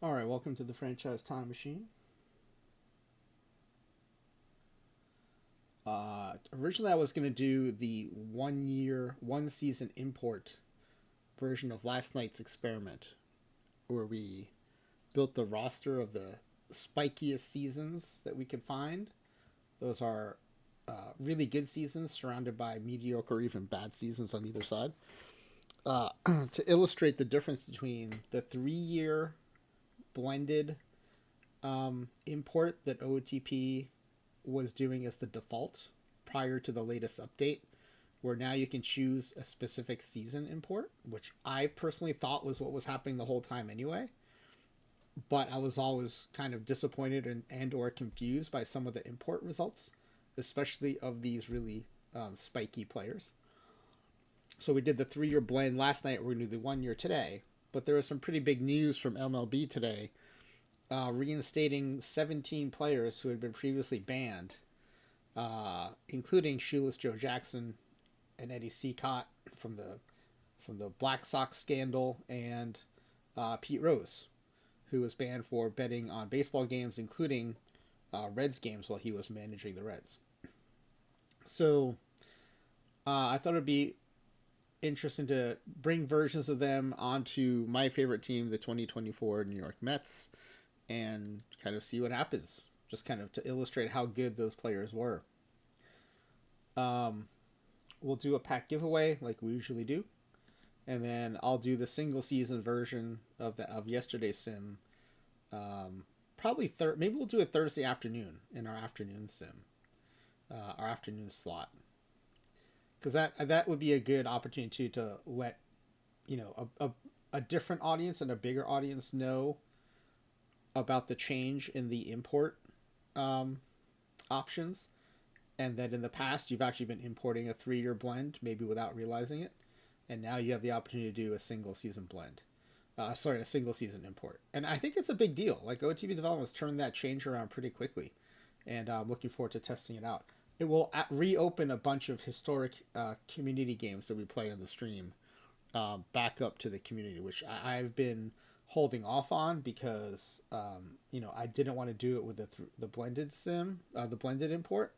All right, welcome to the Franchise Time Machine. Originally, I was going to do the 1 year, 1 season import version of last night's experiment, where we built the roster of the spikiest seasons that we could find. Those are really good seasons surrounded by mediocre or even bad seasons on either side. To illustrate the difference between the 3 year blended import that OOTP was doing as the default prior to the latest update, where now you can choose a specific season import, which I personally thought was what was happening the whole time anyway. But I was always kind of disappointed and or confused by some of the import results, especially of these really spiky players. So we did the 3 year blend last night. We're going to do the 1 year today. But there was some pretty big news from MLB today, reinstating 17 players who had been previously banned, including shoeless Joe Jackson and Eddie Cicotte from the Black Sox scandal, and Pete Rose, who was banned for betting on baseball games, including Reds games, while he was managing the Reds. So I thought it'd be interesting to bring versions of them onto my favorite team, the 2024 New York Mets, and kind of see what happens. Just kind of to illustrate how good those players were. We'll do a pack giveaway like we usually do, and then I'll do the single season version of yesterday's sim. Probably maybe we'll do it Thursday afternoon in our afternoon sim, our afternoon slot, because that would be a good opportunity to let a different audience and a bigger audience know about the change in the import options, and that in the past you've actually been importing a 3 year blend, maybe without realizing it, and now you have the opportunity to do a single season blend. A single season import, and I think it's a big deal. Like OTB Development's turned that change around pretty quickly, and I'm looking forward to testing it out. It will reopen a bunch of historic community games that we play on the stream, back up to the community, which I've been holding off on because I didn't want to do it with the blended sim, the blended import,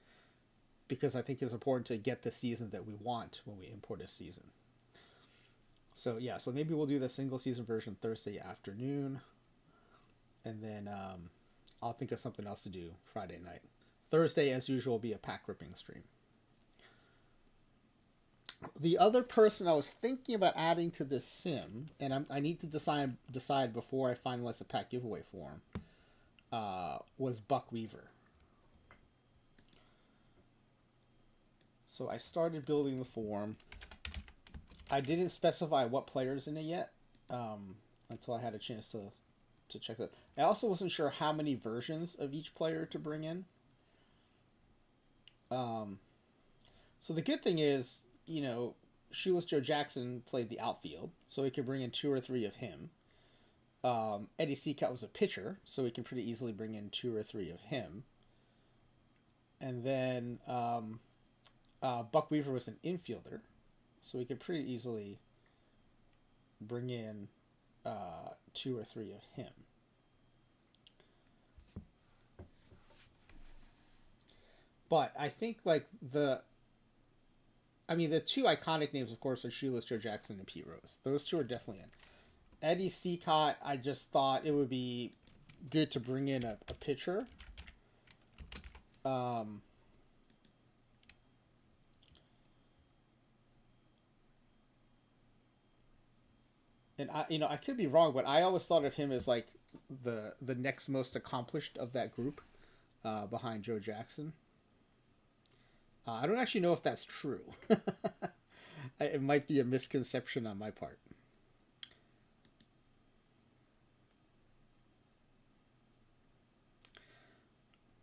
because I think it's important to get the season that we want when we import a season. So yeah, so maybe we'll do the single season version Thursday afternoon, and then I'll think of something else to do Friday night. Thursday, as usual, will be a pack ripping stream. The other person I was thinking about adding to this sim, and I need to decide before I finalize the pack giveaway form, was Buck Weaver. So I started building the form. I didn't specify what player's in it yet, until I had a chance to check that. I also wasn't sure how many versions of each player to bring in. So the good thing is, Shoeless Joe Jackson played the outfield, so we could bring in 2 or 3 of him. Eddie Cicotte was a pitcher, so we can pretty easily bring in 2 or 3 of him. And then Buck Weaver was an infielder, so we could pretty easily bring in 2 or 3 of him. But I think the 2 iconic names, of course, are Shoeless Joe Jackson and Pete Rose. Those 2 are definitely in. Eddie Cicotte, I just thought it would be good to bring in a pitcher. And I could be wrong, but I always thought of him as like the next most accomplished of that group, behind Joe Jackson. I don't actually know if that's true. It might be a misconception on my part.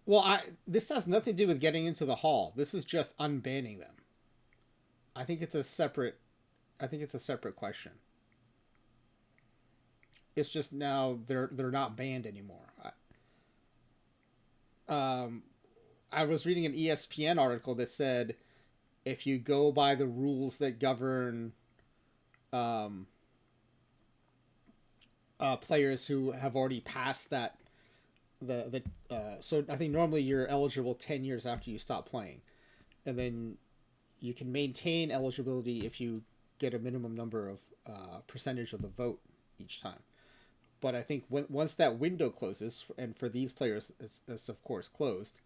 Well, this has nothing to do with getting into the hall. This is just unbanning them. I think it's a separate. I think it's a separate question. It's just now they're not banned anymore. I was reading an ESPN article that said if you go by the rules that govern players who have already passed that so I think normally you're eligible 10 years after you stop playing, and then you can maintain eligibility if you get a minimum number of percentage of the vote each time. But I think once that window closes, and for these players, it's of course closed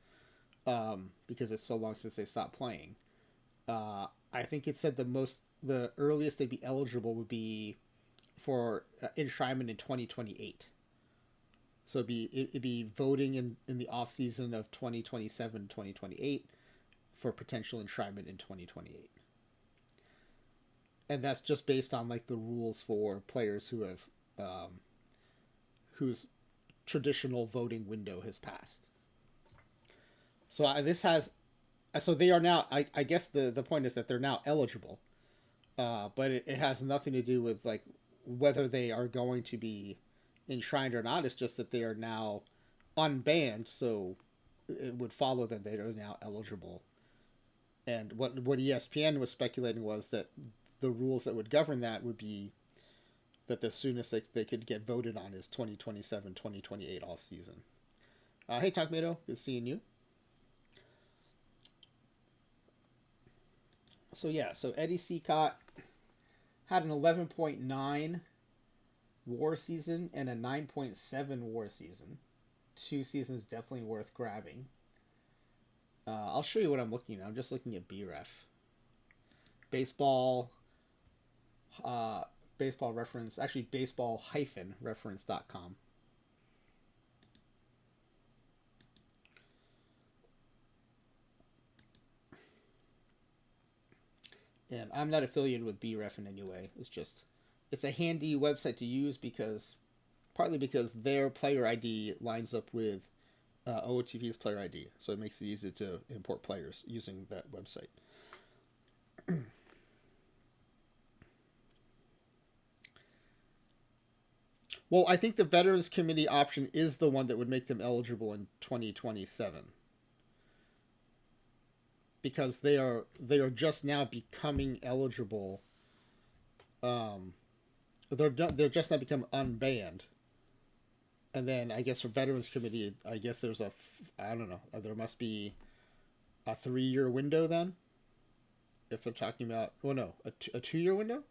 because it's so long since they stopped playing. I think it said the earliest they'd be eligible would be for enshrinement in 2028. So it'd be voting in the off season of 2027, 2028 for potential enshrinement in 2028. And that's just based on like the rules for players who have whose traditional voting window has passed. So this has so they are now I guess the point is that they're now eligible, but it has nothing to do with like whether they are going to be enshrined or not. It's just that they are now unbanned, so it would follow that they are now eligible. And what ESPN was speculating was that the rules that would govern that would be that the soonest they could get voted on is 2027, 2028 off season. Hey, Takmedo, good seeing you. So yeah, so Eddie Cicotte had an 11.9 WAR season and a 9.7 WAR season. Two seasons definitely worth grabbing. I'll show you what I'm looking at. I'm just looking at BREF. Baseball baseball reference, actually baseball-reference.com. And I'm not affiliated with BREF in any way. It's a handy website to use partly because their player ID lines up with OOTP's player ID, so it makes it easy to import players using that website. Well, I think the Veterans Committee option is the one that would make them eligible in 2027. Because they are just now becoming eligible. They're just now become unbanned. And then I guess for Veterans Committee, I guess there's I don't know, there must be a 3-year window then. If they're talking about, well, no, a 2-year window.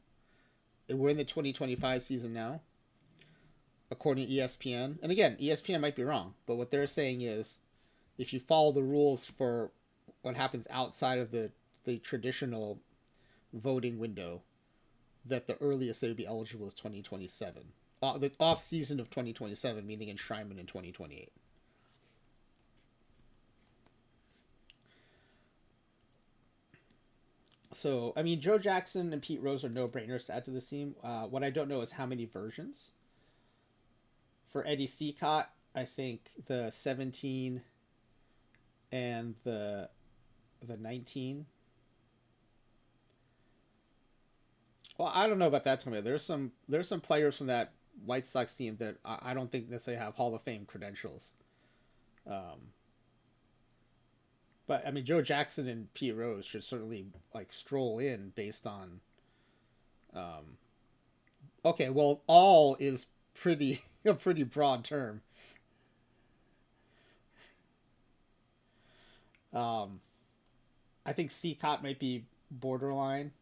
We're in the 2025 season now, according to ESPN. And again, ESPN might be wrong, but what they're saying is, if you follow the rules for what happens outside of the traditional voting window, that the earliest they would be eligible is 2027. The off season of 2027, meaning enshrinement in 2028. So, I mean, Joe Jackson and Pete Rose are no-brainers to add to this team. What I don't know is how many versions. For Eddie Cicotte, I think the 17 and the 19. Well, I don't know about that, Tommy. There's some players from that White Sox team that I don't think necessarily have Hall of Fame credentials. But I mean, Joe Jackson and Pete Rose should certainly like stroll in based on. Okay, well, all is pretty a pretty broad term. I think Cicotte might be borderline.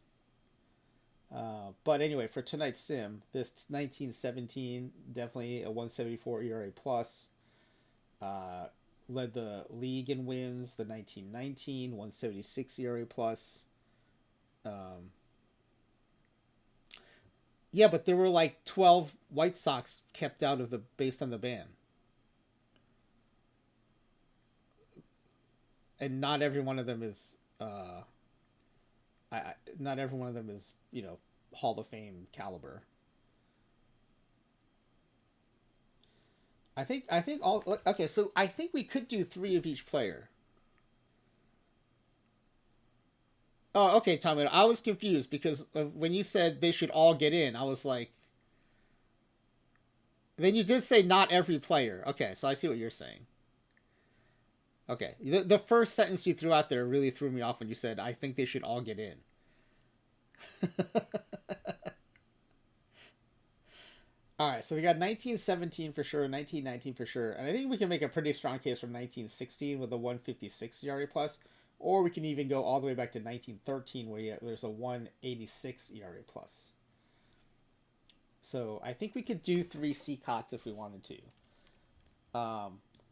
But anyway, for tonight's sim, this 1917 definitely a 174 ERA plus. Led the league in wins. The 1919 176 ERA plus. Yeah, but there were like 12 White Sox kept out of the based on the ban. And not every one of them is not every one of them is, Hall of Fame caliber. I think all okay. So I think we could do 3 of each player. Oh, okay, Tommy. I was confused because when you said they should all get in, I was like. Then you did say not every player. Okay, so I see what you're saying. Okay, the first sentence you threw out there really threw me off when you said I think they should all get in. All right, so we got 1917 for sure, 1919 for sure, and I think we can make a pretty strong case from 1916 with a 156 ERA plus, or we can even go all the way back to 1913 where there's a 186 ERA plus. So I think we could do three Cicottes if we wanted to.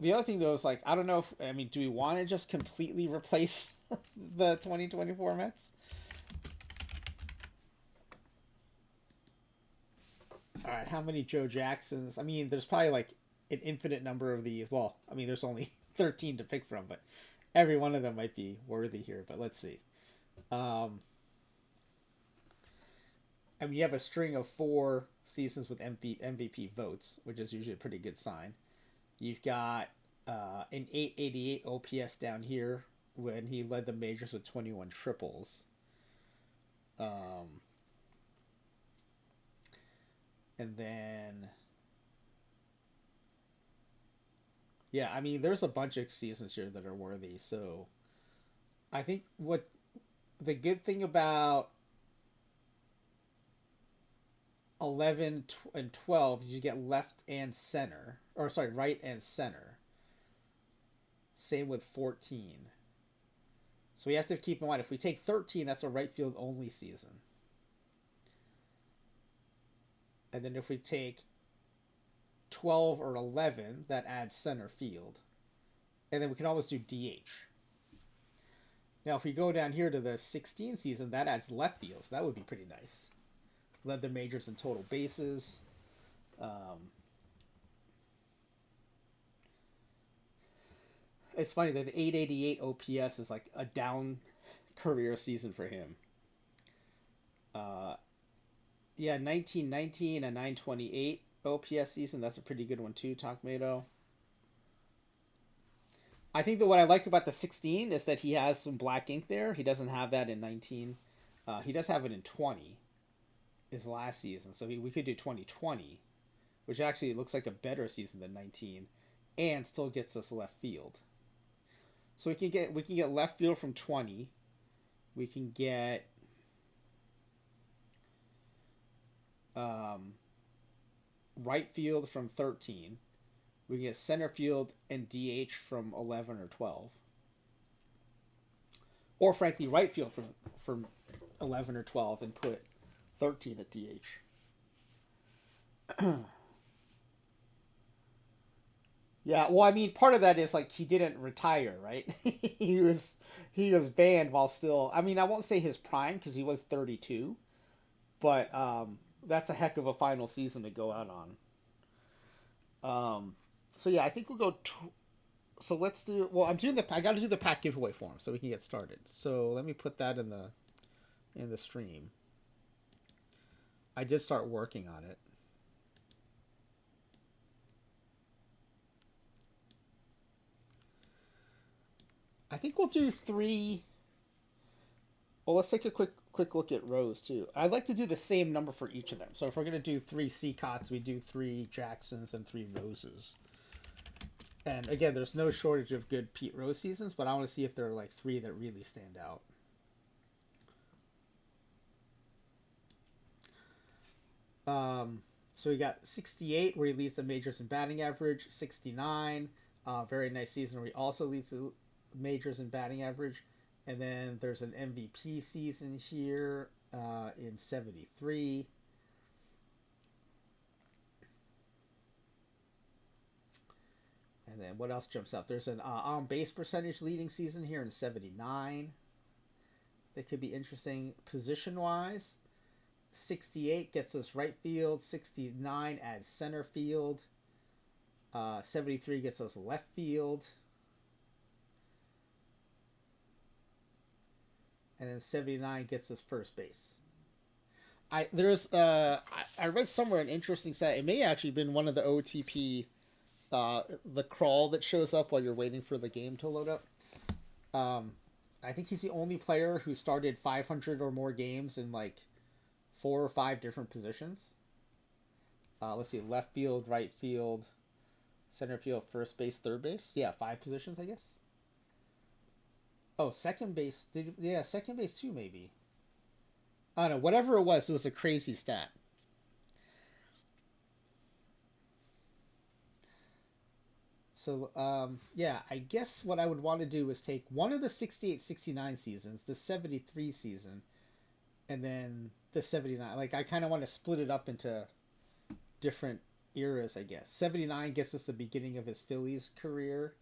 The other thing though is like I don't know if I mean do we want to just completely replace the 2024 Mets? All right, how many Joe Jacksons? I mean, there's probably like an infinite number of these. Well, I mean, there's only 13 to pick from, but every one of them might be worthy here. But let's see. Um, I mean, you have a string of 4 seasons with MVP votes, which is usually a pretty good sign. You've got an 888 OPS down here when he led the majors with 21 triples. Um, and then yeah, I mean, there's a bunch of seasons here that are worthy. So I think what the good thing about 11 and 12 is you get left and center, or sorry, right and center. Same with 14. So we have to keep in mind if we take 13, that's a right field only season. And then if we take 12 or 11, that adds center field. And then we can always do DH. Now, if we go down here to the 16 season, that adds left field. So that would be pretty nice. Led the majors in total bases. It's funny that 888 OPS is like a down career season for him. Uh, yeah, 1919 and 928 OPS season. That's a pretty good one too, Takmedo. I think that what I like about the 16 is that he has some black ink there. He doesn't have that in 19. He does have it in 20, his last season. So we could do 2020, which actually looks like a better season than 19, and still gets us left field. So we can get left field from 20. We can get um, right field from 13. We can get center field and DH from 11 or 12. Or frankly, right field from 11 or 12 and put 13 at DH. Yeah, well, I mean, part of that is like he didn't retire, right? he was banned while still. I mean, I won't say his prime because he was 32, but that's a heck of a final season to go out on. So yeah, I think we'll go. So let's do. Well, I'm doing the. I got to do the pack giveaway form so we can get started. So let me put that in the stream. I did start working on it. I think we'll do 3. Well, let's take a quick look at rows too. I'd like to do the same number for each of them. So if we're gonna do 3 Cicottes, we do 3 Jacksons and 3 Roses. And again, there's no shortage of good Pete Rose seasons, but I want to see if there are like 3 that really stand out. So we got 68 where he leads the majors in batting average, 69, very nice season where he also leads the majors in batting average, and then there's an MVP season here in 73. And then what else jumps out? There's an on base percentage leading season here in 79. That could be interesting position wise. 68 gets us right field. 69 adds center field. 73 gets us left field. And then 79 gets us first base. I read somewhere an interesting stat. It may actually been one of the OTP the crawl that shows up while you're waiting for the game to load up. I think he's the only player who started 500 or more games in like 4 or 5 different positions. Let's see, left field, right field, center field, first base, third base. Yeah, 5 positions, I guess. Oh, second base. Second base too, maybe. I don't know. Whatever it was a crazy stat. So, yeah, I guess what I would want to do is take one of the 68-69 seasons, the 73 season, and then the 79. Like, I kind of want to split it up into different eras, I guess. 79 gets us the beginning of his Phillies career.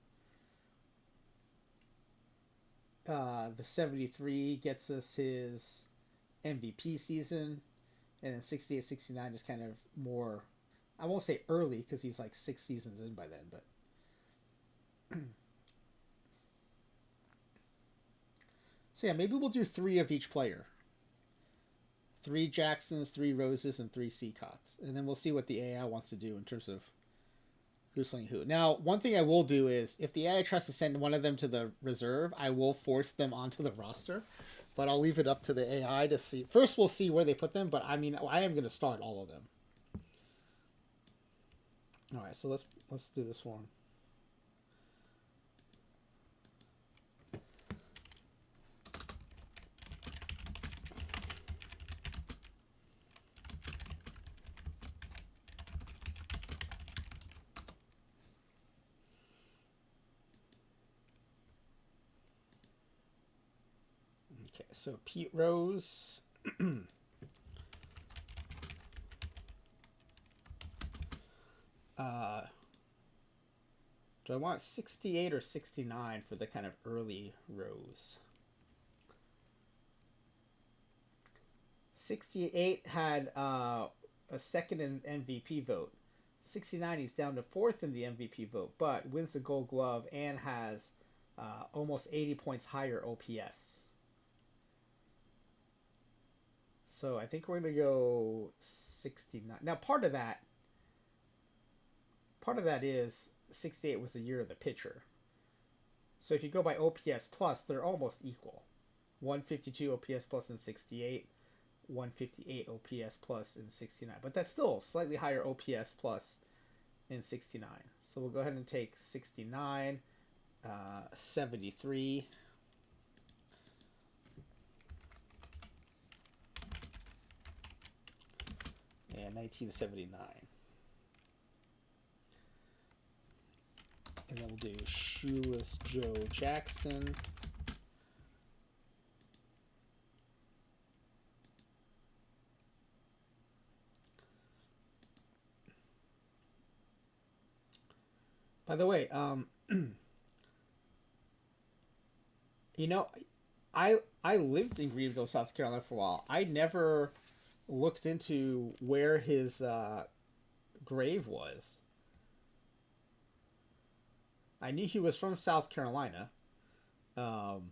The 73 gets us his MVP season. And then 68-69 is kind of more, I won't say early because he's like 6 seasons in by then, but. So yeah, maybe we'll do 3 of each player. 3 Jacksons, 3 Roses, and 3 Cicottes. And then we'll see what the AI wants to do in terms of who's playing who. Now, one thing I will do is, if the AI tries to send one of them to the reserve, I will force them onto the roster. But I'll leave it up to the AI to see. First, we'll see where they put them, but I mean, I am going to start all of them. All right, so let's do this one. Okay, so Pete Rose. Do I want 68 or 69 for the kind of early Rose? 68 had a second in MVP vote. 69, he's down to 4th in the MVP vote, but wins the Gold Glove and has almost 80 points higher OPS. So I think we're going to go 69. Now, part of that is 68 was the year of the pitcher. So if you go by OPS plus, they're almost equal. 152 OPS plus in 68, 158 OPS plus in 69. But that's still slightly higher OPS plus in 69. So we'll go ahead and take 69, 73, and 1979. And then we'll do Shoeless Joe Jackson. By the way, you know, I lived in Greenville, South Carolina for a while. I never looked into where his grave was. I knew he was from South Carolina, but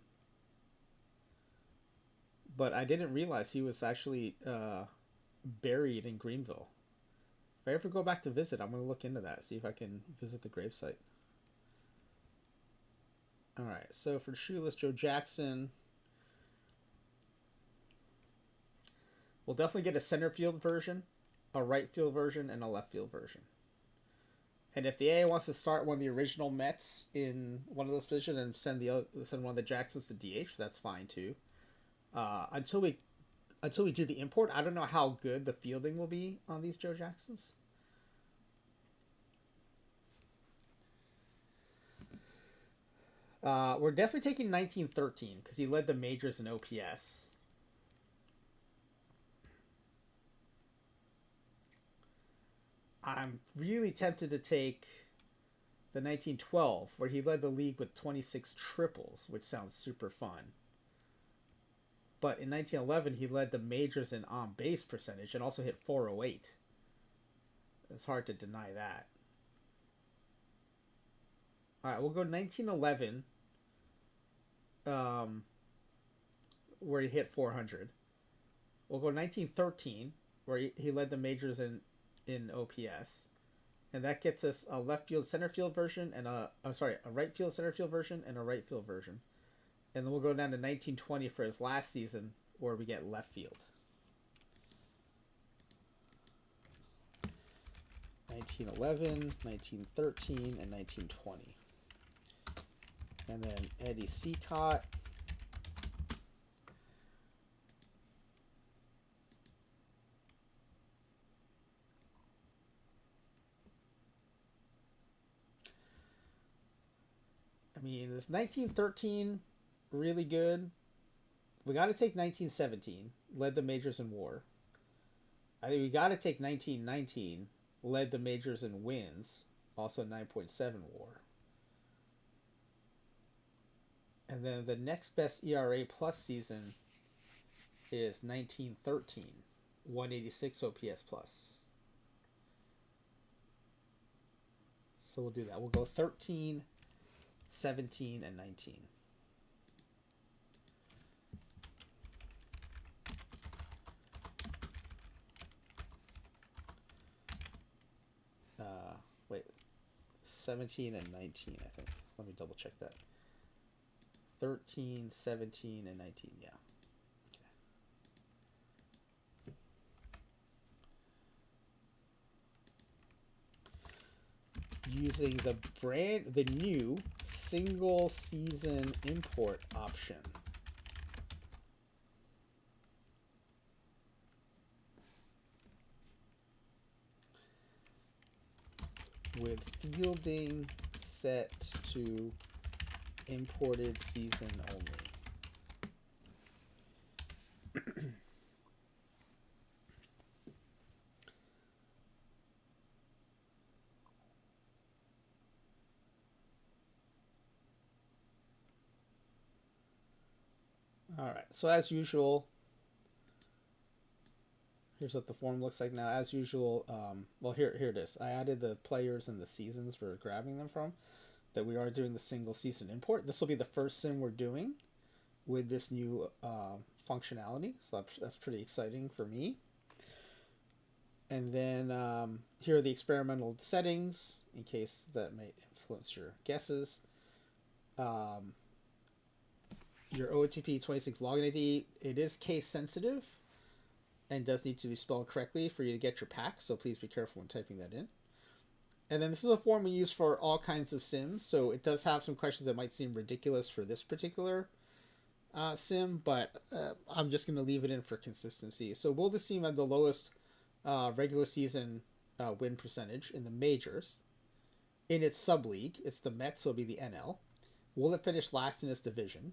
I didn't realize he was actually buried in Greenville. If I ever go back to visit, I'm going to look into that, see if I can visit the gravesite. All right, so for Shoeless Joe Jackson, we'll definitely get a center field version, a right field version, and a left field version. And if the AA wants to start one of the original Mets in one of those positions and send one of the Jacksons to DH, that's fine too. Until we do the import, I don't know how good the fielding will be on these Joe Jacksons. We're definitely taking 1913 because he led the majors in OPS. I'm really tempted to take the 1912, where he led the league with 26 triples, which sounds super fun. But in 1911, he led the majors in on-base percentage and also hit 408. It's hard to deny that. All right, we'll go 1911, where he hit 400. We'll go 1913, where he led the majors in OPS. And that gets us a left field center field version and a right field center field version and a right field version. And then we'll go down to 1920 for his last season, where we get left field. 1911, 1913, and 1920. And then Eddie Cicotte. I mean, this 1913, really good. We got to take 1917, led the majors in WAR. I think we got to take 1919, led the majors in wins, also 9.7 WAR. And then the next best ERA plus season is 1913, 186 OPS plus. So we'll do that. We'll go 13, 17, and 19. Wait, 17 and 19, I think. Let me double check that. 13, 17, and 19, yeah. Using the new single season import option. With fielding set to imported season only. All right, so as usual, here's what the form looks like now. As usual, well, here it is. I added the players and the seasons we're grabbing them from, that we are doing the single season import. This will be the first sim we're doing with this new functionality, so that's pretty exciting for me. And then here are the experimental settings, in case that may influence your guesses. Your OOTP26 login ID, it is case sensitive and does need to be spelled correctly for you to get your pack, so please be careful when typing that in. And then this is a form we use for all kinds of sims, so it does have some questions that might seem ridiculous for this particular sim, but I'm just going to leave it in for consistency. So will this team have the lowest regular season win percentage in the majors? In its sub-league, it's the Mets, so it'll be the NL. Will it finish last in its division?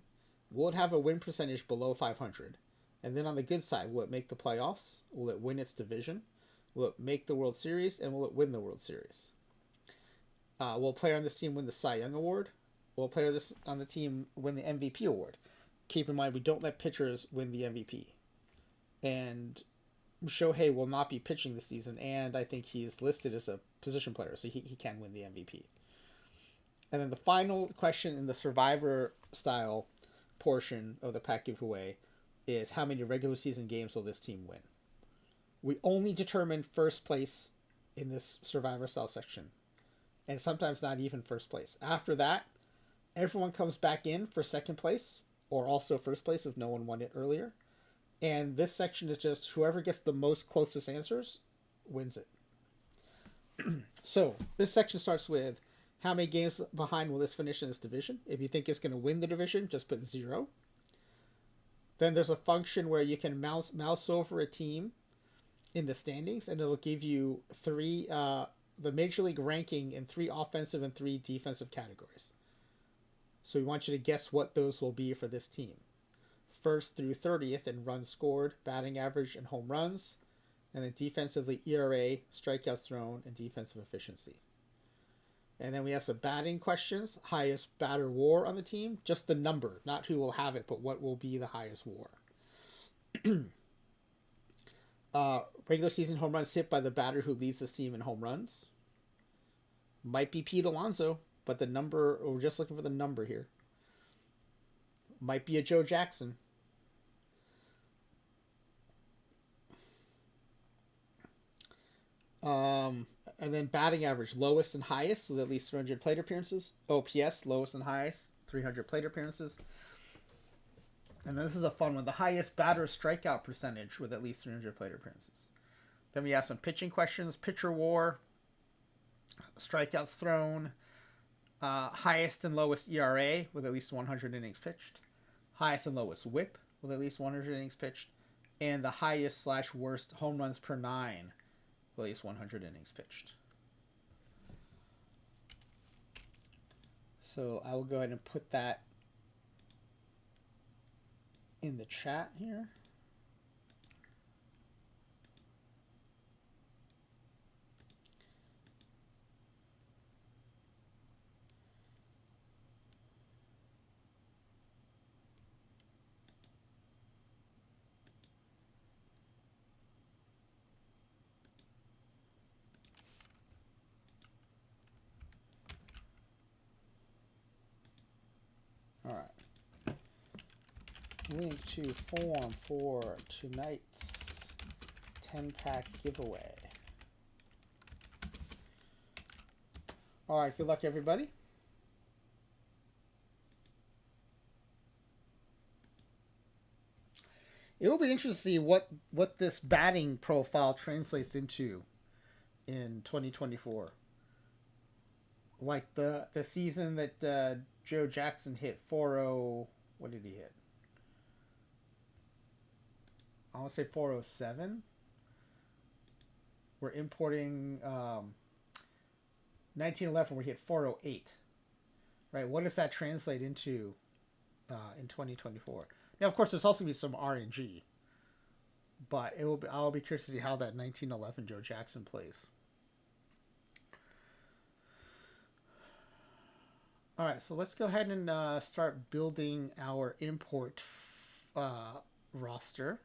Will it have a win percentage below 500? And then on the good side, will it make the playoffs? Will it win its division? Will it make the World Series? And will it win the World Series? Will a player on this team win the Cy Young Award? Will a player on the team win the MVP award? Keep in mind, we don't let pitchers win the MVP. And Shohei will not be pitching this season, and I think he's listed as a position player, so he can win the MVP. And then the final question in the Survivor style portion of the pack giveaway is how many regular season games will this team win? We only determine first place in this Survivor style section, and sometimes not even first place. After that, everyone comes back in for second place, or also first place if no one won it earlier. And this section is just whoever gets the most closest answers wins it. So this section starts with how many games behind will this finish in this division? If you think it's going to win the division, just put 0. Then there's a function where you can mouse over a team in the standings, and it'll give you the Major League ranking in 3 offensive and 3 defensive categories. So we want you to guess what those will be for this team. 1st through 30th in runs scored, batting average, and home runs. And then defensively, ERA, strikeouts thrown, and defensive efficiency. And then we have some batting questions. Highest batter WAR on the team. Just the number, not who will have it, but what will be the highest WAR. Regular season home runs hit by the batter who leads this team in home runs. Might be Pete Alonso, but the number, we're just looking for the number here. Might be a Joe Jackson. And then batting average, lowest and highest with at least 300 plate appearances. OPS, lowest and highest, 300 plate appearances. And this is a fun one. The highest batter strikeout percentage with at least 300 plate appearances. Then we have some pitching questions. Pitcher WAR, strikeouts thrown, highest and lowest ERA with at least 100 innings pitched, highest and lowest WHIP with at least 100 innings pitched, and the highest/worst home runs per 9 with at least 100 innings pitched. So I will go ahead and put that in the chat here. All right. Link to form for tonight's 10-pack giveaway. All right, good luck, everybody. It will be interesting to see what this batting profile translates into in 2024. Like the season that Joe Jackson hit 4.0. What did he hit? I want to say 4.07. We're importing 1911 where he hit 4.08. Right? What does that translate into in 2024? Now, of course, there's also going to be some RNG. But I'll be curious to see how that 1911 Joe Jackson plays. All right, so let's go ahead and start building our import roster.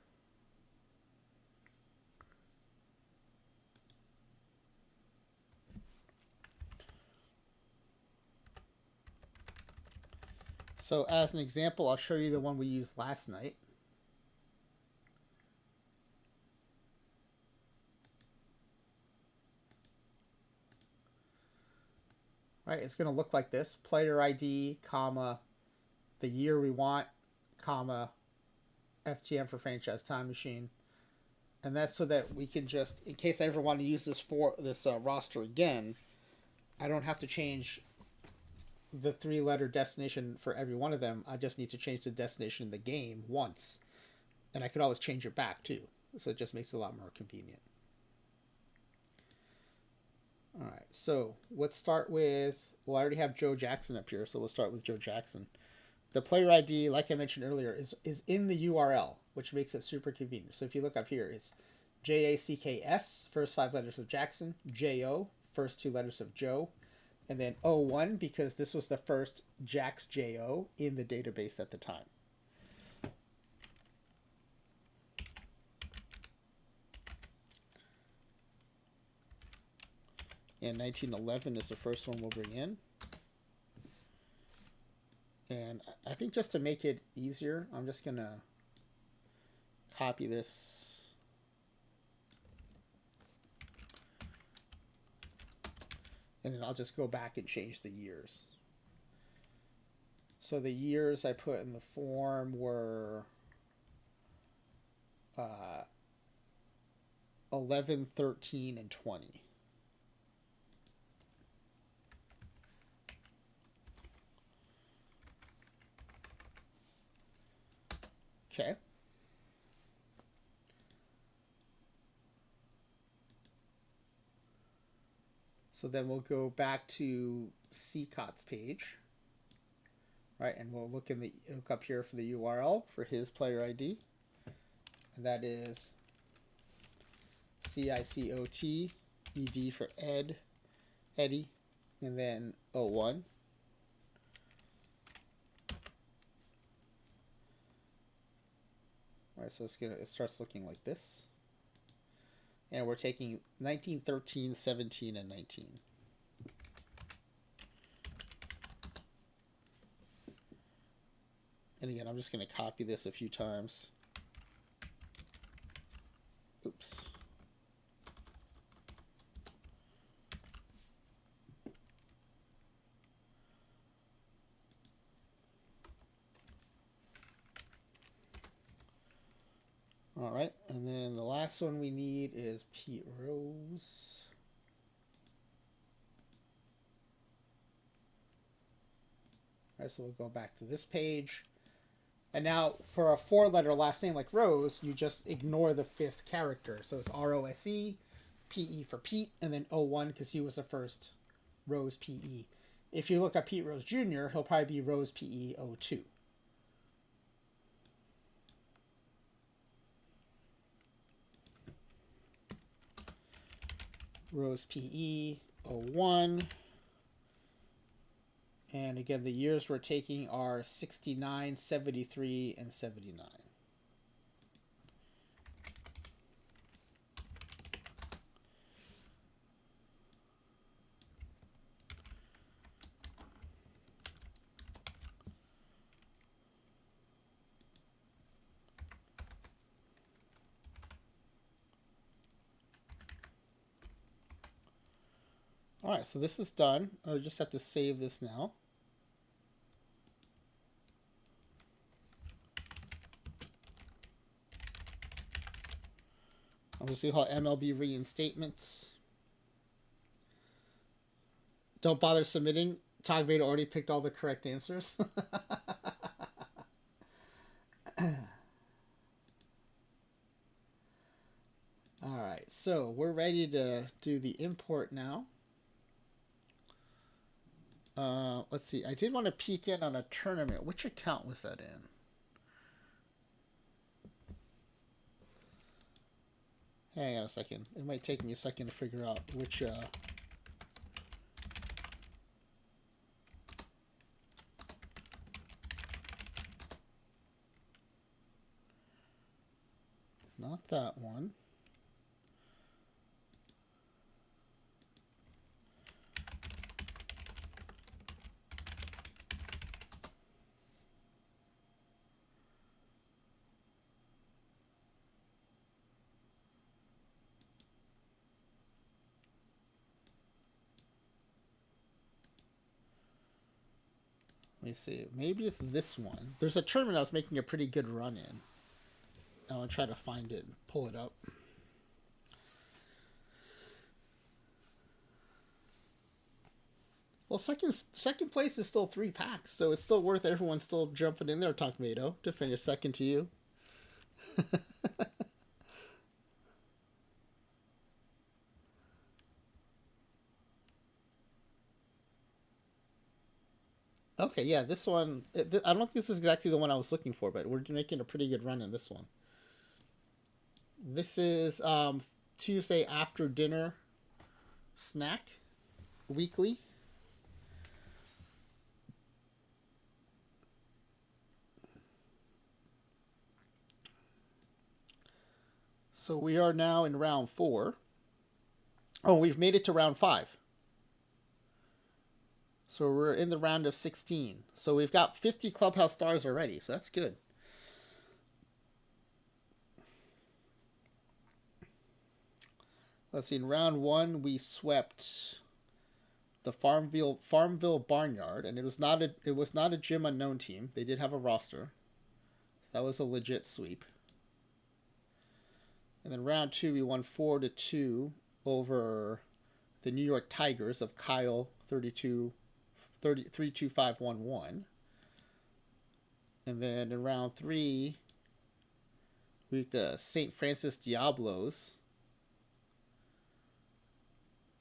So as an example, I'll show you the one we used last night. Right, it's going to look like this: player ID, comma, the year we want, comma, FTM for franchise time machine, and that's so that we can just, in case I ever want to use this roster again, I don't have to change the 3-letter destination for every one of them. I just need to change the destination in the game once, and I could always change it back too. So it just makes it a lot more convenient. All right, so let's start with, well, I already have Joe Jackson up here, so we'll start with Joe Jackson. The player ID, like I mentioned earlier, is in the URL, which makes it super convenient. So if you look up here, it's JACKS, first 5 letters of Jackson, JO, first 2 letters of Joe, and then 01, because this was the first Jax JO in the database at the time. And 1911 is the first one we'll bring in. And I think just to make it easier, I'm just going to copy this. And then I'll just go back and change the years. So the years I put in the form were 11, 13, and 20. Okay. So then we'll go back to Cicotte's page, right? And we'll look up here for the URL for his player ID, and that is Cicotte, ED for Eddie, and then 01. All right, so it starts looking like this. And we're taking 19, 13, 17, and 19. And again, I'm just going to copy this a few times. Oops. All right, and then the last one we need is Pete Rose. All right, so we'll go back to this page. And now for a 4-letter last name like Rose, you just ignore the 5th character. So it's ROSE, PE for Pete, and then 01 because he was the first Rose PE. If you look at Pete Rose Jr., he'll probably be Rose PE02. Rose PE01. And again, the years we're taking are 69, 73, and 79. All right, so this is done. I just have to save this now. Obviously, call MLB reinstatements. Don't bother submitting. Todd Vader already picked all the correct answers. All right, so we're ready to do the import now. Let's see. I did want to peek in on a tournament. Which account was that in? Hang on a second. It might take me a second to figure out which. Not that one. Let me see. Maybe it's this one. There's a tournament I was making a pretty good run in. I want to try to find it and pull it up. Well, second place is still 3 packs, so it's still worth everyone still jumping in there, Tomato, to finish second to you. Okay, yeah, this one. I don't think this is exactly the one I was looking for, but we're making a pretty good run in this one. This is Tuesday after dinner snack weekly. So we are now in round 4. Oh, we've made it to round 5. So we're in the round of 16. So we've got 50 Clubhouse stars already. So that's good. Let's see. In round 1, we swept the Farmville Barnyard, and it was not a Gym Unknown team. They did have a roster. That was a legit sweep. And then round 2, we won 4-2 over the New York Tigers of Kyle 32511. And then in round 3, we beat the St. Francis Diablos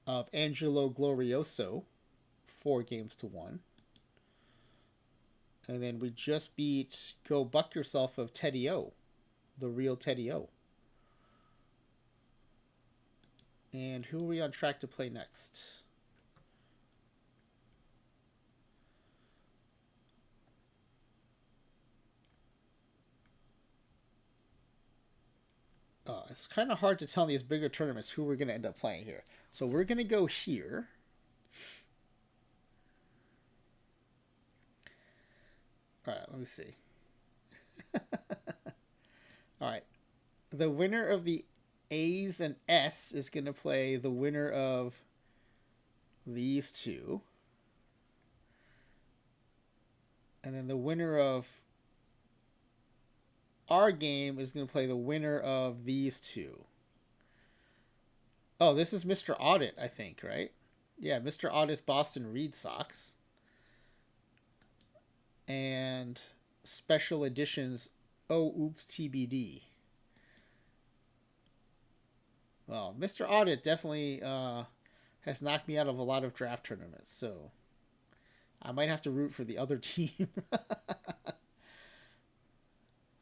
of Angelo Glorioso, 4-1. And then we just beat Go Buck Yourself of Teddy O, the real Teddy O. And who are we on track to play next? It's kind of hard to tell in these bigger tournaments who we're going to end up playing here. So we're going to go here. All right, let me see. All right. The winner of the A's and S is going to play the winner of these two. And then the winner of our game is going to play the winner of these two. Oh, this is Mr. Audit, I think, right? Yeah, Mr. Audit's Boston Red Sox. And Special Editions OOTP26. Well, Mr. Audit definitely has knocked me out of a lot of draft tournaments, so I might have to root for the other team.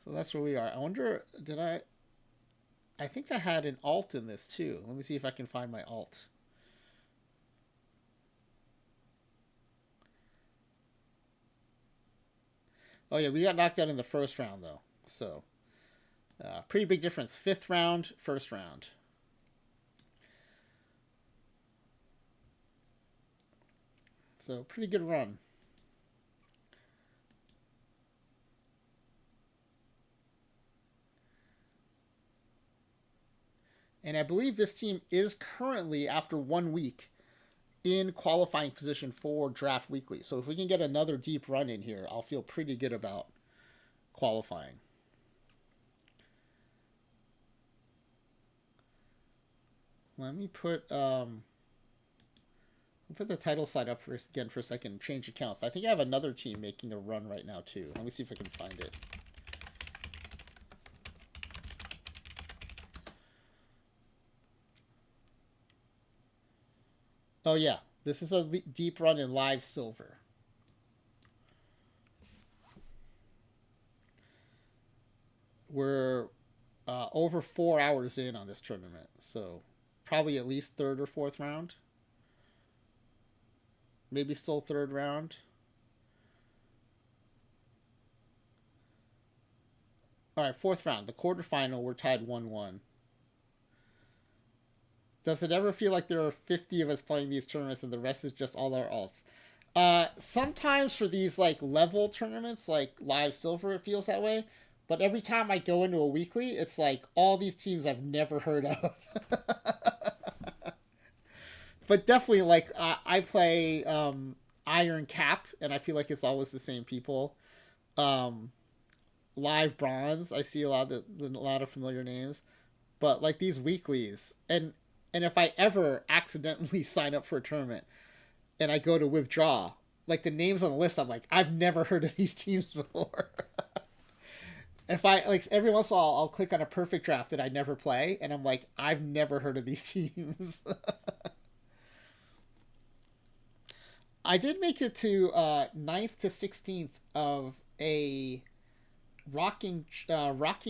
So that's where we are. I wonder, did I think I had an alt in this too. Let me see if I can find my alt. Oh yeah, we got knocked out in the first round though. So, pretty big difference. 5th round, 1st round. So, pretty good run. And I believe this team is currently, after 1 week, in qualifying position for Draft Weekly. So if we can get another deep run in here, I'll feel pretty good about qualifying. Let me put the title side up for a second and change accounts. I think I have another team making a run right now too. Let me see if I can find it. Oh yeah, this is a deep run in live silver. We're over 4 hours in on this tournament, so probably at least 3rd or 4th round. Maybe still 3rd round. All right, 4th round. The quarterfinal, we're tied 1-1. Does it ever feel like there are 50 of us playing these tournaments and the rest is just all our alts? Sometimes for these like level tournaments, like live silver, it feels that way. But every time I go into a weekly, it's like all these teams I've never heard of. But definitely, like I play Iron Cap, and I feel like it's always the same people. Um, Live Bronze, I see a lot of familiar names. But like these weeklies, and if I ever accidentally sign up for a tournament and I go to withdraw, like the names on the list, I'm like, I've never heard of these teams before. If I like every once in a while, I'll click on a perfect draft that I never play, and I'm like, I've never heard of these teams. I did make it to 9th to 16th of a rocking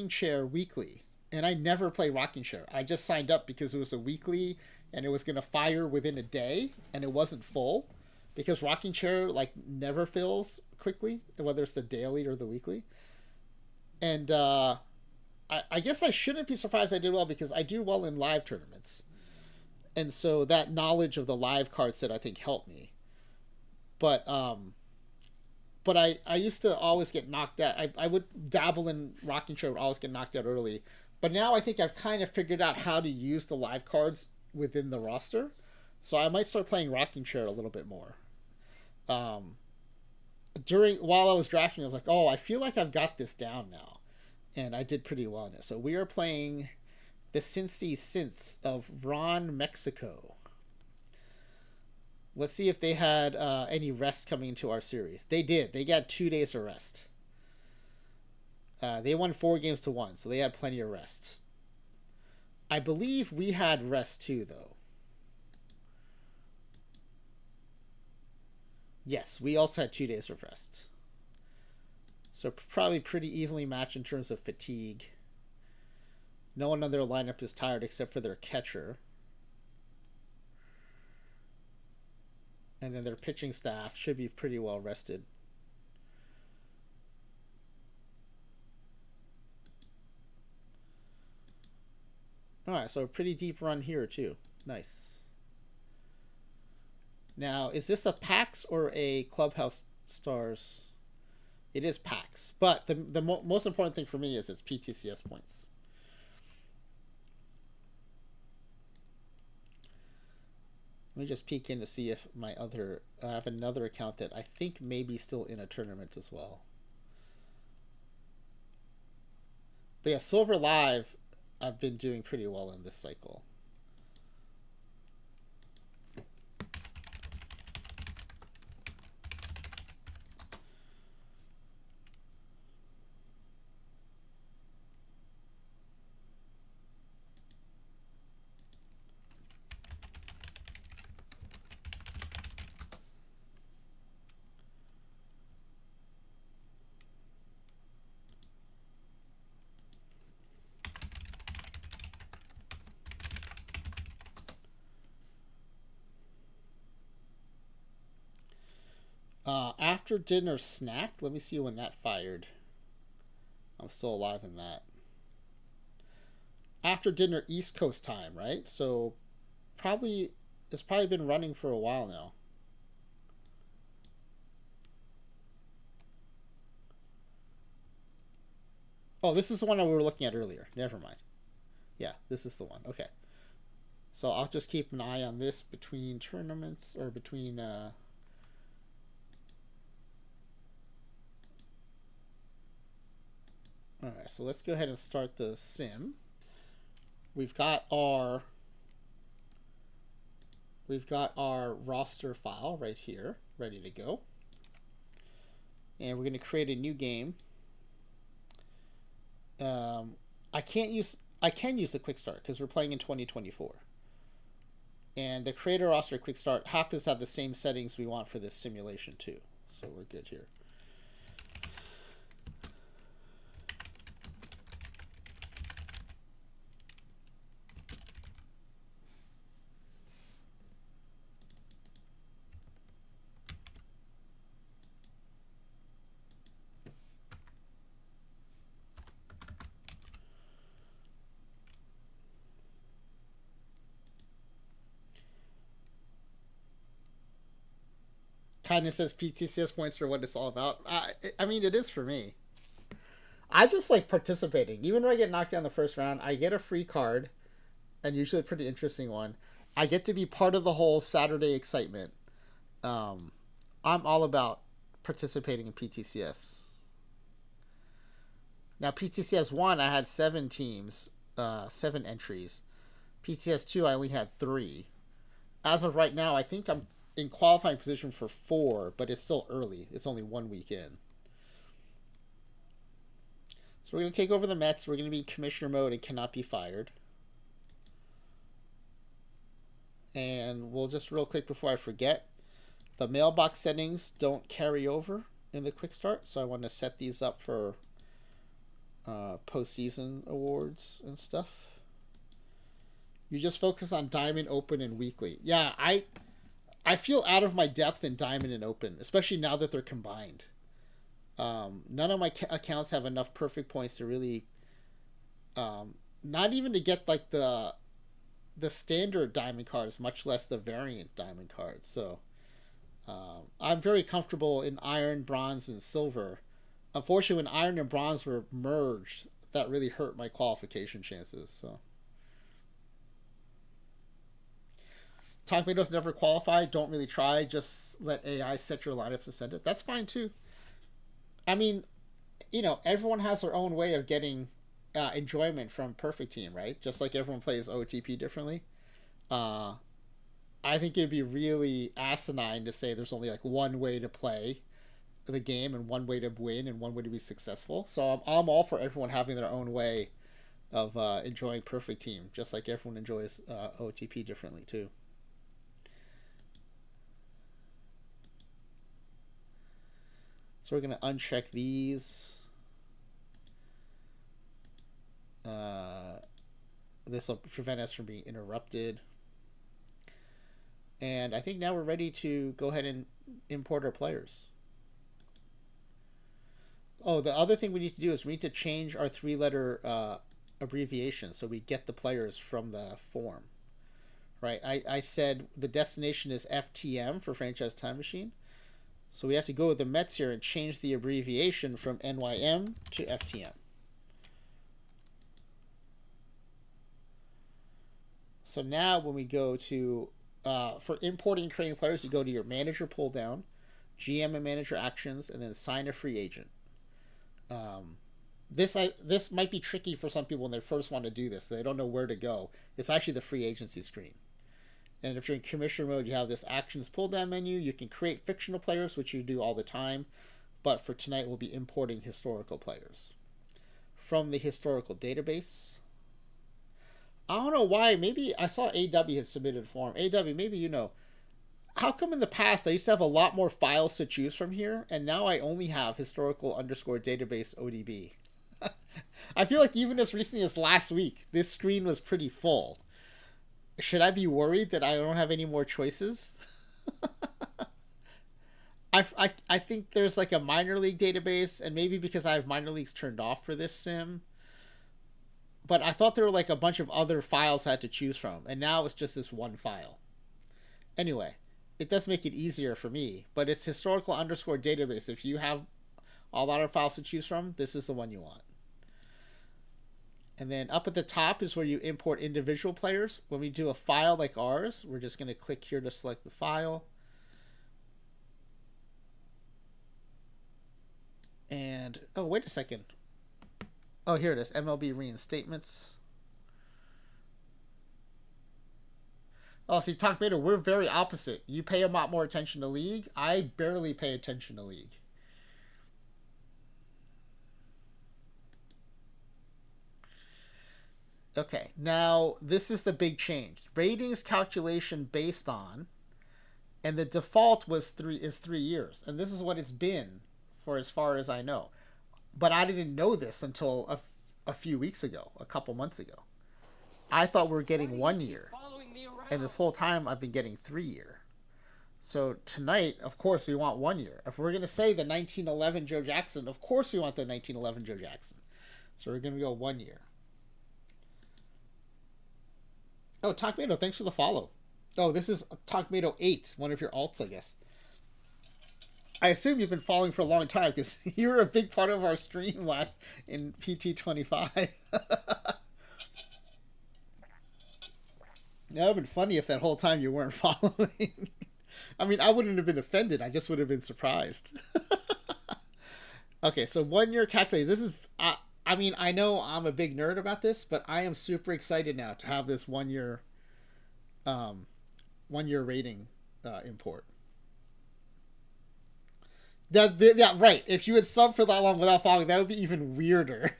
chair weekly, and I never play rocking chair. I just signed up because it was a weekly, and it was gonna fire within a day, and it wasn't full, because rocking chair like never fills quickly, whether it's the daily or the weekly. And I guess I shouldn't be surprised I did well because I do well in live tournaments, and so that knowledge of the live card set I think helped me. But I used to always get knocked out. I would dabble in rocking chair, would always get knocked out early. But now I think I've kind of figured out how to use the live cards within the roster. So I might start playing rocking chair a little bit more. Um, while I was drafting, I was like, oh, I feel like I've got this down now, and I did pretty well in it. So we are playing the Cincy Cints of Ron, Mexico. Let's see if they had any rest coming into our series. They did. They got 2 days of rest. They won 4-1, so they had plenty of rest. I believe we had rest too, though. Yes, we also had 2 days of rest. So probably pretty evenly matched in terms of fatigue. No one on their lineup is tired except for their catcher. And then their pitching staff should be pretty well rested. All right, so a pretty deep run here too. Nice. Now, is this a PAX or a Clubhouse Stars? It is PAX, but the most important thing for me is its PTCS points. Let me just peek in to see if I have another account that I think may be still in a tournament as well. But yeah, Silver Live, I've been doing pretty well in this cycle. After dinner snack. Let me see when that fired. I'm still alive in that. After dinner East Coast time, right? So probably it's probably been running for a while now. Oh, this is the one that we were looking at earlier. Never mind. Yeah, this is the one. Okay. So I'll just keep an eye on this between tournaments or between. All right, so let's go ahead and start the sim. We've got our roster file right here, ready to go. And we're going to create a new game. I can use the quick start because we're playing in 2024. And the creator roster quick start happens to have the same settings we want for this simulation too. So we're good here. Kind of says PTCS points are what it's all about. I mean, it is for me. I just like participating. Even when I get knocked down the first round, I get a free card, and usually a pretty interesting one. I get to be part of the whole Saturday excitement. I'm all about participating in PTCS. Now, PTCS 1, I had 7 teams, 7 entries. PTCS 2, I only had 3. As of right now, I think I'm in qualifying position for 4, but it's still early. It's only 1 week in. So we're going to take over the Mets. We're going to be commissioner mode and cannot be fired. And we'll just real quick before I forget, the mailbox settings don't carry over in the quick start. So I want to set these up for postseason awards and stuff. You just focus on Diamond, Open, and Weekly. Yeah, I feel out of my depth in Diamond and Open, especially now that they're combined. None of my accounts have enough perfect points to really, not even to get like the standard diamond cards, much less the variant diamond cards. So I'm very comfortable in iron, bronze, and silver. Unfortunately, when iron and bronze were merged, that really hurt my qualification chances. So Tom Tomatoes never qualify. Don't really try. Just let AI set your lineups and send it. That's fine too. I mean, everyone has their own way of getting enjoyment from Perfect Team, right? Just like everyone plays OTP differently. Uh, I think it'd be really asinine to say there's only like one way to play the game and one way to win and one way to be successful. So I'm all for everyone having their own way of enjoying Perfect Team, just like everyone enjoys OTP differently too. So we're going to uncheck these. This will prevent us from being interrupted. And I think now we're ready to go ahead and import our players. Oh, the other thing we need to do is we need to change our 3-letter abbreviation so we get the players from the form. Right? I said the destination is FTM for Franchise Time Machine. So we have to go with the Mets here and change the abbreviation from NYM to FTM. So now when we go to, for importing and creating players, you go to your manager pull down, GM and manager actions, and then sign a free agent. This might be tricky for some people when they first want to do this. So they don't know where to go. It's actually the free agency screen. And if you're in commissioner mode, you have this actions pull down menu. You can create fictional players, which you do all the time. But for tonight, we'll be importing historical players from the historical database. I don't know why. Maybe I saw AW had submitted a form. AW, maybe you know. How come in the past I used to have a lot more files to choose from here, and now I only have historical underscore database ODB? I feel like even as recently as last week, this screen was pretty full. Should I be worried that I don't have any more choices? I think there's like a minor league database, and maybe because I have minor leagues turned off for this sim, but I thought there were like a bunch of other files I had to choose from, and now it's just this one file. Anyway, it does make it easier for me, but it's historical underscore database. If you have a lot of files to choose from, this is the one you want. And then up at the top is where you import individual players. When we do a file like ours, we're just going to click here to select the file. And, oh, wait a second. Oh, here it is, MLB Reinstatements. Oh, see, Tomato, we're very opposite. You pay a lot more attention to League. I barely pay attention to League. Okay, now this is the big change. Ratings calculation based on, and the default was 3 years, and this is what it's been for as far as I know. But I didn't know this until a few weeks ago, a couple months ago. I thought we were getting 1 year, and this whole time I've been getting 3 year. So tonight, of course, we want 1 year. If we're going to say the 1911 Joe Jackson, of course we want the 1911 Joe Jackson. So we're going to go 1 year. Oh, Tomato, thanks for the follow. Oh, this is Tomato 8, one of your alts, I guess. I assume you've been following for a long time because you were a big part of our stream last in PT25. That would have been funny if that whole time you weren't following. I mean, I wouldn't have been offended. I just would have been surprised. Okay, so 1 year calculator. This is... I mean, I know I'm a big nerd about this, but I am super excited now to have this 1 year, 1 year rating import. Yeah, right. If you had subbed for that long without following, that would be even weirder.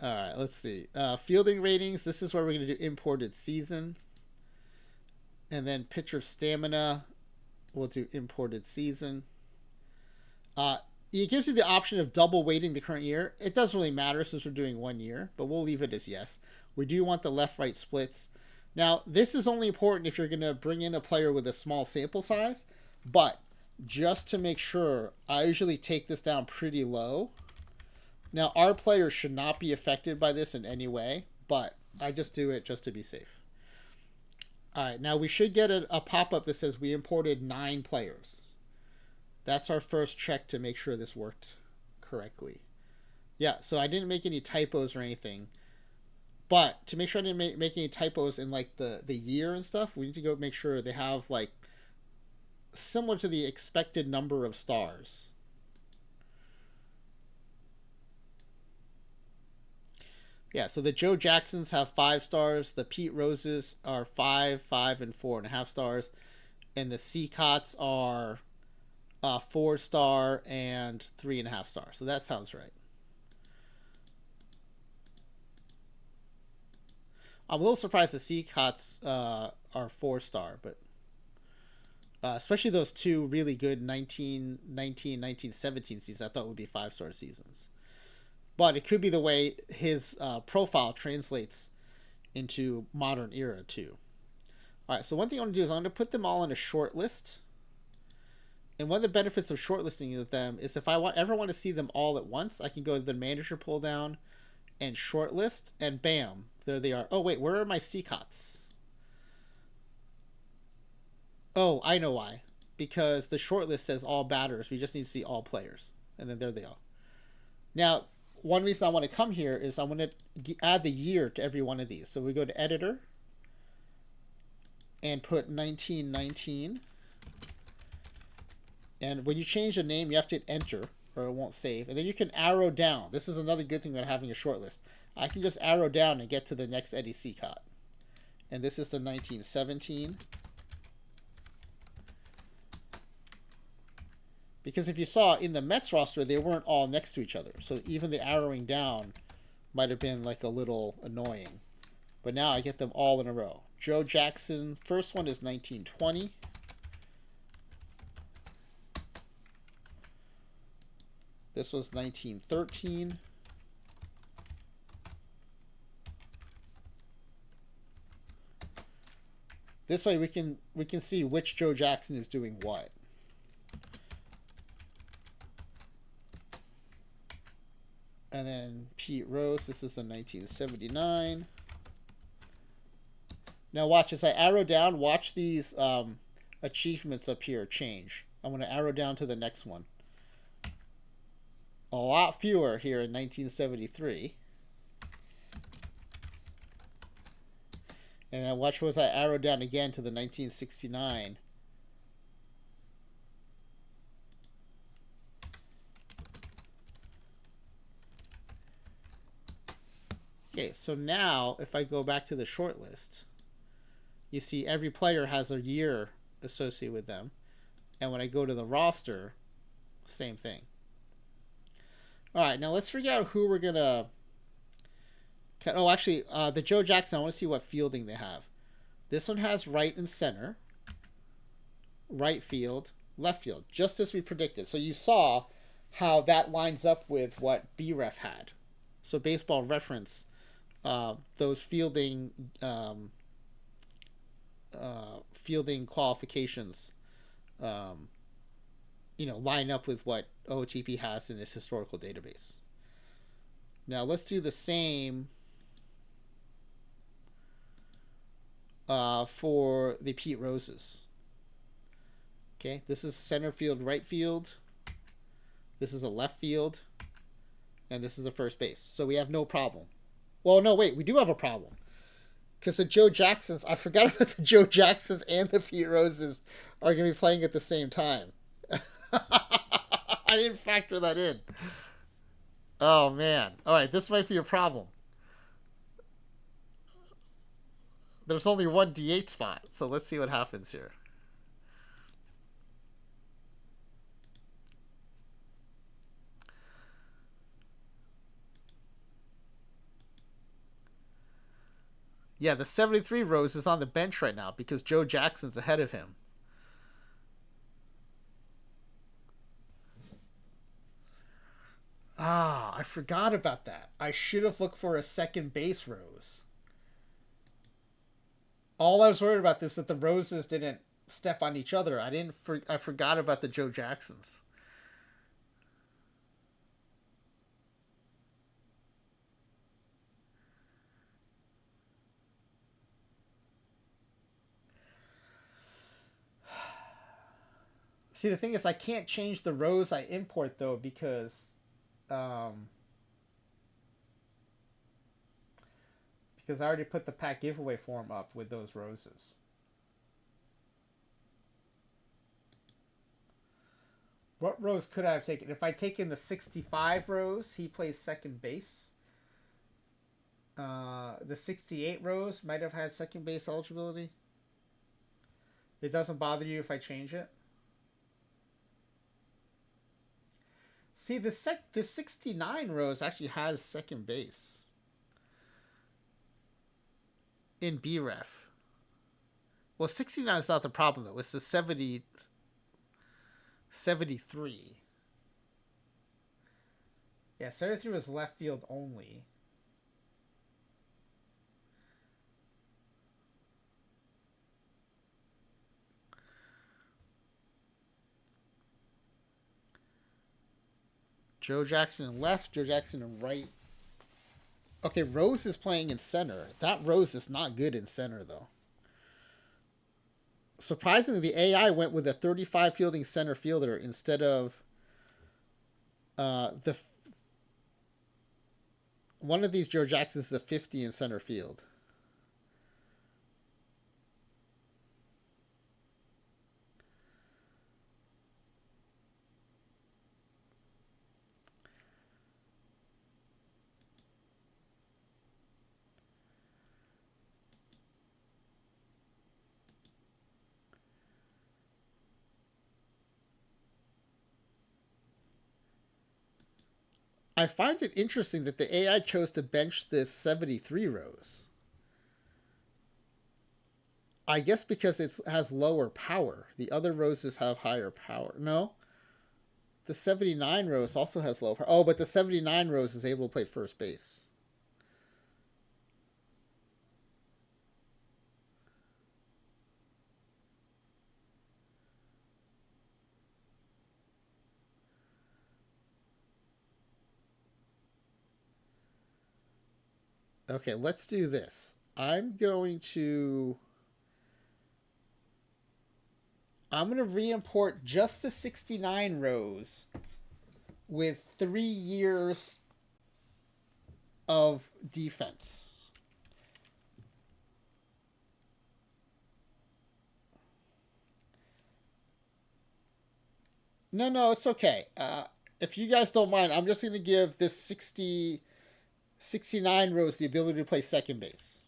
All right, let's see. Fielding ratings. This is where we're going to do imported season. And then pitcher stamina, we'll do imported season. It gives you the option of double weighting the current year. It doesn't really matter since we're doing 1 year, but we'll leave it as yes. We do want the left-right splits. Now, this is only important if you're going to bring in a player with a small sample size, but just to make sure, I usually take this down pretty low. Now, our players should not be affected by this in any way, but I just do it just to be safe. All right, now we should get a pop-up that says we imported 9 players. That's our first check to make sure this worked correctly. Yeah, so I didn't make any typos or anything. But to make sure I didn't make any typos in like the year and stuff, we need to go make sure they have like similar to the expected number of stars. Yeah, so the Joe Jacksons have 5 stars. The Pete Roses are 5, 5, and 4.5 stars. And the Cicottes are 4-star and 3.5 stars. So that sounds right. I'm a little surprised the Cicottes are 4-star, but especially those 2 really good 1917 seasons I thought would be 5-star seasons. But it could be the way his profile translates into modern era too. All right, so one thing I want to do is I'm going to put them all in a short list. And one of the benefits of shortlisting them is if I ever want to see them all at once, I can go to the manager pull down and shortlist, and bam, there they are. Oh wait, where are my Cicottes? Oh, I know why. Because the shortlist says all batters. We just need to see all players, and then there they are. Now, one reason I want to come here is I want to add the year to every one of these. So we go to editor and put 1919. And when you change the name, you have to hit enter or it won't save. And then you can arrow down. This is another good thing about having a short list. I can just arrow down and get to the next Eddie Cicotte. And this is the 1917. Because if you saw in the Mets roster, they weren't all next to each other. So even the arrowing down might have been like a little annoying. But now I get them all in a row. Joe Jackson, first one is 1920. This was 1913. This way we can see which Joe Jackson is doing what. And then Pete Rose, this is the 1979. Now watch, as I arrow down, watch these achievements up here change. I'm going to arrow down to the next one. A lot fewer here in 1973. And then watch as I arrow down again to the 1969. Okay, so now if I go back to the short list, you see every player has a year associated with them. And when I go to the roster, same thing. All right, now let's figure out who we're going to... Oh, actually, the Joe Jackson, I want to see what fielding they have. This one has right and center, right field, left field, just as we predicted. So you saw how that lines up with what BREF had. So Baseball Reference, those fielding fielding qualifications, line up with what OOTP has in its historical database. Now let's do the same for the Pete Roses. Okay, this is center field, right field. This is a left field. And this is a first base. So we have no problem. Well, no, wait, we do have a problem. Because the Joe Jacksons, I forgot about the Joe Jacksons and the Pete Roses are going to be playing at the same time. I didn't factor that in. Oh, man. All right, this might be a problem. There's only one DH spot, so let's see what happens here. Yeah, the 73 Rose is on the bench right now because Joe Jackson's ahead of him. Ah, I forgot about that. I should have looked for a second base Rose. All I was worried about is that the Roses didn't step on each other. I forgot about the Joe Jacksons. See, the thing is, I can't change the rows I import, though, because I already put the pack giveaway form up with those roses. What Rose could I have taken? If I'd taken the 65 Rose, he plays second base. The 68 Rose might have had second base eligibility. It doesn't bother you if I change it? See, the 69 Rose actually has second base in BREF. Well, 69 is not the problem, though. It's the 73. Yeah, 73 was left field only. Joe Jackson in left, Joe Jackson in right. Okay, Rose is playing in center. That Rose is not good in center, though. Surprisingly, the AI went with a 35 fielding center fielder instead of one of these Joe Jacksons is a 50 in center field. I find it interesting that the AI chose to bench this 73 Rose. I guess because it has lower power. The other Roses have higher power. No? The 79 Rose also has low power. Oh, but the 79 Rose is able to play first base. Okay, let's do this. I'm going to re-import just the 69 rows with 3 years of defense. No, it's okay. If you guys don't mind, I'm just going to give this 69 rows the ability to play second base.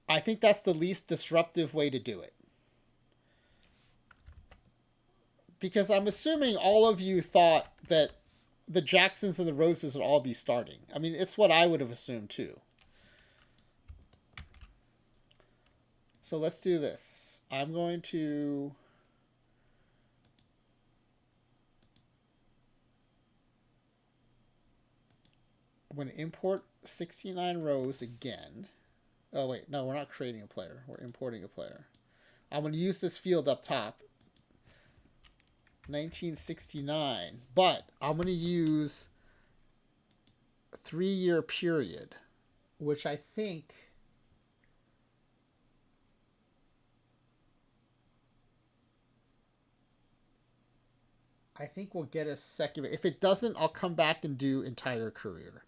I think that's the least disruptive way to do it. Because I'm assuming all of you thought that the Jacksons and the Roses would all be starting. I mean, it's what I would have assumed too. So let's do this. I'm going to... I'm going to import 69 rows again. Oh, wait. No, we're not creating a player. We're importing a player. I'm going to use this field up top. 1969. But I'm going to use a 3-year period, which I think... will get us second. If it doesn't, I'll come back and do entire career.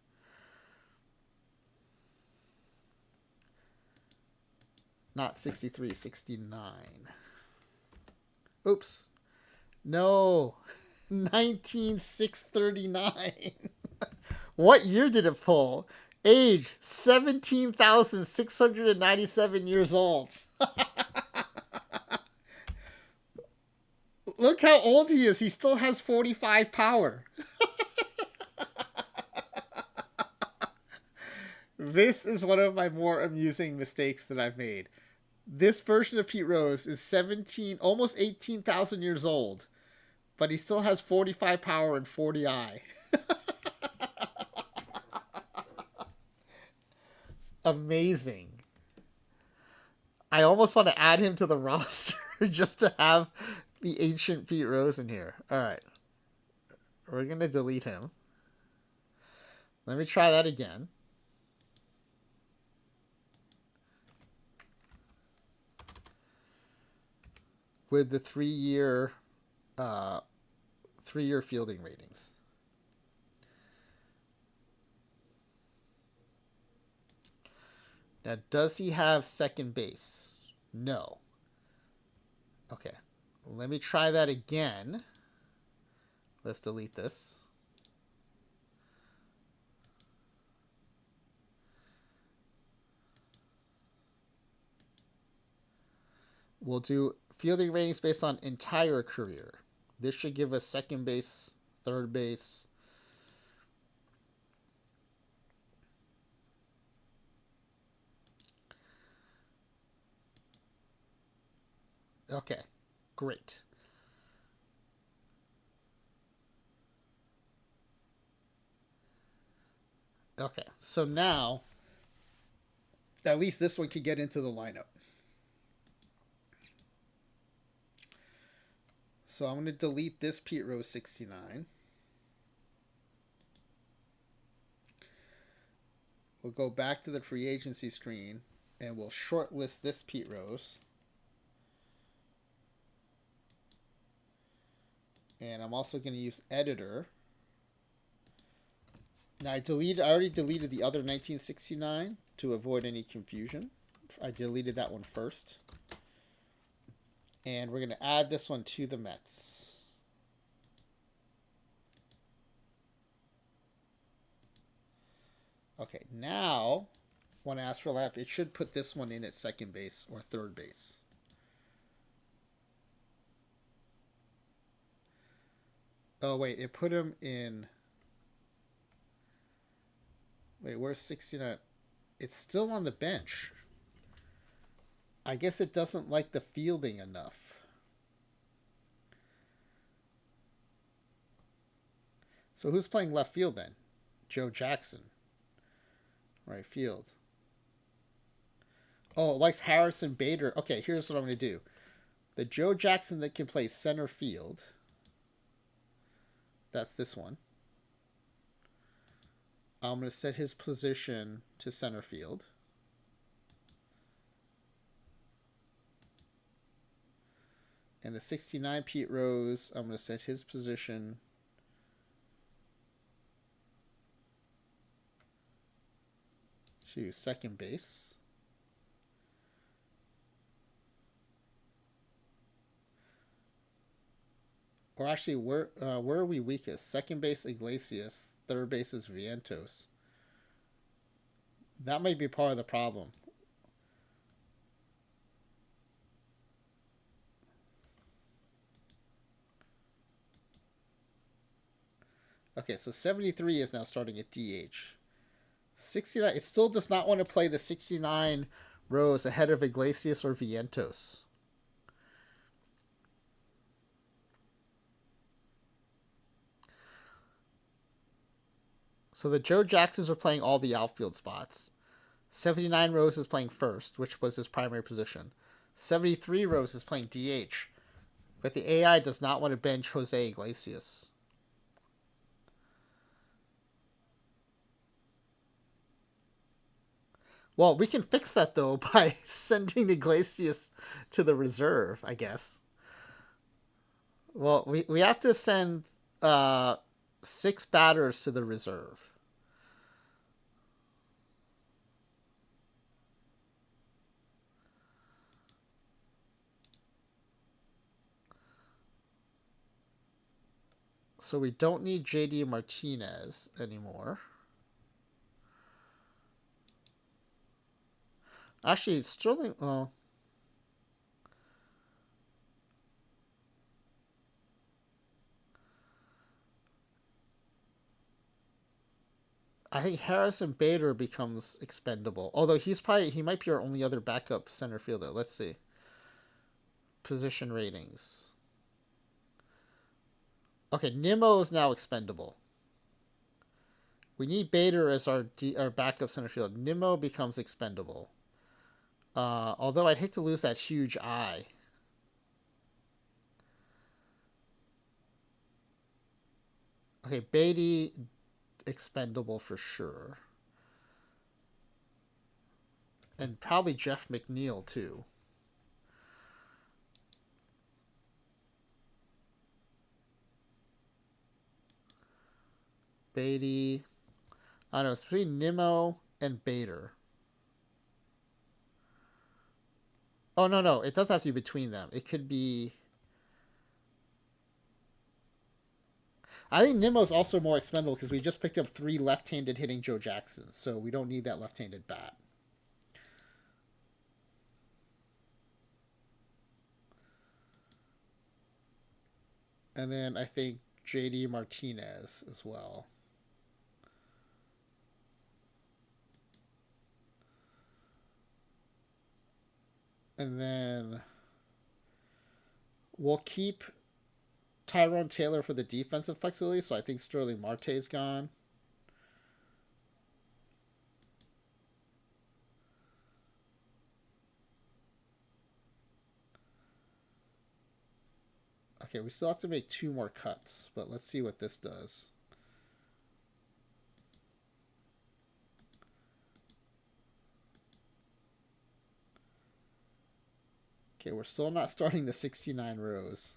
Not 63, 69. Oops. No. 19639. What year did it pull? Age 17,697 years old. Look how old he is. He still has 45 power. This is one of my more amusing mistakes that I've made. This version of Pete Rose is 17, almost 18,000 years old, but he still has 45 power and 40 eye. Amazing. I almost want to add him to the roster just to have the ancient Pete Rose in here. All right. We're going to delete him. Let me try that again. With the 3-year fielding ratings. Now, does he have second base? No. Okay. Let me try that again. Let's delete this. We'll do fielding ratings based on entire career. This should give us second base, third base. Okay, great. Okay, so now, at least this one could get into the lineup. So I'm going to delete this Pete Rose 69. We'll go back to the free agency screen and we'll shortlist this Pete Rose. And I'm also going to use editor. Now I already deleted the other 1969 to avoid any confusion. I deleted that one first. And we're going to add this one to the Mets. Okay, now when Astrolab, it should put this one in at second base or third base. Oh, wait, it put him in... Wait, where's 69? It's still on the bench. I guess it doesn't like the fielding enough. So who's playing left field then? Joe Jackson. Right field. Oh, it likes Harrison Bader. Okay, here's what I'm going to do. The Joe Jackson that can play center field. That's this one. I'm going to set his position to center field. And the 69 Pete Rose, I'm going to set his position to second base. Or actually, where are we weakest? Second base, Iglesias. Third base is Vientos. That might be part of the problem. Okay, so 73 is now starting at DH. 69, it still does not want to play the 69 Rose ahead of Iglesias or Vientos. So the Joe Jacksons are playing all the outfield spots. 79 Rose is playing first, which was his primary position. 73 Rose is playing DH. But the AI does not want to bench Jose Iglesias. Well, we can fix that, though, by sending Iglesias to the reserve, I guess. Well, we have to send 6 batters to the reserve. So we don't need JD Martinez anymore. Actually, Sterling... Oh. I think Harrison Bader becomes expendable. Although he might be our only other backup center fielder. Let's see. Position ratings. Okay, Nimmo is now expendable. We need Bader as our backup center fielder. Nimmo becomes expendable. Although I'd hate to lose that huge eye. Okay, Beatty expendable for sure. And probably Jeff McNeil too. Beatty. I don't know, it's between Nimmo and Bader. Oh, no. It doesn't have to be between them. It could be... I think Nimmo's also more expendable because we just picked up 3 left-handed hitting Joe Jacksons, so we don't need that left-handed bat. And then I think JD Martinez as well. And then we'll keep Tyrone Taylor for the defensive flexibility, so I think Sterling Marte's gone. Okay, we still have to make 2 more cuts, but let's see what this does. Okay, we're still not starting the 69 Rose.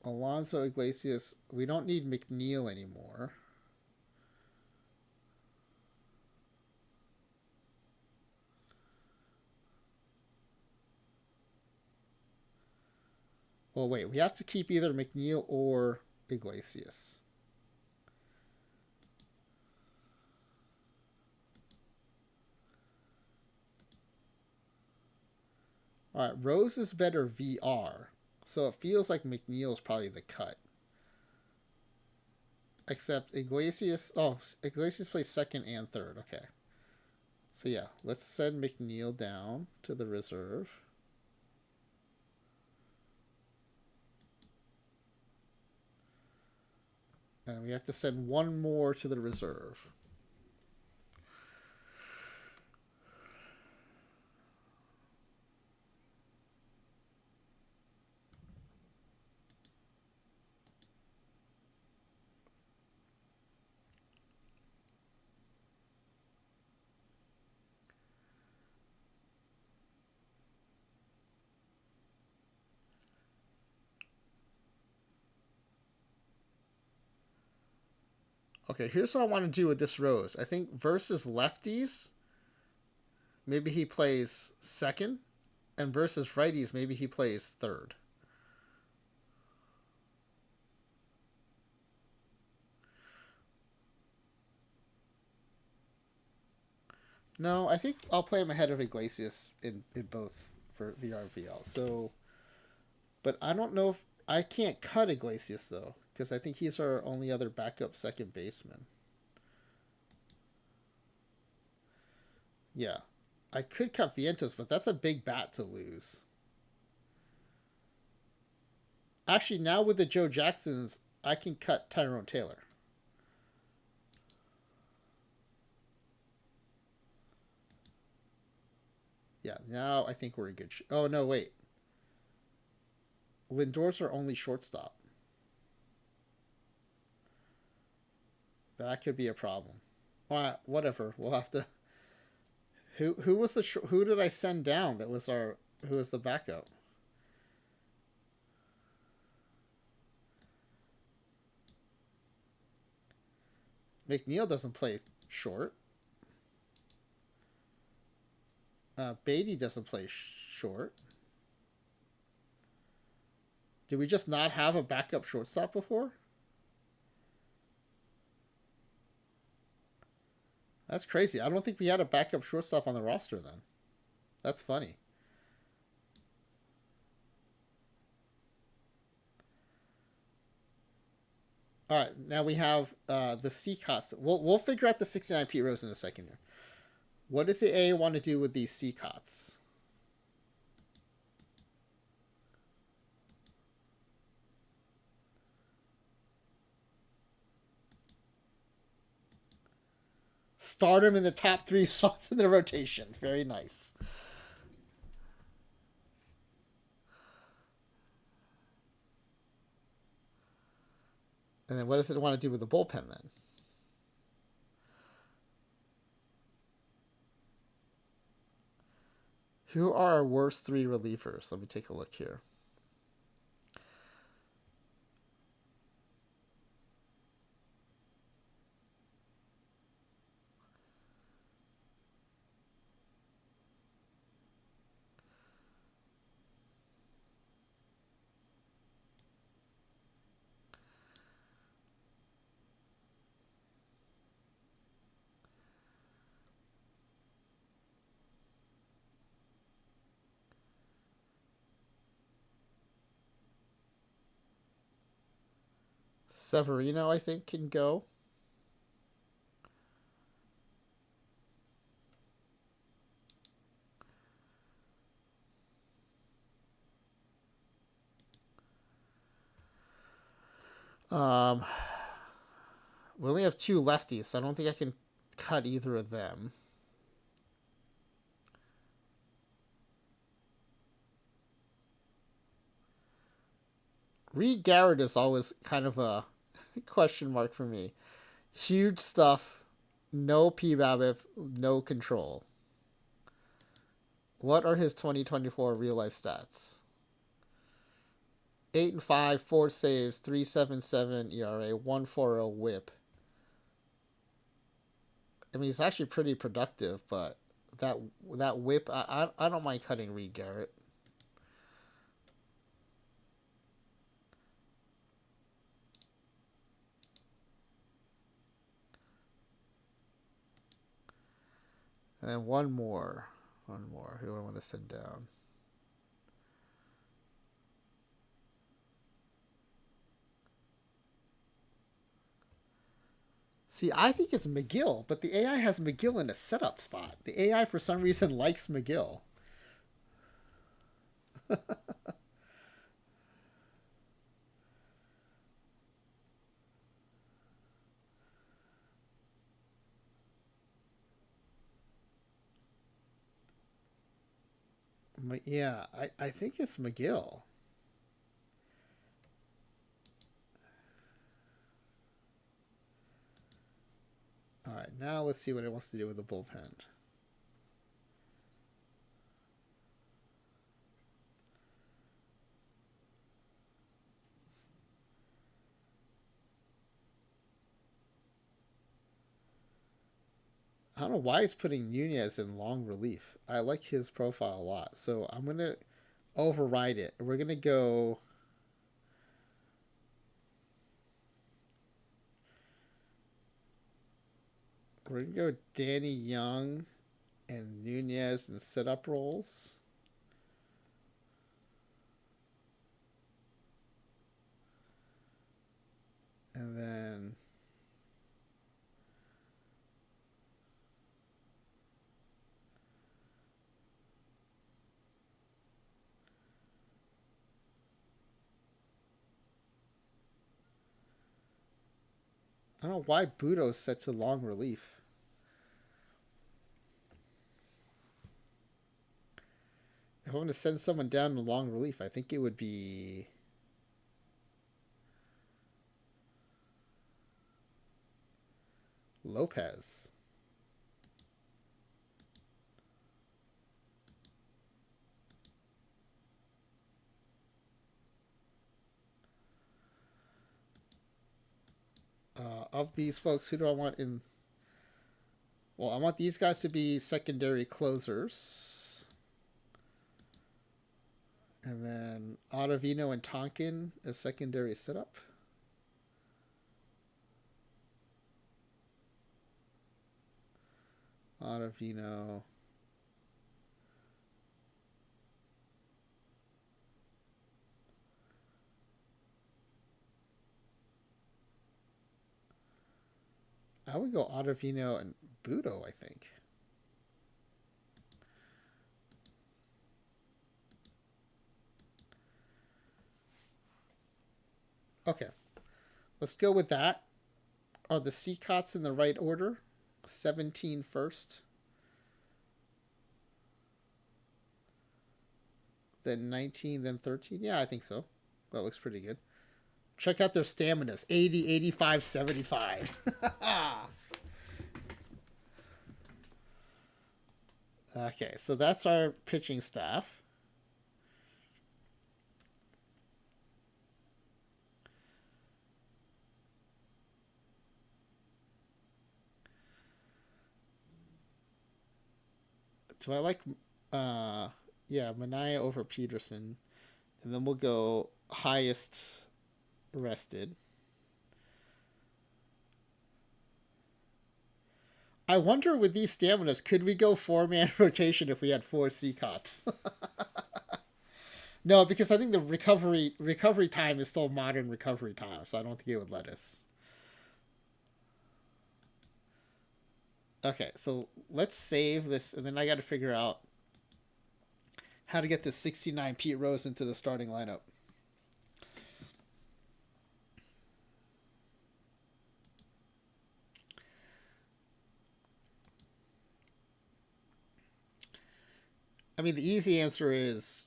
Alonso Iglesias, we don't need McNeil anymore. Well, wait, we have to keep either McNeil or Iglesias. All right, Rose is better VR, so it feels like McNeil is probably the cut. Except Iglesias... Oh, Iglesias plays second and third. Okay. So yeah, let's send McNeil down to the reserve. And we have to send 1 more to the reserve. Okay, here's what I want to do with this Rose. I think versus lefties, maybe he plays second, and versus righties, maybe he plays third. No, I think I'll play him ahead of Iglesias in both for VRVL. So, but I don't know if I can't cut Iglesias though, because I think he's our only other backup second baseman. Yeah, I could cut Vientos, but that's a big bat to lose. Actually, now with the Joe Jacksons, I can cut Tyrone Taylor. Yeah, now I think we're in good. Oh no, wait. Lindor's our only shortstop. That could be a problem. All right, whatever. We'll have to. Who was the who did I send down? That was our who was the backup? McNeil doesn't play short. Beatty doesn't play short. Did we just not have a backup shortstop before? That's crazy. I don't think we had a backup shortstop on the roster then. That's funny. All right, now we have the Cicotte. We'll figure out the 69 Pete Rose in a second here. What does the AA want to do with these Cicottes? Start him in the top 3 spots in the rotation. Very nice. And then what does it want to do with the bullpen then? Who are our worst 3 relievers? Let me take a look here. Severino, I think, can go. Um, we only have 2 lefties, so I don't think I can cut either of them. Reed Garrett is always kind of a question mark for me. Huge stuff, no PBABIP, no control. What are his 2024 real life stats? 8-5, 4 saves, 3.77 ERA, 1.40 WHIP. I mean, he's actually pretty productive, but that WHIP, I don't mind cutting Reed Garrett. And then one more. Who do I want to send down? See, I think it's McGill, but the AI has McGill in a setup spot. The AI, for some reason, likes McGill. Yeah, I think it's McGill. All right, now let's see what it wants to do with the bullpen. don't know why it's putting Nunez in long relief. I like his profile a lot. So I'm going to override it. We're going to go... We're going to go Danny Young and Nunez in setup roles. And then... I don't know why Budo's set to long relief. If I want to send someone down to long relief, I think it would be... Lopez. Of these folks, who do I want in... Well, I want these guys to be secondary closers. And then Ottavino and Tonkin as secondary setup. Ottavino. I would go Ottavino and Budo, I think. Okay. Let's go with that. Are the Cicottes in the right order? 17 first. Then 19, then 13. Yeah, I think so. That looks pretty good. Check out their staminas. 80, 85, 75. Okay, so that's our pitching staff. So I like, Manaea over Peterson. And then we'll go highest rested. I wonder with these staminas, could we go 4-man rotation if we had 4 Cicottes? No, because I think the recovery time is still modern recovery time, so I don't think it would let us. Okay, so let's save this, and then I got to figure out how to get this 69 Pete Rose into the starting lineup. I mean, the easy answer is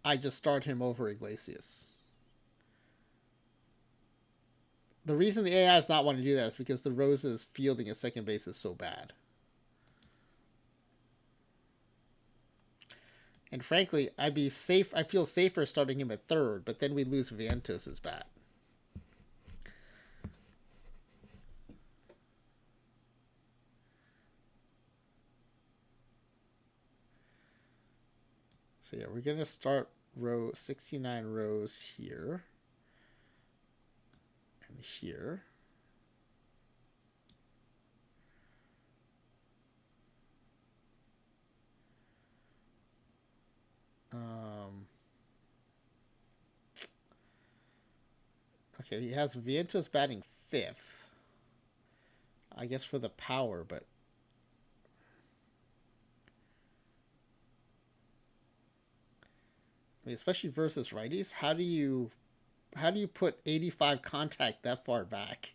I just start him over Iglesias. The reason the AI does not want to do that is because the Rose's fielding at second base is so bad. And frankly, I feel safer starting him at third, but then we lose Vientos' bat. So yeah, we're going to start row 69 rows here. And here. Okay, he has Vientos batting 5th. I guess for the power, but... I mean, especially versus righties, how do you put 85 contact that far back?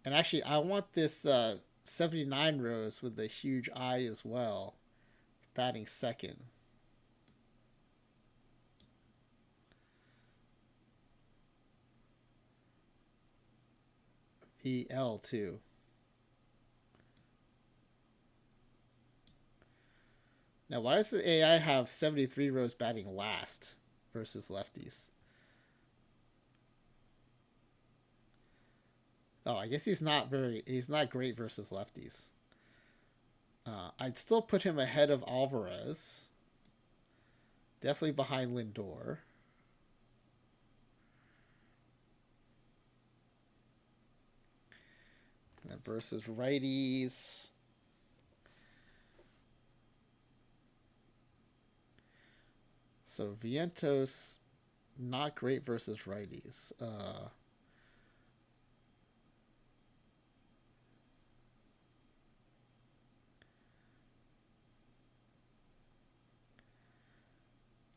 And actually, I want this 79 rows with the huge eye as well, batting second. VL too. Now, why does the AI have 73 rows batting last versus lefties? Oh, I guess he's not great versus lefties. I'd still put him ahead of Alvarez. Definitely behind Lindor. And then versus righties. So Vientos, not great versus righties.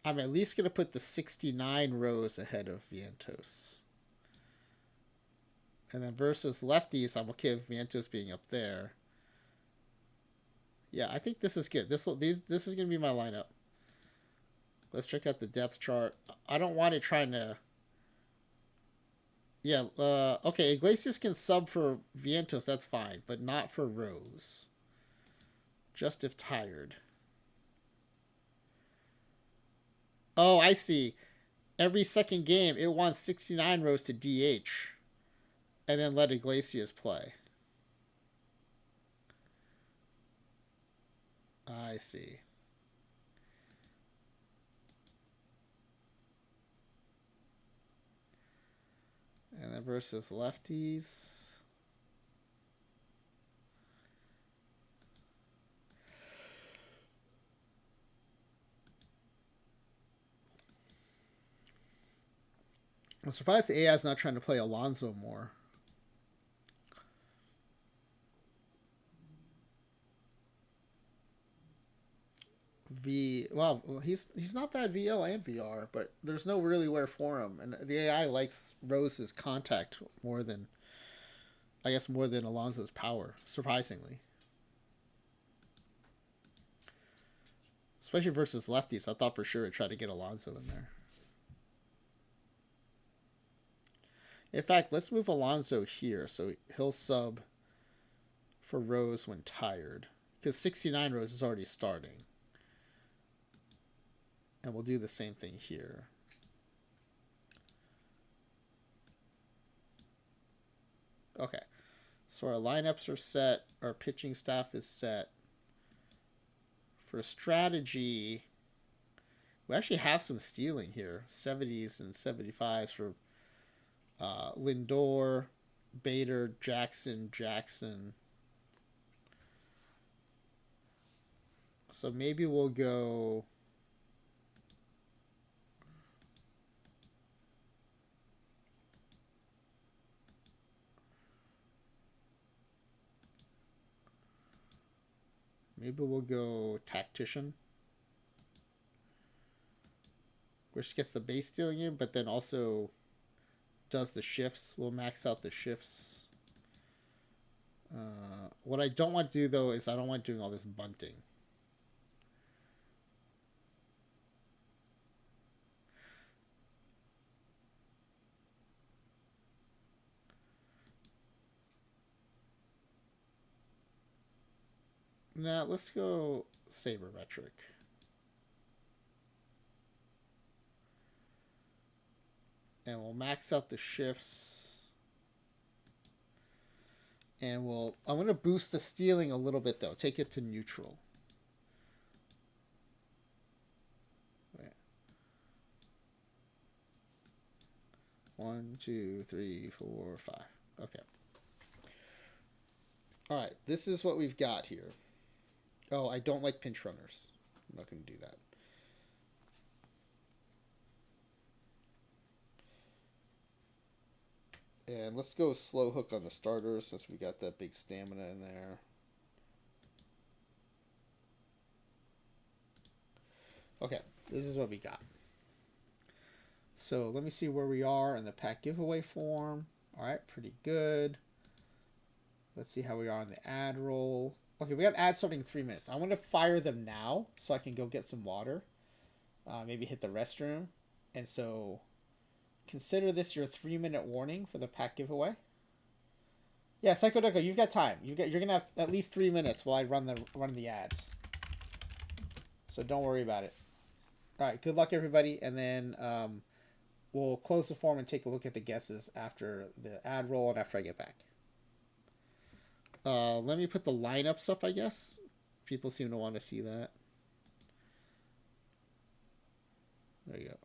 I'm at least going to put the 69 rows ahead of Vientos. And then versus lefties, I'm okay with Vientos being up there. Yeah, I think this is good. This is going to be my lineup. Let's check out the depth chart. I don't want it trying to... Yeah, okay, Iglesias can sub for Vientos, that's fine, but not for Rose. Just if tired. Oh, I see. Every second game, it wants 69 rows to DH. And then let Iglesias play. I see. And then versus lefties. I'm surprised the AI is not trying to play Alonso more. Well, he's not bad VL and VR, but there's no really where for him, and the AI likes Rose's contact more than, I guess, more than Alonso's power, surprisingly. Especially versus lefties, I thought for sure it'd try to get Alonso in there. In fact, let's move Alonso here so he'll sub for Rose when tired, because 69 Rose is already starting. And we'll do the same thing here. Okay. So our lineups are set. Our pitching staff is set. For strategy, we actually have some stealing here. 70s and 75s for Lindor, Bader, Jackson. So maybe we'll go... Maybe we'll go Tactician, which gets the base stealing in, but then also does the shifts. We'll max out the shifts. What I don't want to do, though, is I don't want doing all this bunting. Now, let's go sabermetric. And we'll max out the shifts. And I'm going to boost the stealing a little bit, though. Take it to neutral. Wait. 1, 2, 3, 4, 5. Okay. All right, this is what we've got here. Oh, I don't like pinch runners. I'm not going to do that. And let's go slow hook on the starters since we got that big stamina in there. Okay, this is what we got. So let me see where we are in the pack giveaway form. All right, pretty good. Let's see how we are on the ad roll. Okay, we got ads starting in 3 minutes. I want to fire them now so I can go get some water. Maybe hit the restroom. And so consider this your 3-minute warning for the pack giveaway. Yeah, Cicotte, you've got time. You're gonna have at least 3 minutes while I run the ads. So don't worry about it. All right, good luck everybody, and then we'll close the form and take a look at the guesses after the ad roll and after I get back. Let me put the lineups up, I guess. People seem to want to see that. There you go.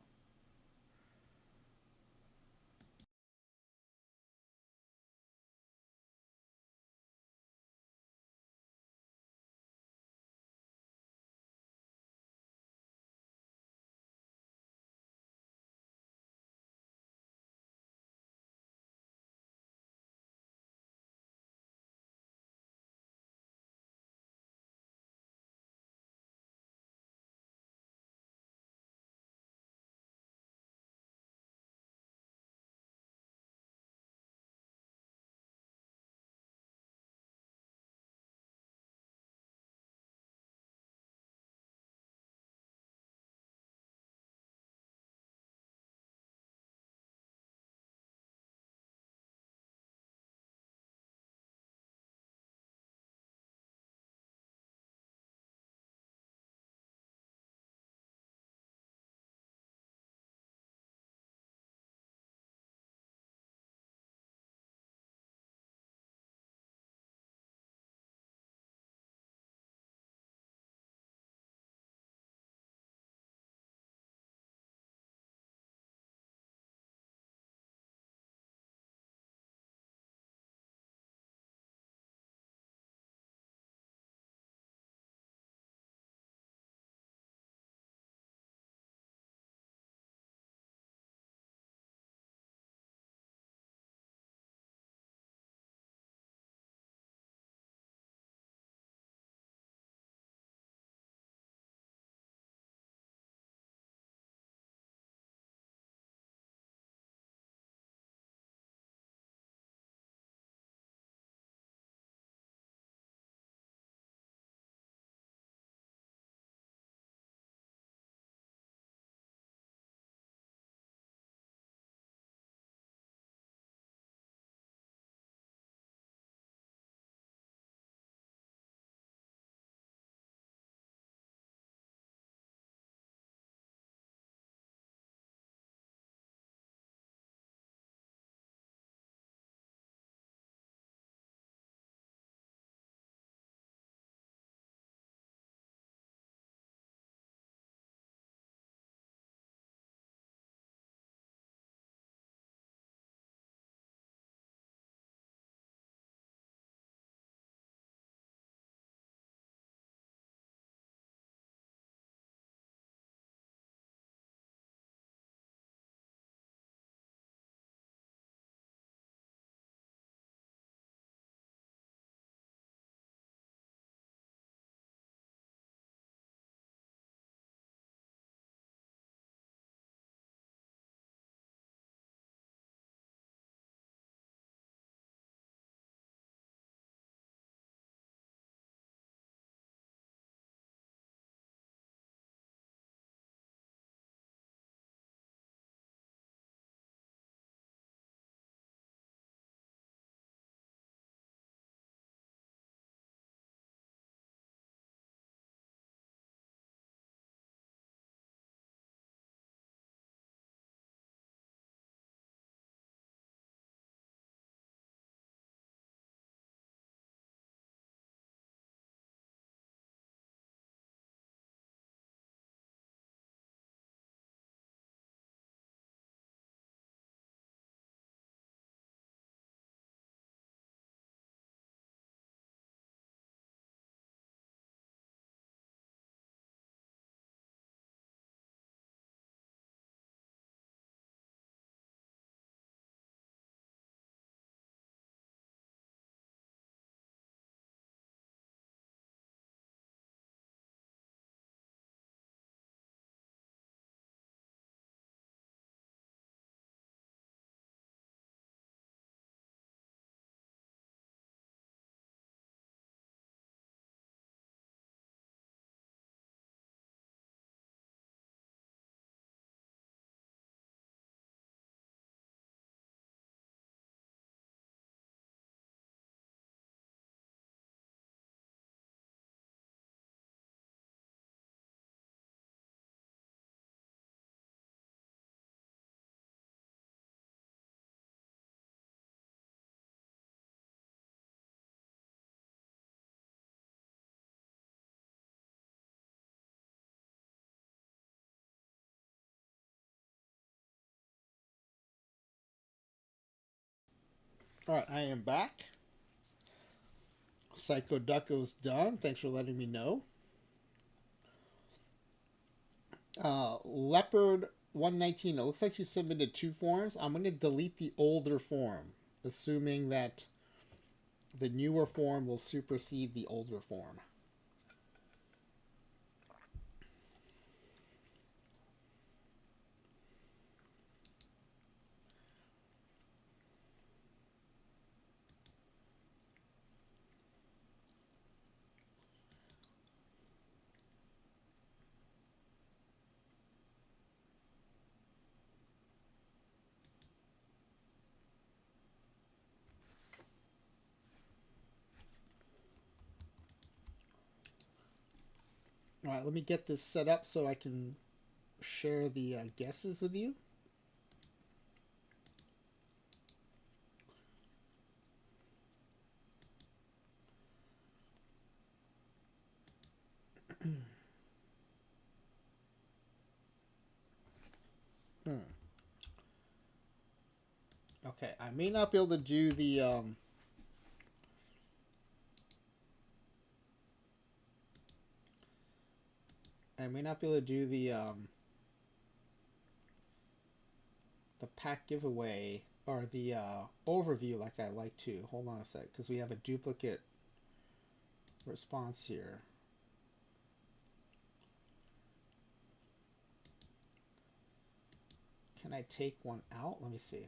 All right, I am back. Psychoducko's done. Thanks for letting me know. Leopard 119. It looks like you submitted 2 forms. I'm going to delete the older form, assuming that the newer form will supersede the older form. All right, let me get this set up so I can share the guesses with you. Okay, I may not be able to do the pack giveaway or the overview like I like to. Hold on a sec, because we have a duplicate response here. Can I take one out? Let me see.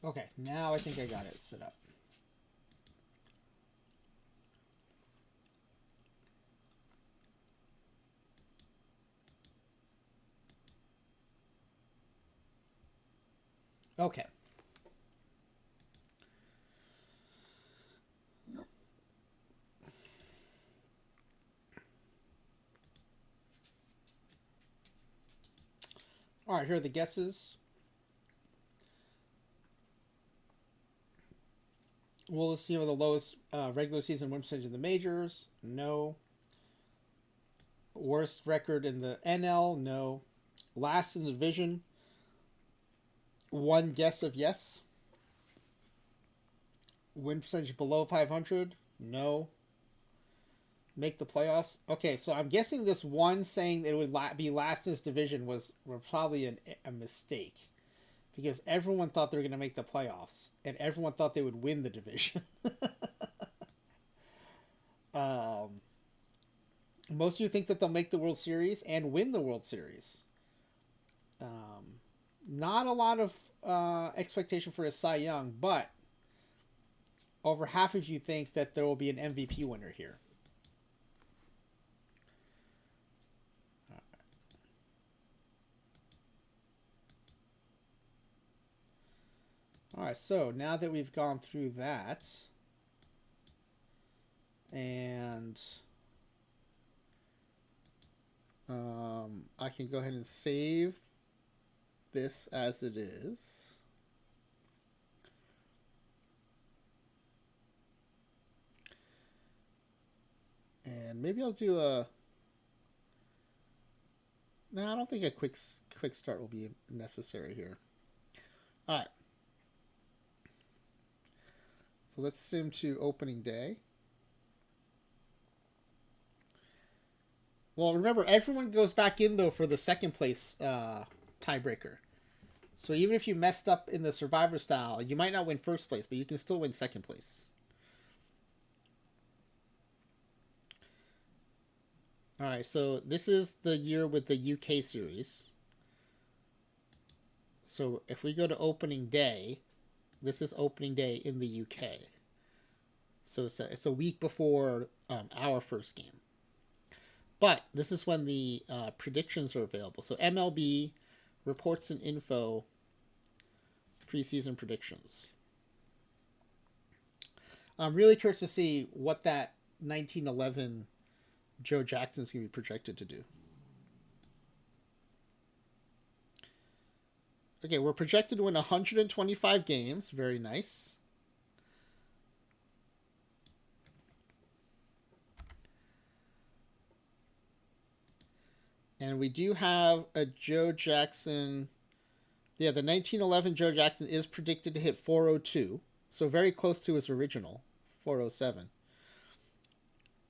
Okay, now I think I got it set up. Okay. All right, here are the guesses. Will this team have the lowest regular season win percentage in the majors? No. Worst record in the NL? No. Last in the division? One guess of yes. Win percentage below 500? No. Make the playoffs? Okay, so I'm guessing this one saying it would be last in this division was probably a mistake. Because everyone thought they were going to make the playoffs. And everyone thought they would win the division. Most of you think that they'll make the World Series and win the World Series. Not a lot of expectation for a Cy Young, but over half of you think that there will be an MVP winner here. All right, so now that we've gone through that, and I can go ahead and save this as it is. And maybe I'll do a... No, I don't think a quick start will be necessary here. All right. So let's sim to opening day. Well, remember, everyone goes back in, though, for the second place tiebreaker. So even if you messed up in the Survivor style, you might not win first place, but you can still win second place. All right, so this is the year with the UK series. So if we go to opening day, this is opening day in the UK. So it's a week before our first game. But this is when the predictions are available. So MLB reports and info preseason predictions. I'm really curious to see what that 1911 Joe Jackson's going to be projected to do. Okay, we're projected to win 125 games. Very nice. And we do have a Joe Jackson. Yeah, the 1911 Joe Jackson is predicted to hit 402. So very close to his original, 407.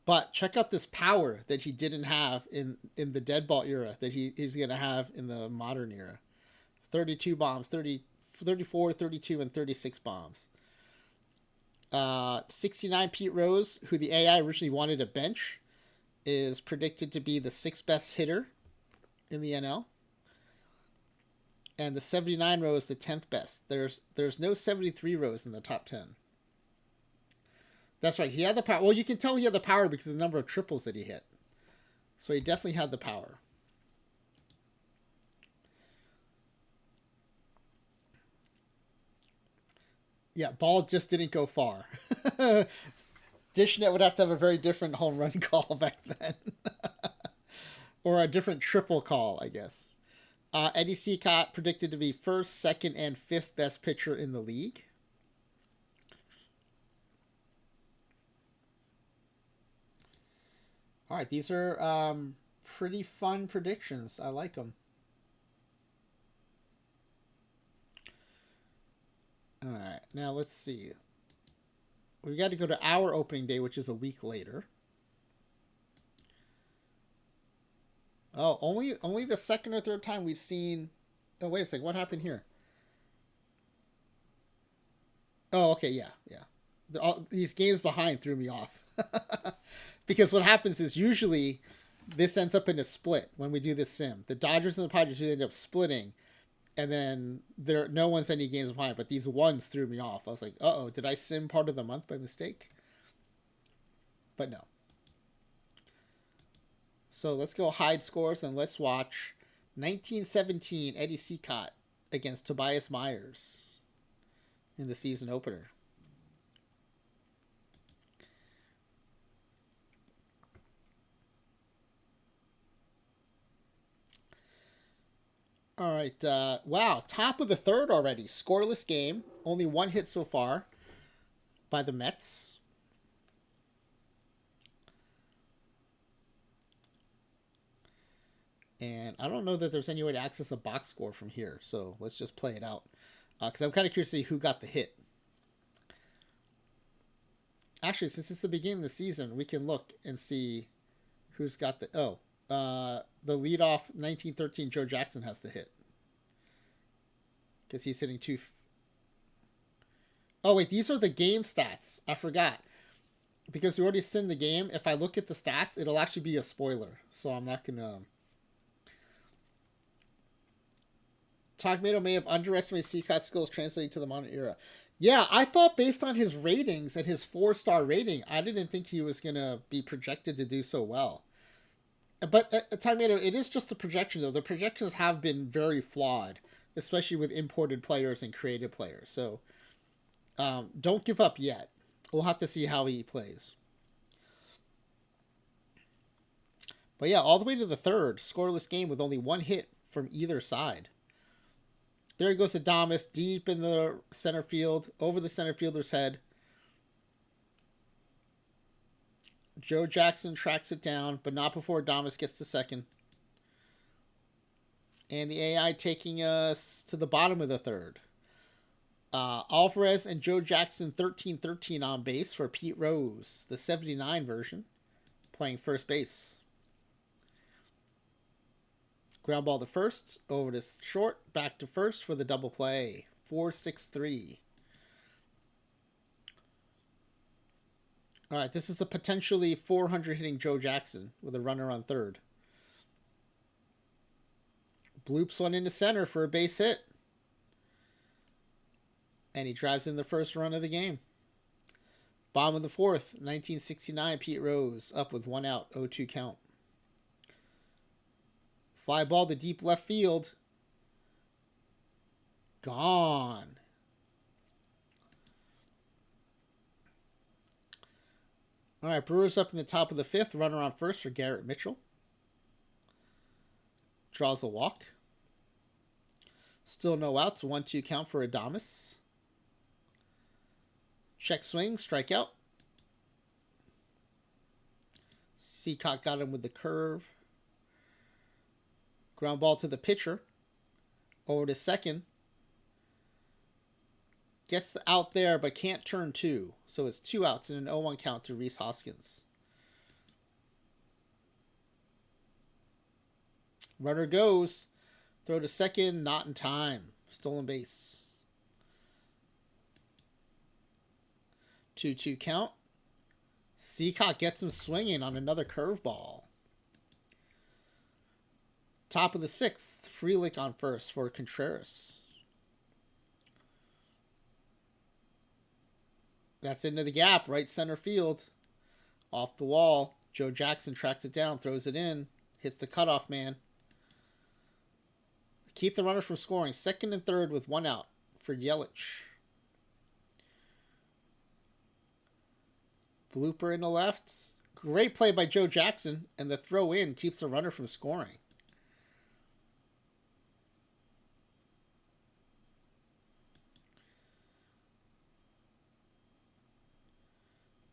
But check out this power that he didn't have in the dead ball era that he's going to have in the modern era. 32 bombs, 34, 32, and 36 bombs. 69 Pete Rose, who the AI originally wanted to bench, is predicted to be the sixth best hitter in the NL. And the 79 Rose, the 10th best. There's no 73 Rose in the top 10. That's right. He had the power. Well, you can tell he had the power because of the number of triples that he hit. So he definitely had the power. Yeah, ball just didn't go far. Dishnet would have to have a very different home run call back then. Or a different triple call, I guess. Eddie Cicotte predicted to be first, second, and fifth best pitcher in the league. All right, these are pretty fun predictions. I like them. All right, now let's see. We got to go to our opening day, which is a week later. Oh, only the second or third time we've seen. Oh, wait a second. What happened here? Oh, okay, yeah. These games behind threw me off. Because what happens is usually this ends up in a split when we do this sim. The Dodgers and the Padres end up splitting, and then no one's any games behind. But these ones threw me off. I was like, uh-oh, did I sim part of the month by mistake? But no. So let's go hide scores and let's watch 1917 Eddie Cicotte against Tobias Myers in the season opener. All right. Wow. Top of the third already. Scoreless game. Only one hit so far by the Mets. And I don't know that there's any way to access a box score from here. So let's just play it out. Because I'm kind of curious to see who got the hit. Actually, since it's the beginning of the season, we can look and see who's got the... Oh. The leadoff 1913 Joe Jackson has the hit. Because he's hitting two. Oh, wait. These are the game stats. I forgot. Because we already seen the game. If I look at the stats, it'll actually be a spoiler. So I'm not going to... Togmato may have underestimated Cicotte's skills translating to the modern era. Yeah, I thought based on his ratings and his 4-star rating, I didn't think he was going to be projected to do so well. But Togmato, it is just a projection, though. The projections have been very flawed, especially with imported players and creative players. So don't give up yet. We'll have to see how he plays. But yeah, all the way to the third, scoreless game with only one hit from either side. There he goes to Adames, deep in the center field, over the center fielder's head. Joe Jackson tracks it down, but not before Adames gets to second. And the AI taking us to the bottom of the third. Alvarez and Joe Jackson 13-13 on base for Pete Rose, the 79 version, playing first base. Ground ball to first, over to short, back to first for the double play. 4-6-3. All right, this is a potentially 400 hitting Joe Jackson with a runner on third. Bloops one into center for a base hit. And he drives in the first run of the game. Bottom of the fourth, 1969, Pete Rose up with one out, 0-2 count. Fly ball to deep left field. Gone. All right, Brewers up in the top of the fifth. Runner on first for Garrett Mitchell. Draws a walk. Still no outs. 1-2 count for Adames. Check swing, strikeout. Cicotte got him with the curve. Ground ball to the pitcher. Over to second. Gets out there, but can't turn two. So it's 2 outs and an 0-1 count to Rhys Hoskins. Runner goes. Throw to second, not in time. Stolen base. 2-2 count. Cicotte gets him swinging on another curveball. Top of the sixth. Frelick on first for Contreras. That's into the gap. Right center field. Off the wall. Joe Jackson tracks it down. Throws it in. Hits the cutoff man. Keep the runner from scoring. Second and third with 1 out for Yelich. Blooper in the left. Great play by Joe Jackson. And the throw in keeps the runner from scoring.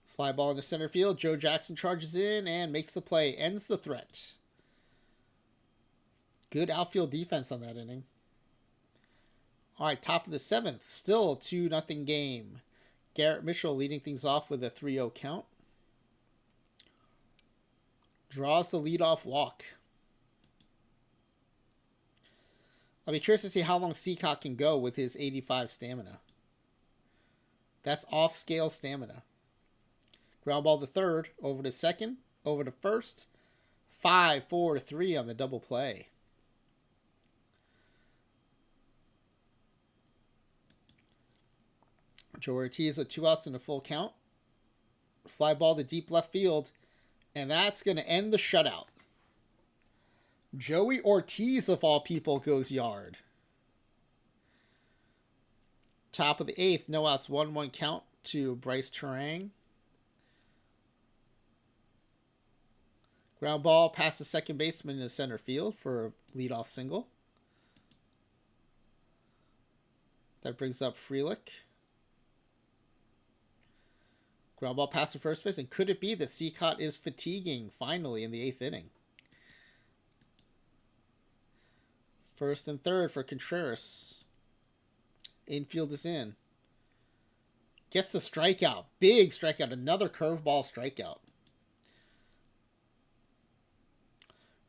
Fly ball into center field. Joe Jackson charges in and makes the play. Ends the threat. Good outfield defense on that inning. All right, top of the seventh. Still 2-0 game. Garrett Mitchell leading things off with a 3-0 count. Draws the leadoff walk. I'll be curious to see how long Cicotte can go with his 85 stamina. That's off-scale stamina. Ground ball to third. Over to second. Over to first. 5-4-3 on the double play. Joe Ortiz with 2 outs and a full count. Fly ball to deep left field. And that's going to end the shutout. Joey Ortiz, of all people, goes yard. Top of the eighth. No outs. 1-1 count to Bryce Terang. Ground ball past the second baseman in the center field for a leadoff single. That brings up Frelick. Ground ball past the first base. And could it be that Cicotte is fatiguing finally in the 8th inning? First and third for Contreras. Infield is in. Gets the strikeout. Big strikeout. Another curveball strikeout.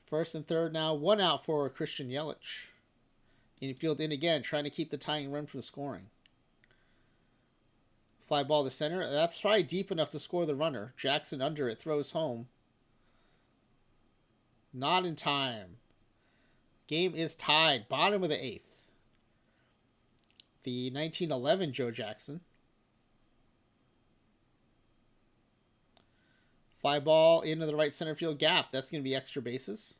First and third now. 1 out for Christian Yelich. Infield in again. Trying to keep the tying run from scoring. Fly ball to center. That's probably deep enough to score the runner. Jackson under it. Throws home. Not in time. Game is tied. Bottom of the 8th. The 1911 Joe Jackson. Fly ball into the right center field gap. That's going to be extra bases.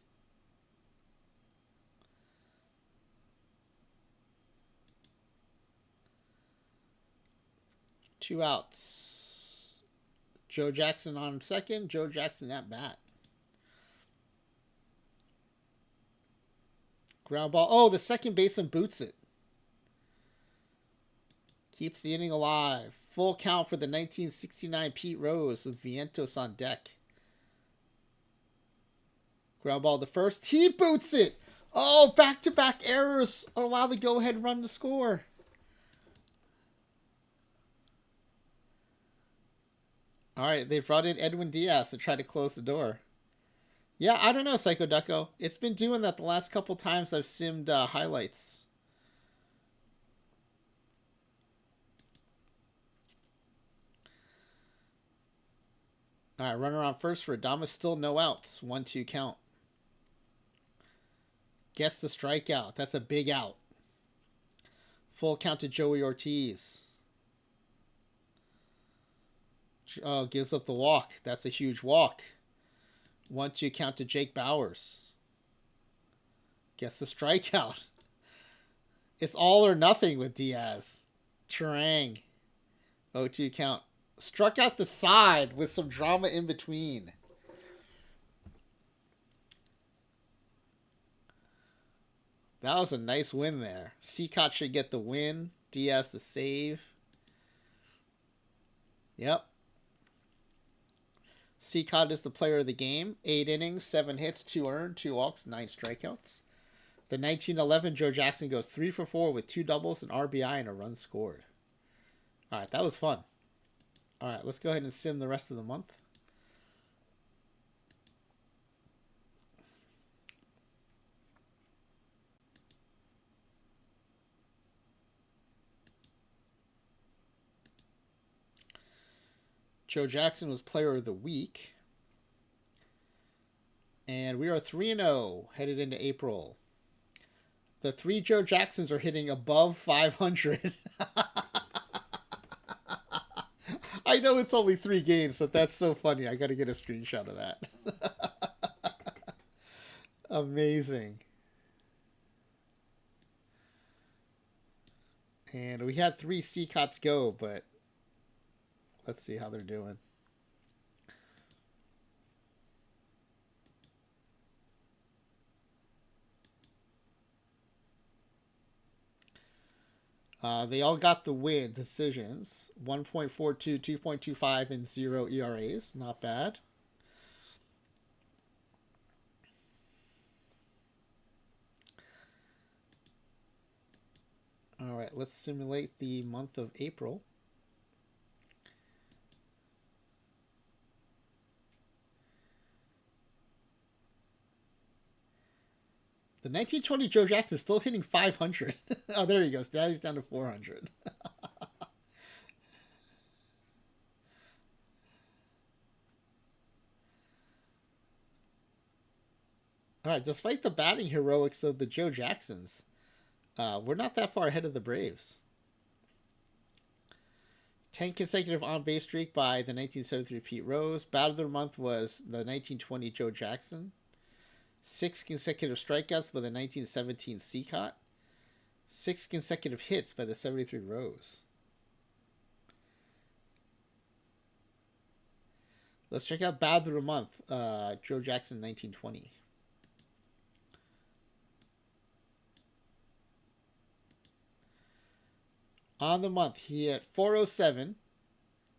Two outs. Joe Jackson on second. Joe Jackson at bat. Ground ball. Oh, the second baseman boots it. Keeps the inning alive. Full count for the 1969 Pete Rose with Vientos on deck. Ground ball to first. He boots it. Oh, back-to-back errors allow the go-ahead run to score. All right, they've brought in Edwin Diaz to try to close the door. Yeah, I don't know, Psycho Ducko. It's been doing that the last couple times I've simmed highlights. All right, runner on first for Adames. Still no outs. 1-2 count. Gets the strikeout. That's a big out. Full count to Joey Ortiz. Oh, gives up the walk. That's a huge walk. 1-2 count to Jake Bowers. Gets the strikeout. It's all or nothing with Diaz. Terang. 0-2 count. Struck out the side with some drama in between. That was a nice win there. Cicotte should get the win. Diaz the save. Yep. Cicotte is the player of the game. 8 innings, 7 hits, 2 earned, 2 walks, 9 strikeouts. The 1911 Joe Jackson goes 3 for 4 with 2 doubles, an RBI, and a run scored. All right, that was fun. All right, let's go ahead and sim the rest of the month. Joe Jackson was player of the week. And we are 3-0 headed into April. The 3 Joe Jacksons are hitting above 500. I know it's only 3 games, but that's so funny. I got to get a screenshot of that. Amazing. And we had 3 Cicottes go, but let's see how they're doing. They all got the win decisions. 1.42, 2.25, and 0 ERAs. Not bad. All right, let's simulate the month of April. The 1920 Joe Jackson is still hitting 500. Oh, there he goes. Now he's down to 400. All right, despite the batting heroics of the Joe Jacksons, we're not that far ahead of the Braves. 10 consecutive on-base streak by the 1973 Pete Rose. Bat of the month was the 1920 Joe Jackson. 6 consecutive strikeouts by the 1917 Cicotte. 6 consecutive hits by the 73 Rose. Let's check out Bat of the month, Joe Jackson 1920. On the month, he had 407,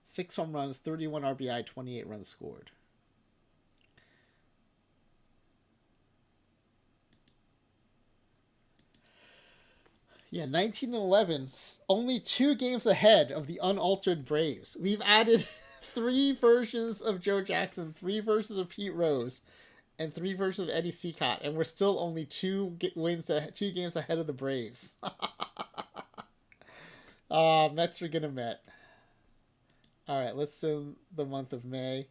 6 home runs, 31 RBI, 28 runs scored. Yeah, 19 and 11, only 2 games ahead of the unaltered Braves. We've added 3 versions of Joe Jackson, 3 versions of Pete Rose, and 3 versions of Eddie Cicotte, and we're still only 2 games ahead of the Braves. Mets are gonna Met. All right, let's sim the month of May.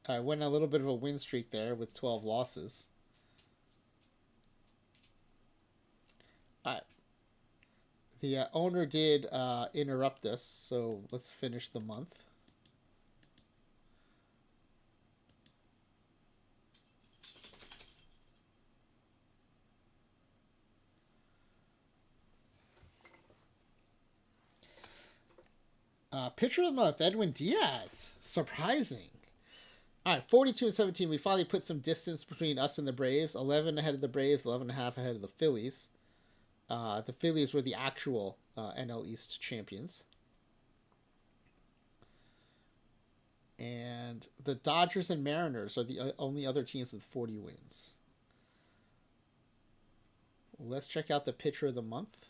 I went a little bit of a win streak there with 12 losses. All right. The owner did interrupt us, so let's finish the month. Pitcher of the month, Edwin Diaz. Surprising. All right, 42 and 17. We finally put some distance between us and the Braves. 11 ahead of the Braves, 11 and a half ahead of the Phillies. The Phillies were the actual NL East champions. And the Dodgers and Mariners are the only other teams with 40 wins. Let's check out the pitcher of the month.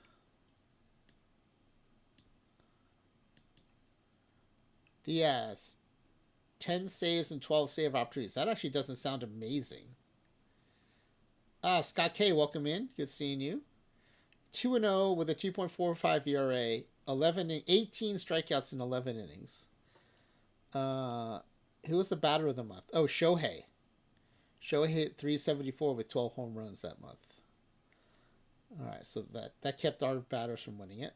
Diaz, 10 saves and 12 save opportunities. That actually doesn't sound amazing. Scott K, welcome in. Good seeing you. 2-0 with a 2.45 ERA, 18 strikeouts in 11 innings. Who was the batter of the month? Oh, Shohei. Shohei hit 374 with 12 home runs that month. All right, so that kept our batters from winning it.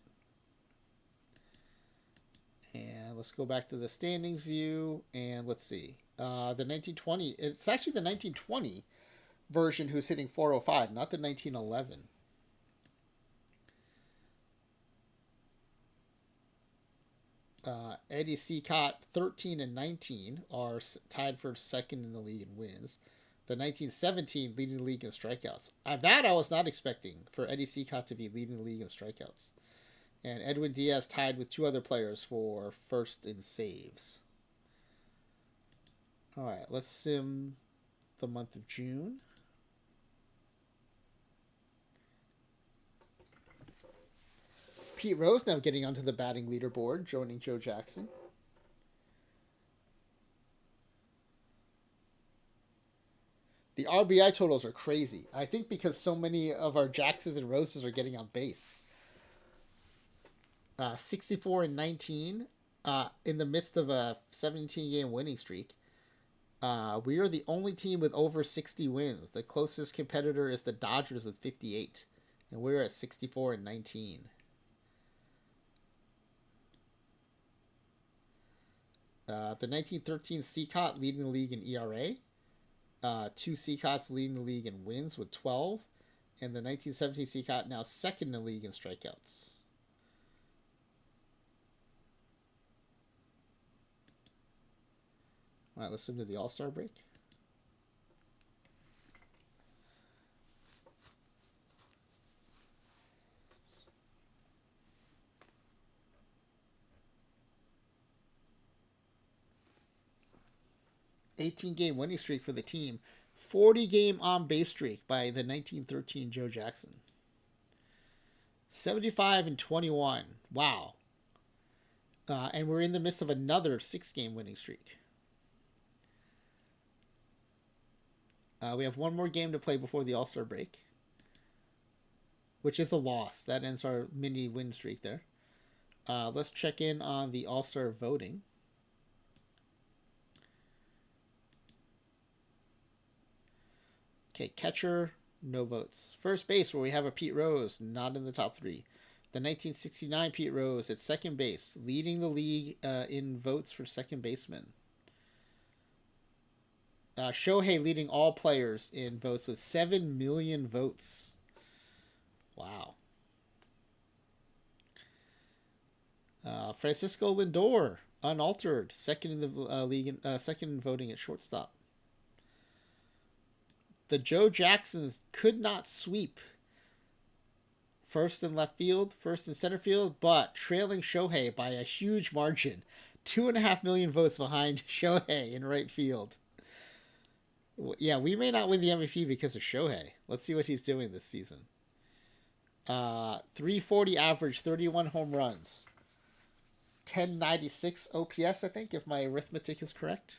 And let's go back to the standings view, and let's see. The 1920, it's actually the 1920 version who's hitting 405, not the 1911. Eddie Cicotte, 13 and 19, are tied for second in the league in wins. The 1917 leading the league in strikeouts. That I was not expecting for Eddie Cicotte to be leading the league in strikeouts. And Edwin Diaz tied with two other players for first in saves. All right, let's sim the month of June. Pete Rose now getting onto the batting leaderboard, joining Joe Jackson. The RBI totals are crazy. I think because so many of our Jacksons and Roses are getting on base. 64 and 19 in the midst of a 17-game winning streak. We are the only team with over 60 wins. The closest competitor is the Dodgers with 58. And we're at 64 and 19. The 1913 Cicotte leading the league in ERA. Two Cicottes leading the league in wins with 12. And the 1917 Cicotte now second in the league in strikeouts. All right, let's move to the All-Star break. $18-game winning streak for the team. 40-game on-base streak by the 1913 Joe Jackson. 75 and 21. Wow. And we're in the midst of another 6-game winning streak. We have one more game to play before the All-Star break, which is a loss. That ends our mini win streak there. Let's check in on the All-Star voting. Okay, catcher, no votes. First base, where we have a Pete Rose, not in the top 3. The 1969 Pete Rose at second base, leading the league in votes for second baseman. Shohei leading all players in votes with 7 million votes. Wow. Francisco Lindor, unaltered, second in the league, second in voting at shortstop. The Joe Jacksons could not sweep first in left field, first in center field, but trailing Shohei by a huge margin. 2.5 million votes behind Shohei in right field. Yeah, we may not win the MVP because of Shohei. Let's see what he's doing this season. 340 average, 31 home runs. 1096 OPS, I think, if my arithmetic is correct.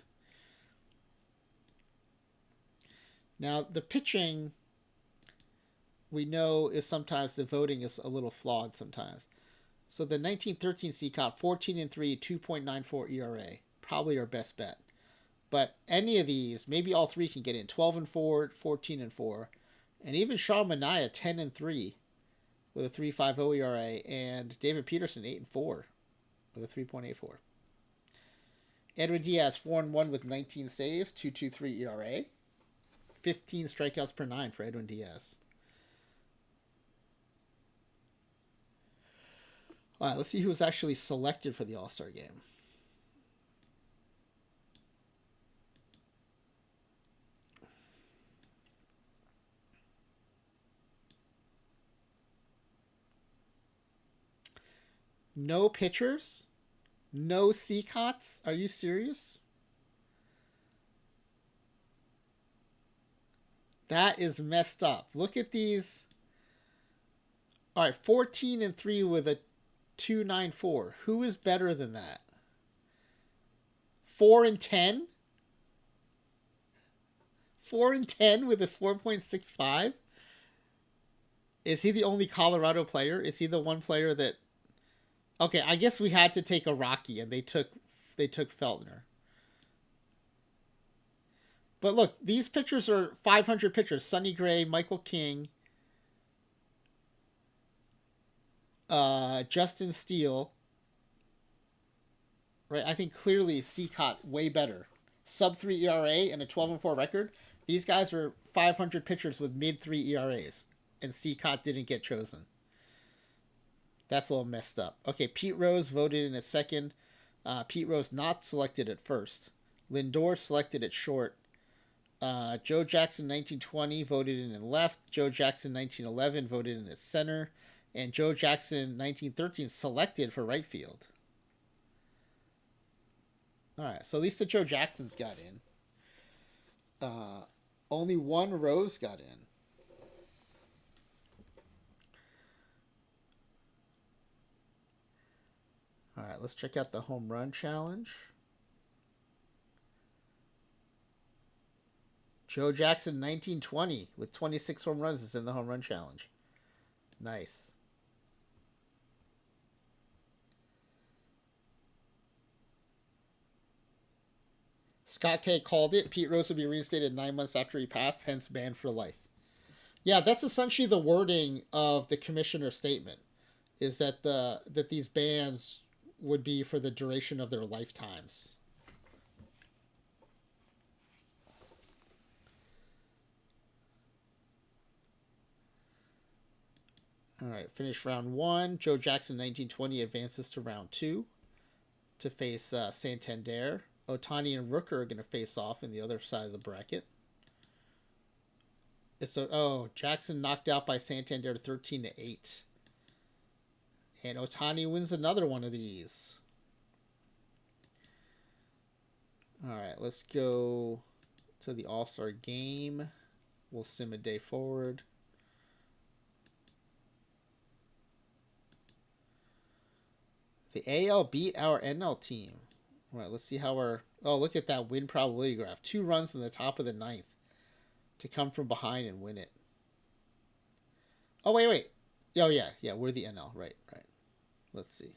Now, the pitching, we know, is sometimes the voting is a little flawed sometimes. So the 1913 Cicotte, 14 and 3, 2.94 ERA, probably our best bet. But any of these, maybe all three can get in. 12 and 4, 14 and 4, and even Sean Manaea, 10 and 3, with a 3.50 ERA, and David Peterson, 8 and 4, with a 3.84. Edwin Diaz, 4 and 1 with 19 saves, 2.23 ERA. 15 strikeouts per 9 for Edwin Diaz. All right, let's see who was actually selected for the All-Star game. No pitchers? No Cicottes? Are you serious? That is messed up. Look at these. All right, 14 and 3 with a 2.94. Who is better than that? 4 and 10? 4 and 10 with a 4.65? Is he the only Colorado player? Is he the one player that... Okay, I guess we had to take a Rocky, and they took Feltner. But look, these pitchers are 500 pitchers. Sonny Gray, Michael King, Justin Steele. Right, I think clearly Cicotte way better. Sub 3 ERA and a 12 and 4 record. These guys are 500 pitchers with mid-3 ERAs, and Cicotte didn't get chosen. That's a little messed up. Okay, Pete Rose voted in at second. Pete Rose not selected at first. Lindor selected at short. Joe Jackson 1920 voted in at left. Joe Jackson 1911 voted in at center. And Joe Jackson 1913 selected for right field. All right, so at least the Joe Jacksons got in. Only one Rose got in. All right, let's check out the home run challenge. Joe Jackson 1920 with 26 home runs is in the home run challenge. Nice. Scott K called it. Pete Rose would be reinstated 9 months after he passed, hence banned for life. Yeah, that's essentially the wording of the commissioner's statement, is that that these bans would be for the duration of their lifetimes. All right, finish round 1. Joe Jackson 1920 advances to round 2 to face Santander. Ohtani and Rooker are going to face off in the other side of the bracket. Jackson knocked out by Santander 13-8. And Ohtani wins another one of these. All right, let's go to the All-Star game. We'll sim a day forward. The AL beat our NL team. All right, let's see how our... Oh, look at that win probability graph. 2 runs in the top of the 9th to come from behind and win it. Oh, wait. Oh, yeah, we're the NL. Right. Let's see.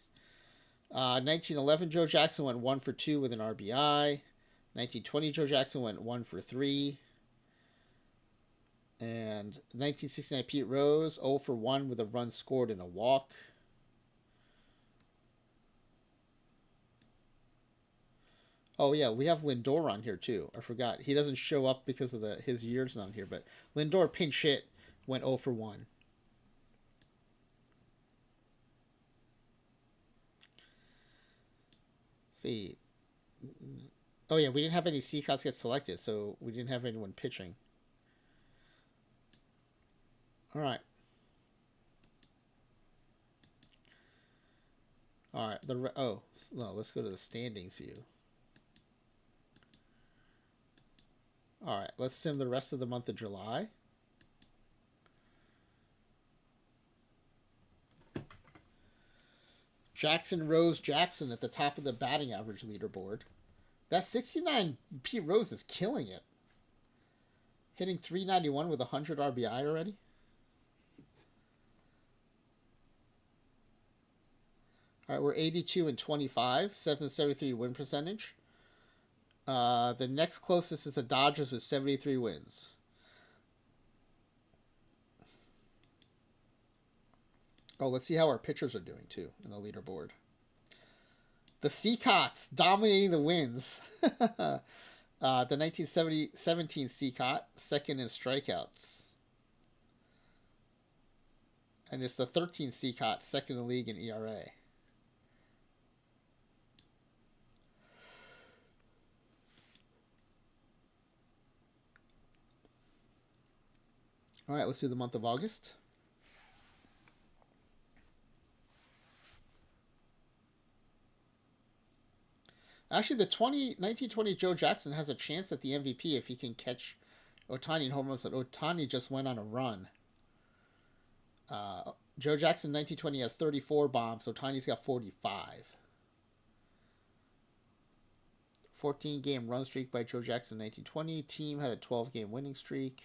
1911, Joe Jackson went 1 for 2 with an RBI. 1920, Joe Jackson went 1 for 3. And 1969, Pete Rose, 0 for 1 with a run scored and a walk. Oh, yeah, we have Lindor on here, too. I forgot. He doesn't show up because of his years on here, but Lindor pinch hit, went 0 for 1. Let's see. Oh, yeah, we didn't have any Cicottes get selected, so we didn't have anyone pitching. All right. Let's go to the standings view. All right, let's sim the rest of the month of July. Jackson Rose Jackson at the top of the batting average leaderboard. That 69 Pete Rose is killing it. Hitting 391 with 100 RBI already. All right, we're 82-25, 773 win percentage. The next closest is the Dodgers with 73 wins. Oh, let's see how our pitchers are doing, too, in the leaderboard. The Cicottes dominating the wins. The 1917 Cicotte, second in strikeouts. And it's the 13 Cicotte, second in the league in ERA. All right, let's do the month of August. Actually, the 1920 Joe Jackson has a chance at the MVP if he can catch Ohtani in home runs. But Ohtani just went on a run. Joe Jackson 1920 has 34 bombs. Ohtani's got 45. 14-game run streak by Joe Jackson 1920. Team had a 12-game winning streak.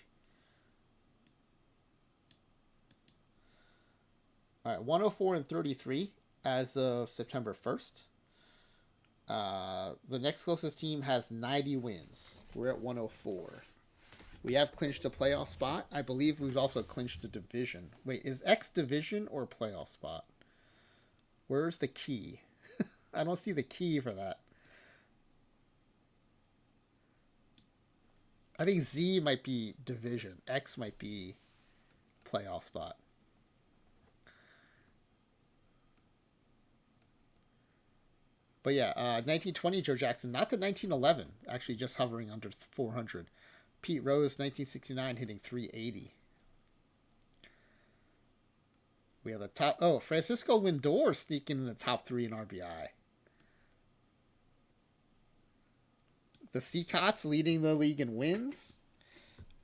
All right, 104-33 as of September 1st. The next closest team has 90 wins. We're at 104. We have clinched a playoff spot. I believe we've also clinched a division. Wait, is X division or playoff spot? Where's the key? I don't see the key for that. I think Z might be division. X might be playoff spot. But yeah, 1920 Joe Jackson, not the 1911, actually just hovering under 400. Pete Rose, 1969, hitting 380. We have the top. Oh, Francisco Lindor sneaking in the top 3 in RBI. The Cicottes leading the league in wins.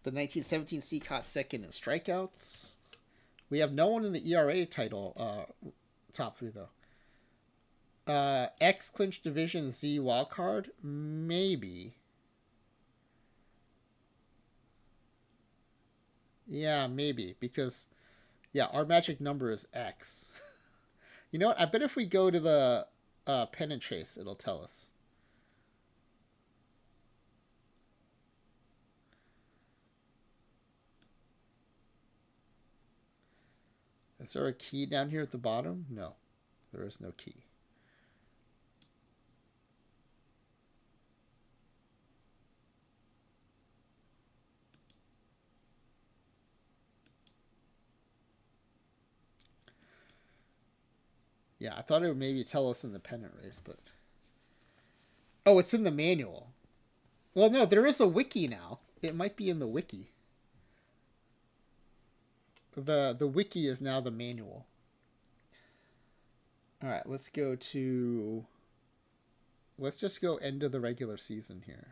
The 1917 Cicotte second in strikeouts. We have no one in the ERA title top 3 though. X clinch division, Z wildcard, maybe. Yeah, maybe because our magic number is X. You know what? I bet if we go to the pennant chase, it'll tell us. Is there a key down here at the bottom? No, there is no key. Yeah, I thought it would maybe tell us in the pennant race, but... Oh, it's in the manual. Well, no, there is a wiki now. It might be in the wiki. The wiki is now the manual. All right, let's go to... Let's just go end of the regular season here.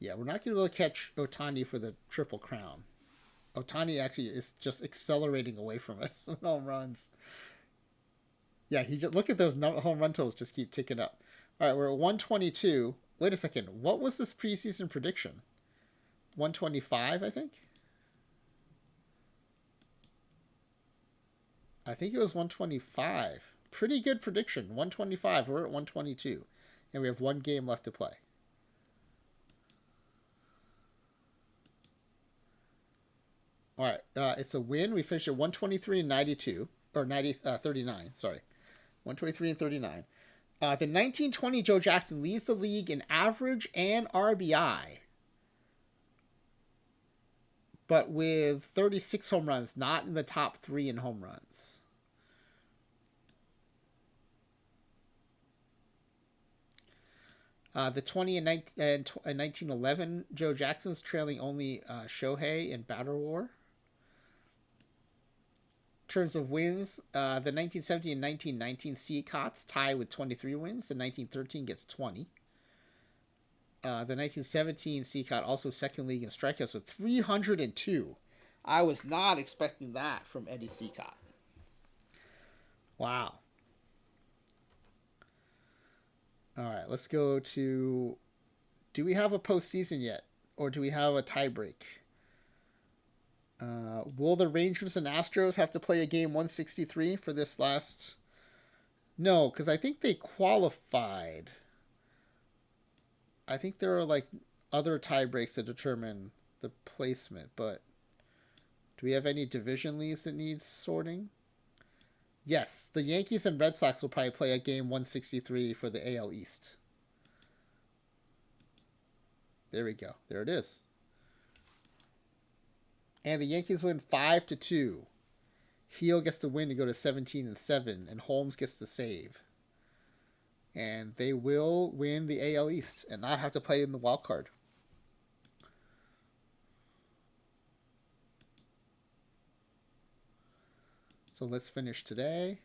Yeah, we're not going to be able to catch Ohtani for the Triple Crown. Ohtani actually is just accelerating away from us with home runs. Yeah, he just look at those home run totals just keep ticking up. All right, we're at 122. Wait a second. What was this preseason prediction? 125, I think. I think it was 125. Pretty good prediction. 125. We're at 122, and we have one game left to play. All right, it's a win. We finished at 123 and 92, or 39. Sorry, 123 and 39. The 1920 Joe Jackson leads the league in average and RBI, but with 36 home runs, not in the top 3 in home runs. The 20 and 1911 Joe Jackson's trailing only Shohei in batter war. In terms of wins, the 1917 and 1919 Cicottes tie with 23 wins. The 1913 gets 20. The 1917 Cicotte also second league in strikeouts with 302. I was not expecting that from Eddie Cicotte. Wow. All right, let's go to... Do we have a postseason yet? Or do we have a tiebreak? Will the Rangers and Astros have to play a game 163 for this last... No, because I think they qualified. I think there are like other tiebreaks to determine the placement, but do we have any division leagues that need sorting? Yes, the Yankees and Red Sox will probably play a game 163 for the AL East. There we go. There it is. And the Yankees win 5-2. Heel gets the win to go to 17-7, and Holmes gets the save. And they will win the AL East and not have to play in the wild card. So let's finish today.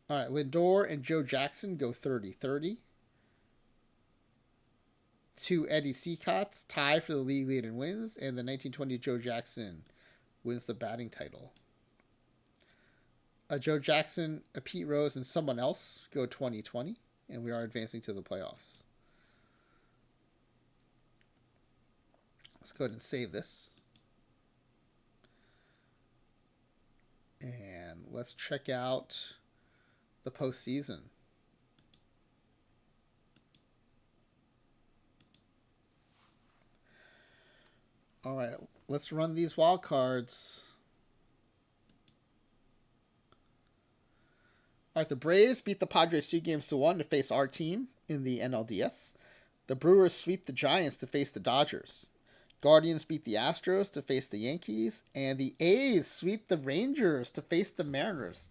All right, Lindor and Joe Jackson go 30-30. 2 Eddie Cicottes tie for the league lead in wins, and the 1920 Joe Jackson wins the batting title. Joe Jackson, Pete Rose, and someone else go 20-20, and we are advancing to the playoffs. Let's go ahead and save this. And let's check out the postseason. All right, let's run these wild cards. All right, the Braves beat the Padres 2-1 to face our team in the NLDS. The Brewers sweep the Giants to face the Dodgers. Guardians beat the Astros to face the Yankees, and the A's sweep the Rangers to face the Mariners.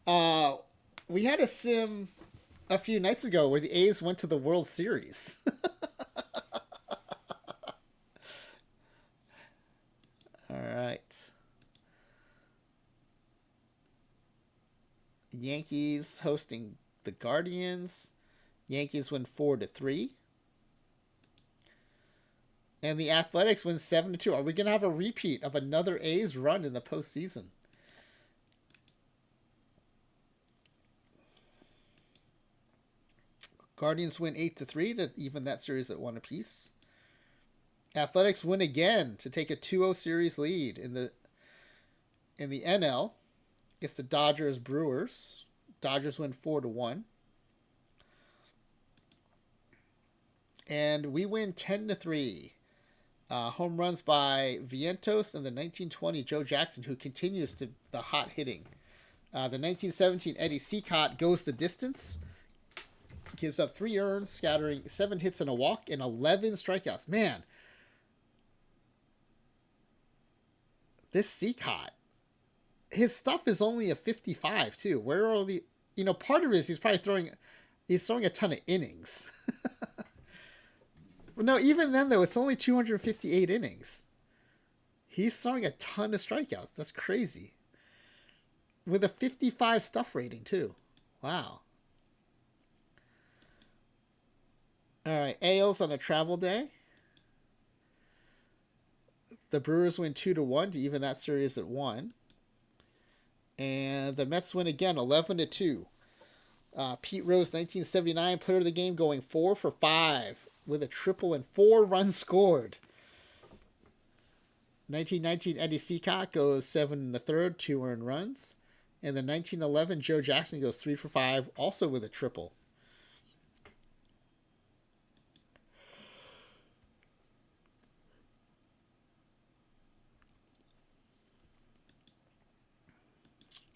We had a sim a few nights ago where the A's went to the World Series. All right. Yankees hosting the Guardians. Yankees win 4-3. And the Athletics win 7-2. Are we going to have a repeat of another A's run in the postseason? Guardians win 8-3 to even that series at 1 apiece. Athletics win again to take a 2-0 series lead in the NL. It's the Dodgers Brewers. Dodgers win 4-1. And we win 10-3. Home runs by Vientos and the 1920 Joe Jackson, who continues to the hot hitting. The 1917 Eddie Cicotte goes the distance. Gives up 3 earns, scattering 7 hits and a walk and 11 strikeouts. Man, this Cicotte, his stuff is only a 55 too. Where are all the, part of it is he's probably throwing a ton of innings. No, even then though, it's only 258 innings. He's throwing a ton of strikeouts. That's crazy. With a 55 stuff rating too. Wow. All right, A's on a travel day. The Brewers win 2-1 to even that series at 1. And the Mets win again 11-2. Pete Rose, 1979, player of the game, going 4 for 5 with a triple and 4 runs scored. 1919 Eddie Cicotte goes 7 1/3, 2 earned runs. And the 1911 Joe Jackson goes 3 for 5, also with a triple.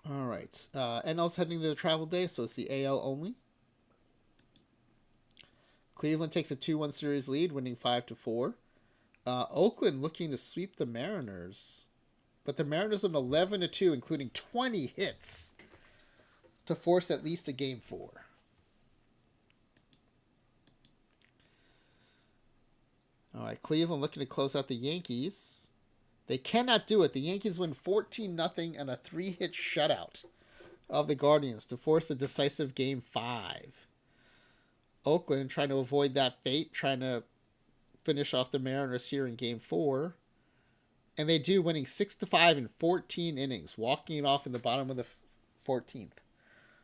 All right. NL's heading to the travel day, so it's the AL only. Cleveland takes a 2-1 series lead, winning 5-4. Oakland looking to sweep the Mariners. But the Mariners win 11-2, including 20 hits to force at least a game 4. All right, Cleveland looking to close out the Yankees. They cannot do it. The Yankees win 14-0 and a 3-hit shutout of the Guardians to force a decisive game 5. Oakland trying to avoid that fate, trying to finish off the Mariners here in game 4. And they do, winning 6-5 in 14 innings, walking it off in the bottom of the 14th.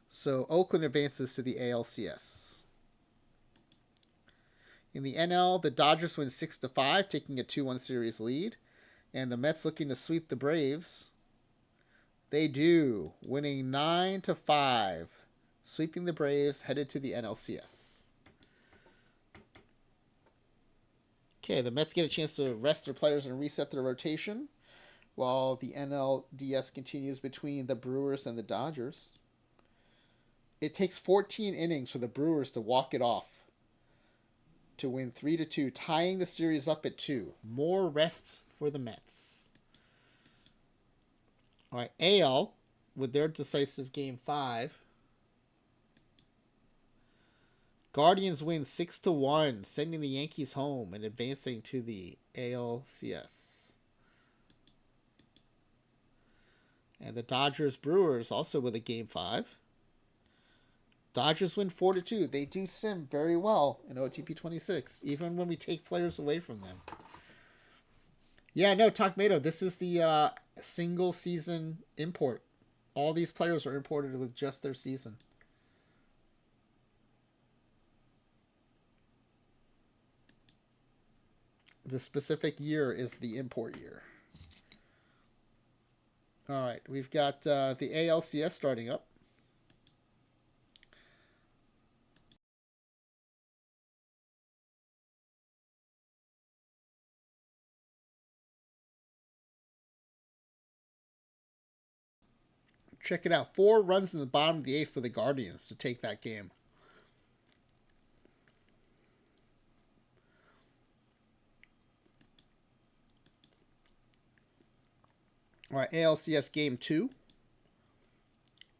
So Oakland advances to the ALCS. In the NL, the Dodgers win 6-5, taking a 2-1 series lead. And the Mets looking to sweep the Braves. They do, winning 9-5, sweeping the Braves, headed to the NLCS. Okay, the Mets get a chance to rest their players and reset their rotation, while the NLDS continues between the Brewers and the Dodgers. It takes 14 innings for the Brewers to walk it off to win 3-2, tying the series up at 2. More rests for the Mets. All right, AL with their decisive game 5. Guardians win 6-1, sending the Yankees home and advancing to the ALCS. And the Dodgers Brewers also with a game 5. Dodgers win 4-2. They do sim very well in OOTP26, even when we take players away from them. Yeah, no, Talkmato, this is the single season import. All these players are imported with just their season. The specific year is the import year. All right, we've got the ALCS starting up. Check it out. 4 runs in the bottom of the 8th for the Guardians to take that game. All right, ALCS Game 2.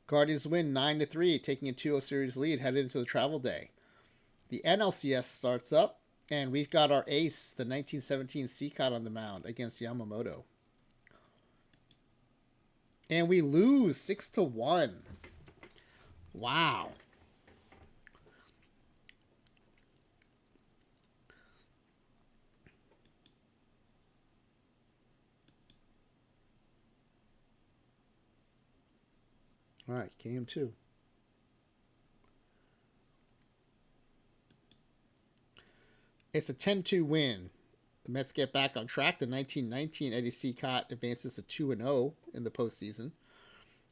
Guardians win 9-3, taking a 2-0 series lead headed into the travel day. The NLCS starts up, and we've got our ace, the 1917 Cicotte, on the mound against Yamamoto. And we lose 6-1. Wow. All right, game 2. It's a 10-2 win. The Mets get back on track. The 1919 Eddie Cicotte advances to 2-0 in the postseason.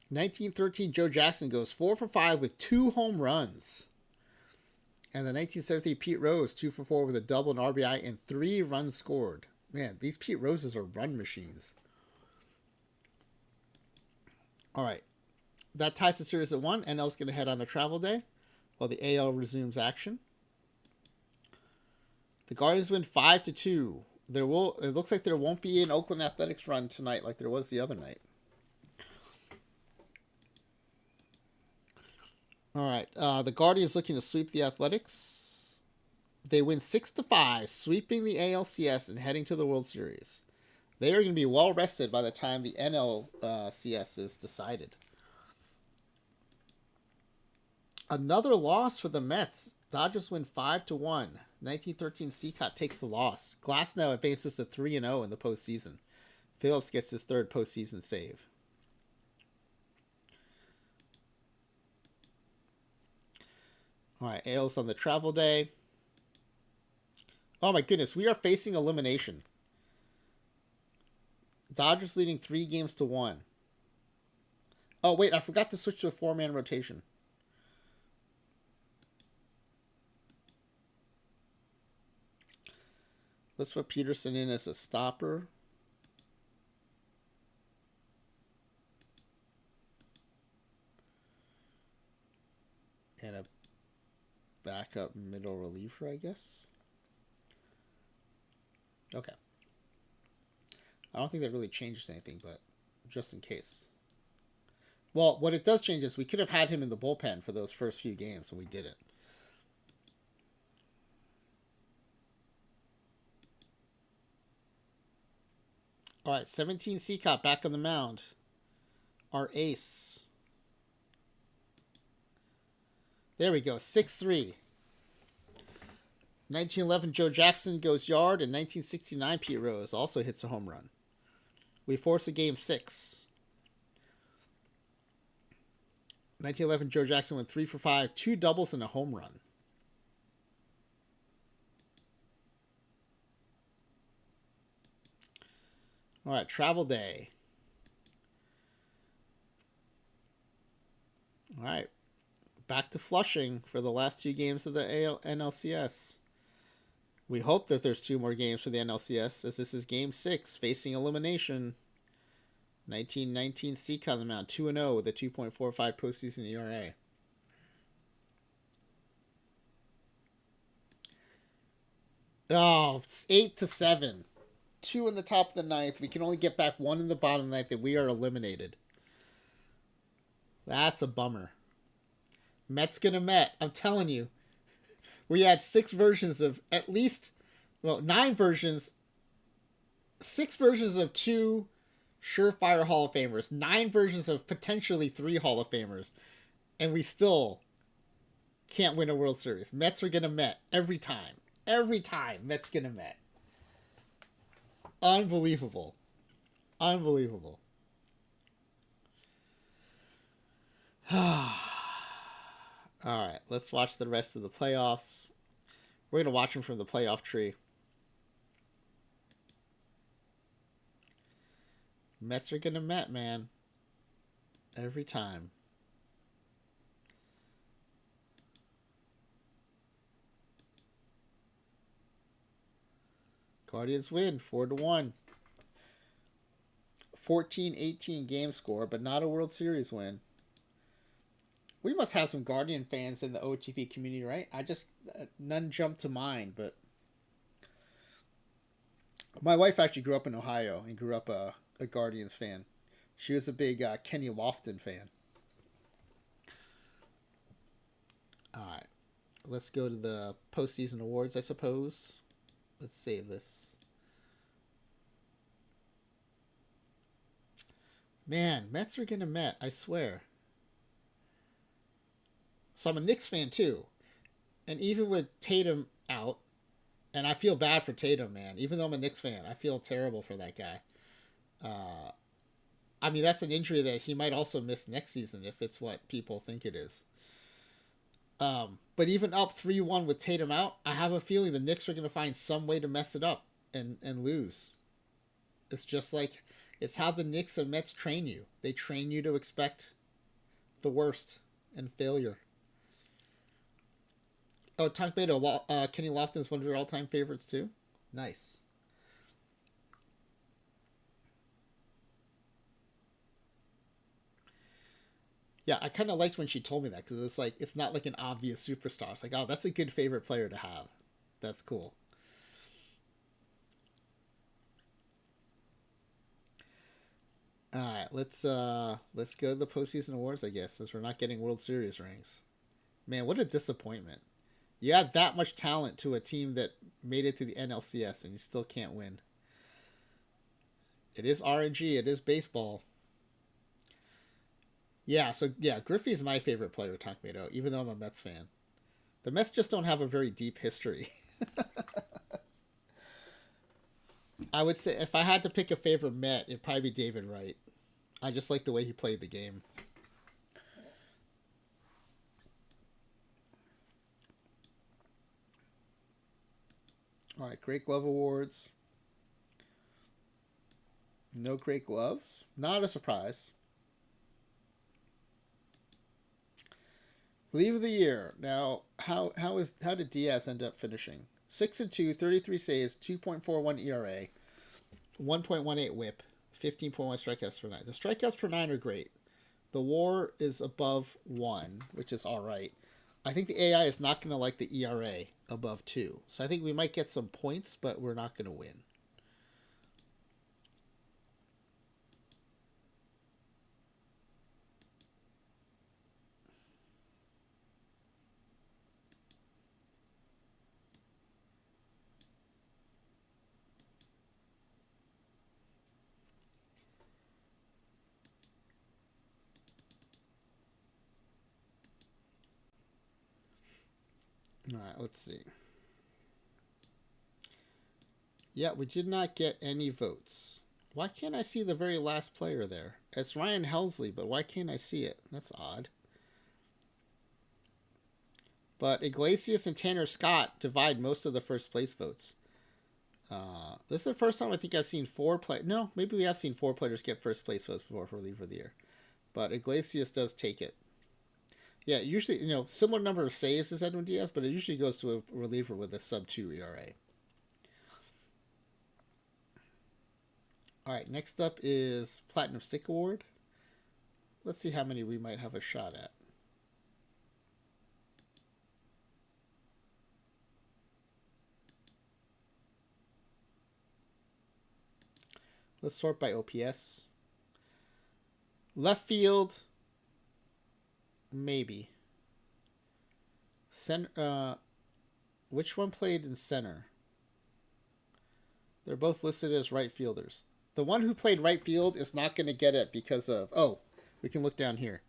1913 Joe Jackson goes 4 for 5 with 2 home runs. And the 1973 Pete Rose 2 for 4 with a double, an RBI, and 3 runs scored. Man, these Pete Roses are run machines. All right. That ties the series at 1. NL's going to head on a travel day while the AL resumes action. The Guardians win 5-2. It looks like there won't be an Oakland Athletics run tonight like there was the other night. All right. The Guardians looking to sweep the Athletics. They win 6-5, sweeping the ALCS and heading to the World Series. They are going to be well rested by the time the NLCS is decided. Another loss for the Mets. Dodgers win 5-1. 1913 Cicotte takes the loss. Glasnow advances to 3-0 in the postseason. Phillips gets his 3rd postseason save. All right, AL's on the travel day. Oh my goodness, we are facing elimination. Dodgers leading 3-1. Oh wait, I forgot to switch to a 4-man rotation. Let's put Peterson in as a stopper. And a backup middle reliever, I guess. Okay. I don't think that really changes anything, but just in case. Well, what it does change is we could have had him in the bullpen for those first few games, and we didn't. All right, 17 Cicotte back on the mound. Our ace. There we go, 6-3. 1911 Joe Jackson goes yard, and 1969 Pete Rose also hits a home run. We force a game 6. 1911 Joe Jackson went 3 for 5, 2 doubles and a home run. All right, travel day. All right, back to Flushing for the last 2 games of the NLCS. We hope that there's 2 more games for the NLCS, as this is Game 6, facing elimination. 1919 Cicotte on the mound, 2-0 with a 2.45 postseason ERA. Oh, it's 8-7. 2 in the top of the 9th. We can only get back 1 in the bottom of the 9th, and we are eliminated. That's a bummer. Mets gonna Met. I'm telling you. We had 6 versions of at least, 9 versions. 6 versions of 2 surefire Hall of Famers. 9 versions of potentially 3 Hall of Famers. And we still can't win a World Series. Mets are gonna Met every time. Every time Mets gonna Met. Unbelievable. Unbelievable. All right, let's watch the rest of the playoffs. We're going to watch them from the playoff tree. Mets are going to Met, man. Every time. Guardians win 4-1. 14-18 game score, but not a World Series win. We must have some Guardian fans in the OTP community, right? I just none jump to mind, but my wife actually grew up in Ohio and grew up a Guardians fan. She was a big Kenny Lofton fan. All right, let's go to the postseason awards, I suppose. Let's save this. Man, Mets are gonna Met, I swear. So I'm a Knicks fan too, and even with Tatum out, and I feel bad for Tatum, man. Even though I'm a Knicks fan, I feel terrible for that guy. Uh, I mean, that's an injury that he might also miss next season if it's what people think it is. But even up 3-1 with Tatum out, I have a feeling the Knicks are going to find some way to mess it up and lose. It's just like, it's how the Knicks and Mets train you. They train you to expect the worst and failure. Oh, Tonk Beto, Kenny Lofton is one of your all-time favorites too? Nice. Yeah, I kind of liked when she told me that because it's like it's not like an obvious superstar. It's like, oh, that's a good favorite player to have. That's cool. All right, let's go to the postseason awards, I guess, since we're not getting World Series rings. Man, what a disappointment! You have that much talent to a team that made it to the NLCS and you still can't win. It is RNG. It is baseball. Yeah, so yeah, Griffey's my favorite player, Takmedo, even though I'm a Mets fan. The Mets just don't have a very deep history. I would say if I had to pick a favorite Met, it'd probably be David Wright. I just like the way he played the game. All right, Great Glove Awards. No Great Gloves. Not a surprise. Leave of the year. Now, how did Diaz end up finishing? 6-2, 33 saves, 2.41 ERA, 1.18 WHIP, 15.1 strikeouts per nine. The strikeouts per nine are great. The WAR is above 1, which is all right. I think the AI is not going to like the ERA above 2. So I think we might get some points, but we're not going to win. All right, let's see. Yeah, we did not get any votes. Why can't I see the very last player there? It's Ryan Helsley, but why can't I see it? That's odd. But Iglesias and Tanner Scott divide most of the first place votes. This is the first time I think I've seen four play. No, maybe we have seen four players get first place votes before for reliever of the year, but Iglesias does take it. Yeah, usually similar number of saves as Edwin Diaz, but it usually goes to a reliever with a sub-2 ERA. All right, next up is Platinum Stick Award. Let's see how many we might have a shot at. Let's sort by OPS. Left field, maybe. Center. Which one played in center? They're both listed as right fielders. The one who played right field is not going to get it because of... Oh, we can look down here.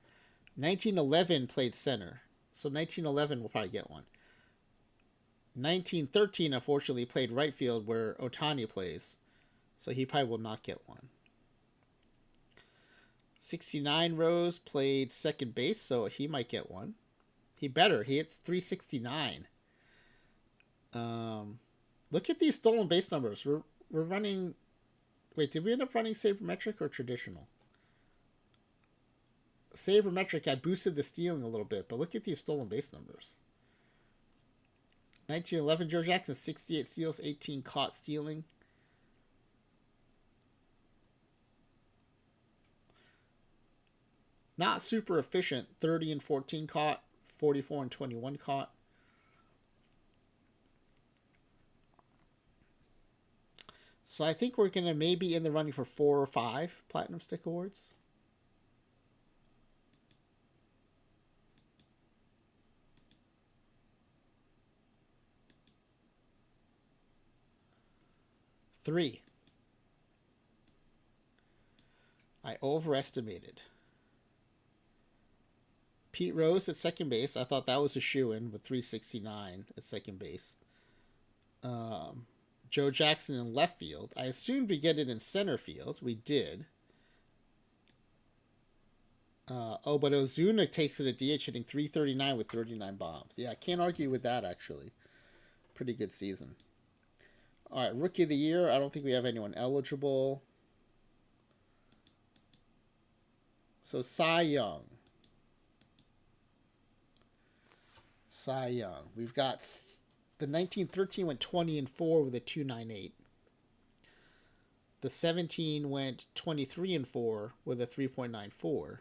1911 played center. So 1911 will probably get one. 1913, unfortunately, played right field where Otani plays. So he probably will not get one. 69 Rose played second base, so he might get one. He better. He hits 369. Look at these stolen base numbers. We're running... Wait, did we end up running sabermetric or traditional? Sabermetric, I boosted the stealing a little bit, but look at these stolen base numbers. 1911, Joe Jackson, 68 steals, 18 caught stealing. Not super efficient. 30 and 14 caught, 44 and 21 caught. So I think we're going to maybe in the running for 4 or 5 Platinum Stick Awards. Three. I overestimated. Pete Rose at second base. I thought that was a shoo-in with 369 at second base. Joe Jackson in left field. I assumed we'd get it in center field. We did. But Ozuna takes it at DH, hitting 339 with 39 bombs. Yeah, I can't argue with that, actually. Pretty good season. All right, Rookie of the Year. I don't think we have anyone eligible. So Cy Young. We've got the 1913 went 20 and 4 with a 298. The 17 went 23 and 4 with a 3.94.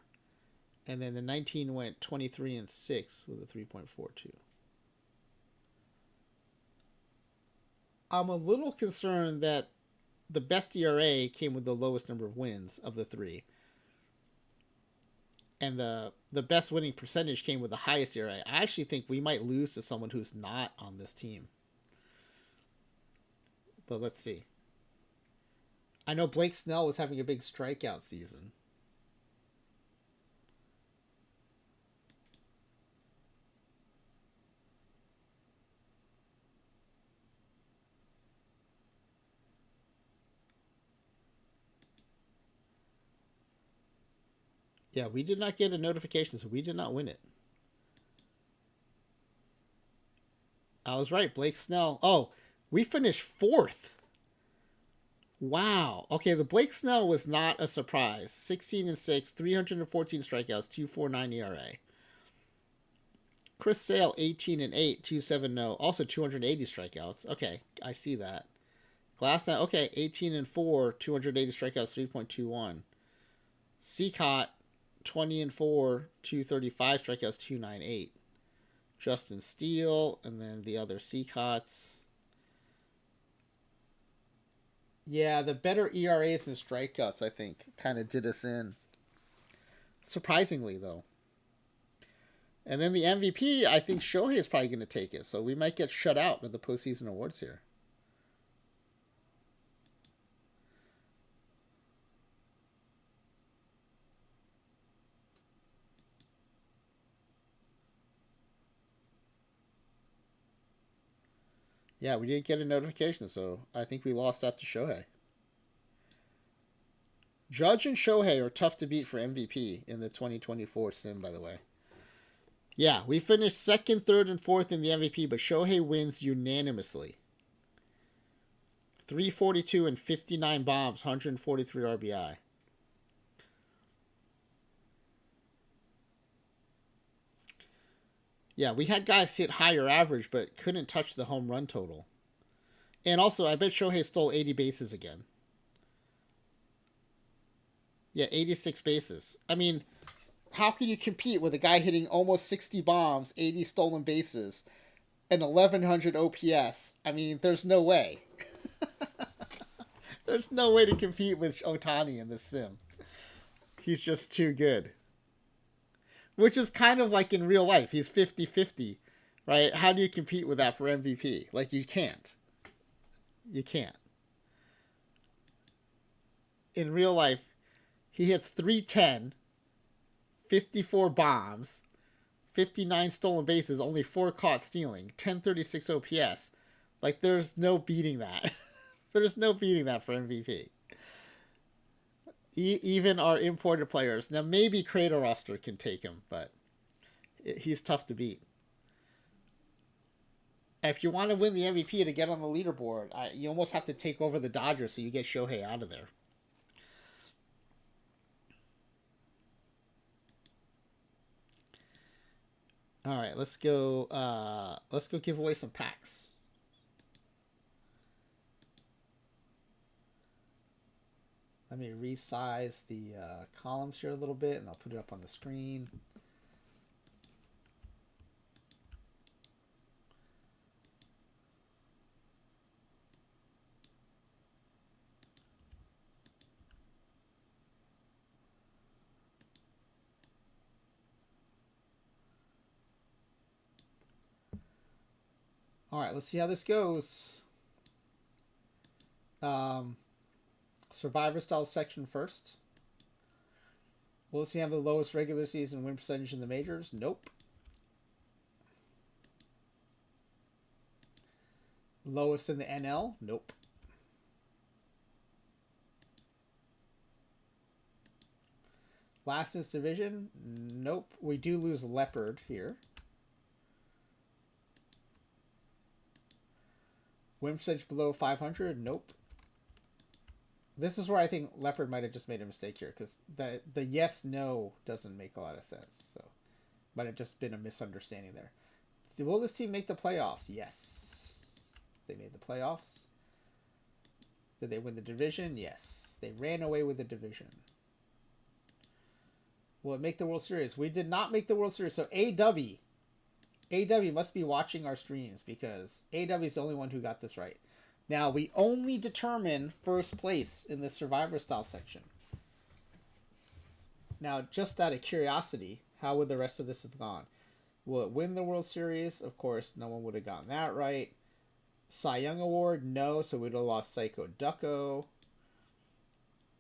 And then the 19 went 23 and 6 with a 3.42. I'm a little concerned that the best ERA came with the lowest number of wins of the three. And the best winning percentage came with the highest ERA. I actually think we might lose to someone who's not on this team. But let's see. I know Blake Snell was having a big strikeout season. Yeah, we did not get a notification, so we did not win it. I was right, Blake Snell. Oh, we finished 4th. Wow. Okay, the Blake Snell was not a surprise. 16 and 6, 314 strikeouts, 2.49 ERA. Chris Sale, 18 and 8, 2.70, also 280 strikeouts. Okay, I see that. Glasnow, okay, 18 and 4, 280 strikeouts, 3.21. Cicotte, 20 and 4, 235 strikeouts, 298. Justin Steele, and then the other Cicottes. Yeah, the better ERAs and strikeouts, I think, kind of did us in. Surprisingly, though. And then the MVP, I think Shohei is probably going to take it, so we might get shut out of the postseason awards here. Yeah, we didn't get a notification, so I think we lost out to Shohei. Judge and Shohei are tough to beat for MVP in the 2024 sim, by the way. Yeah, we finished 2nd, 3rd, and 4th in the MVP, but Shohei wins unanimously. 342 and 59 bombs, 143 RBI. Yeah, we had guys hit higher average, but couldn't touch the home run total. And also, I bet Shohei stole 80 bases again. Yeah, 86 bases. I mean, how can you compete with a guy hitting almost 60 bombs, 80 stolen bases, and 1,100 OPS? I mean, there's no way. There's no way to compete with Ohtani in this sim. He's just too good. Which is kind of like in real life. He's 50-50, right? How do you compete with that for MVP? Like, you can't. You can't. In real life, he hits 310, 54 bombs, 59 stolen bases, only 4 caught stealing, 1036 OPS. Like, there's no beating that. There's no beating that for MVP. Even our imported players. Now, maybe Crater Roster can take him, but he's tough to beat. If you want to win the MVP to get on the leaderboard, you almost have to take over the Dodgers so you get Shohei out of there. All right, let's go. Let's go give away some packs. Let me resize the columns here a little bit, and I'll put it up on the screen. All right, let's see how this goes. Survivor style section first. Will this team have the lowest regular season win percentage in the majors? Nope. Lowest in the NL? Nope. Last in this division? Nope. We do lose Leopard here. Win percentage below 500? Nope. This is where I think Leopard might have just made a mistake here, because the yes-no doesn't make a lot of sense. So, might have just been a misunderstanding there. Will this team make the playoffs? Yes. They made the playoffs. Did they win the division? Yes. They ran away with the division. Will it make the World Series? We did not make the World Series. So AW must be watching our streams, because AW is the only one who got this right. Now, we only determine first place in the Survivor Style section. Now, just out of curiosity, how would the rest of this have gone? Will it win the World Series? Of course, no one would have gotten that right. Cy Young Award? No, so we'd have lost Cicotte.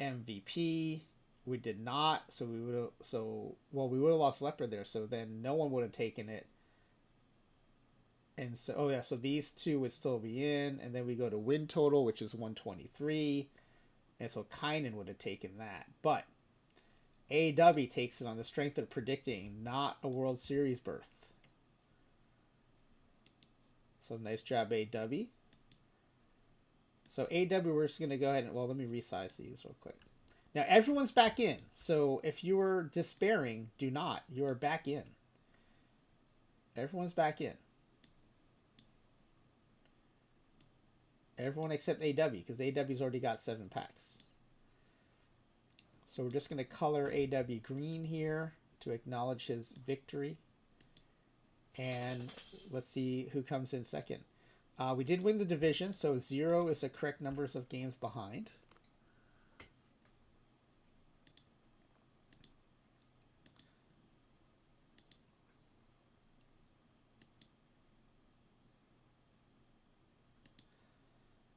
MVP? We did not, so we would have lost Leopard there, so then no one would have taken it. And so, so these two would still be in, and then we go to win total, which is 123, and so Kynan would have taken that. But AW takes it on the strength of predicting not a World Series berth. So nice job, AW. So AW, we're just going to go ahead and, well, let me resize these real quick. Now, everyone's back in, so if you were despairing, do not. You are back in. Everyone's back in. Everyone except AW, because AW's already got 7 packs. So we're just going to color AW green here to acknowledge his victory. And let's see who comes in second. We did win the division, so 0 is the correct numbers of games behind.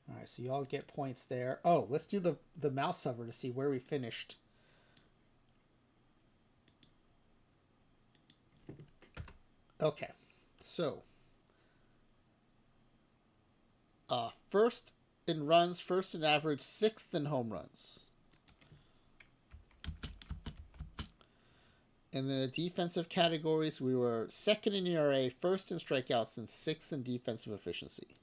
All right, so you all get points there. Oh, let's do the mouse hover to see where we finished. Okay, so first in runs, first in average, 6th in home runs. In the defensive categories, we were 2nd in ERA, 1st in strikeouts, and 6th in defensive efficiency.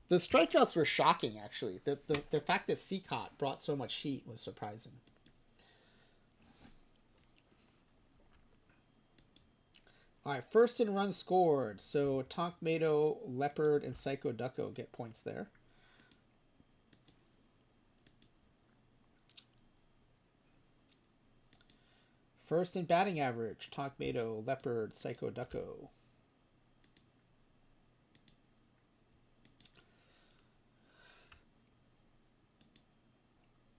The strikeouts were shocking, actually. The fact that Cicotte brought so much heat was surprising. All right, first in runs scored. So Tonkmato, Leopard, and Cicotte get points there. First in batting average, Tonkmato, Leopard, Cicotte.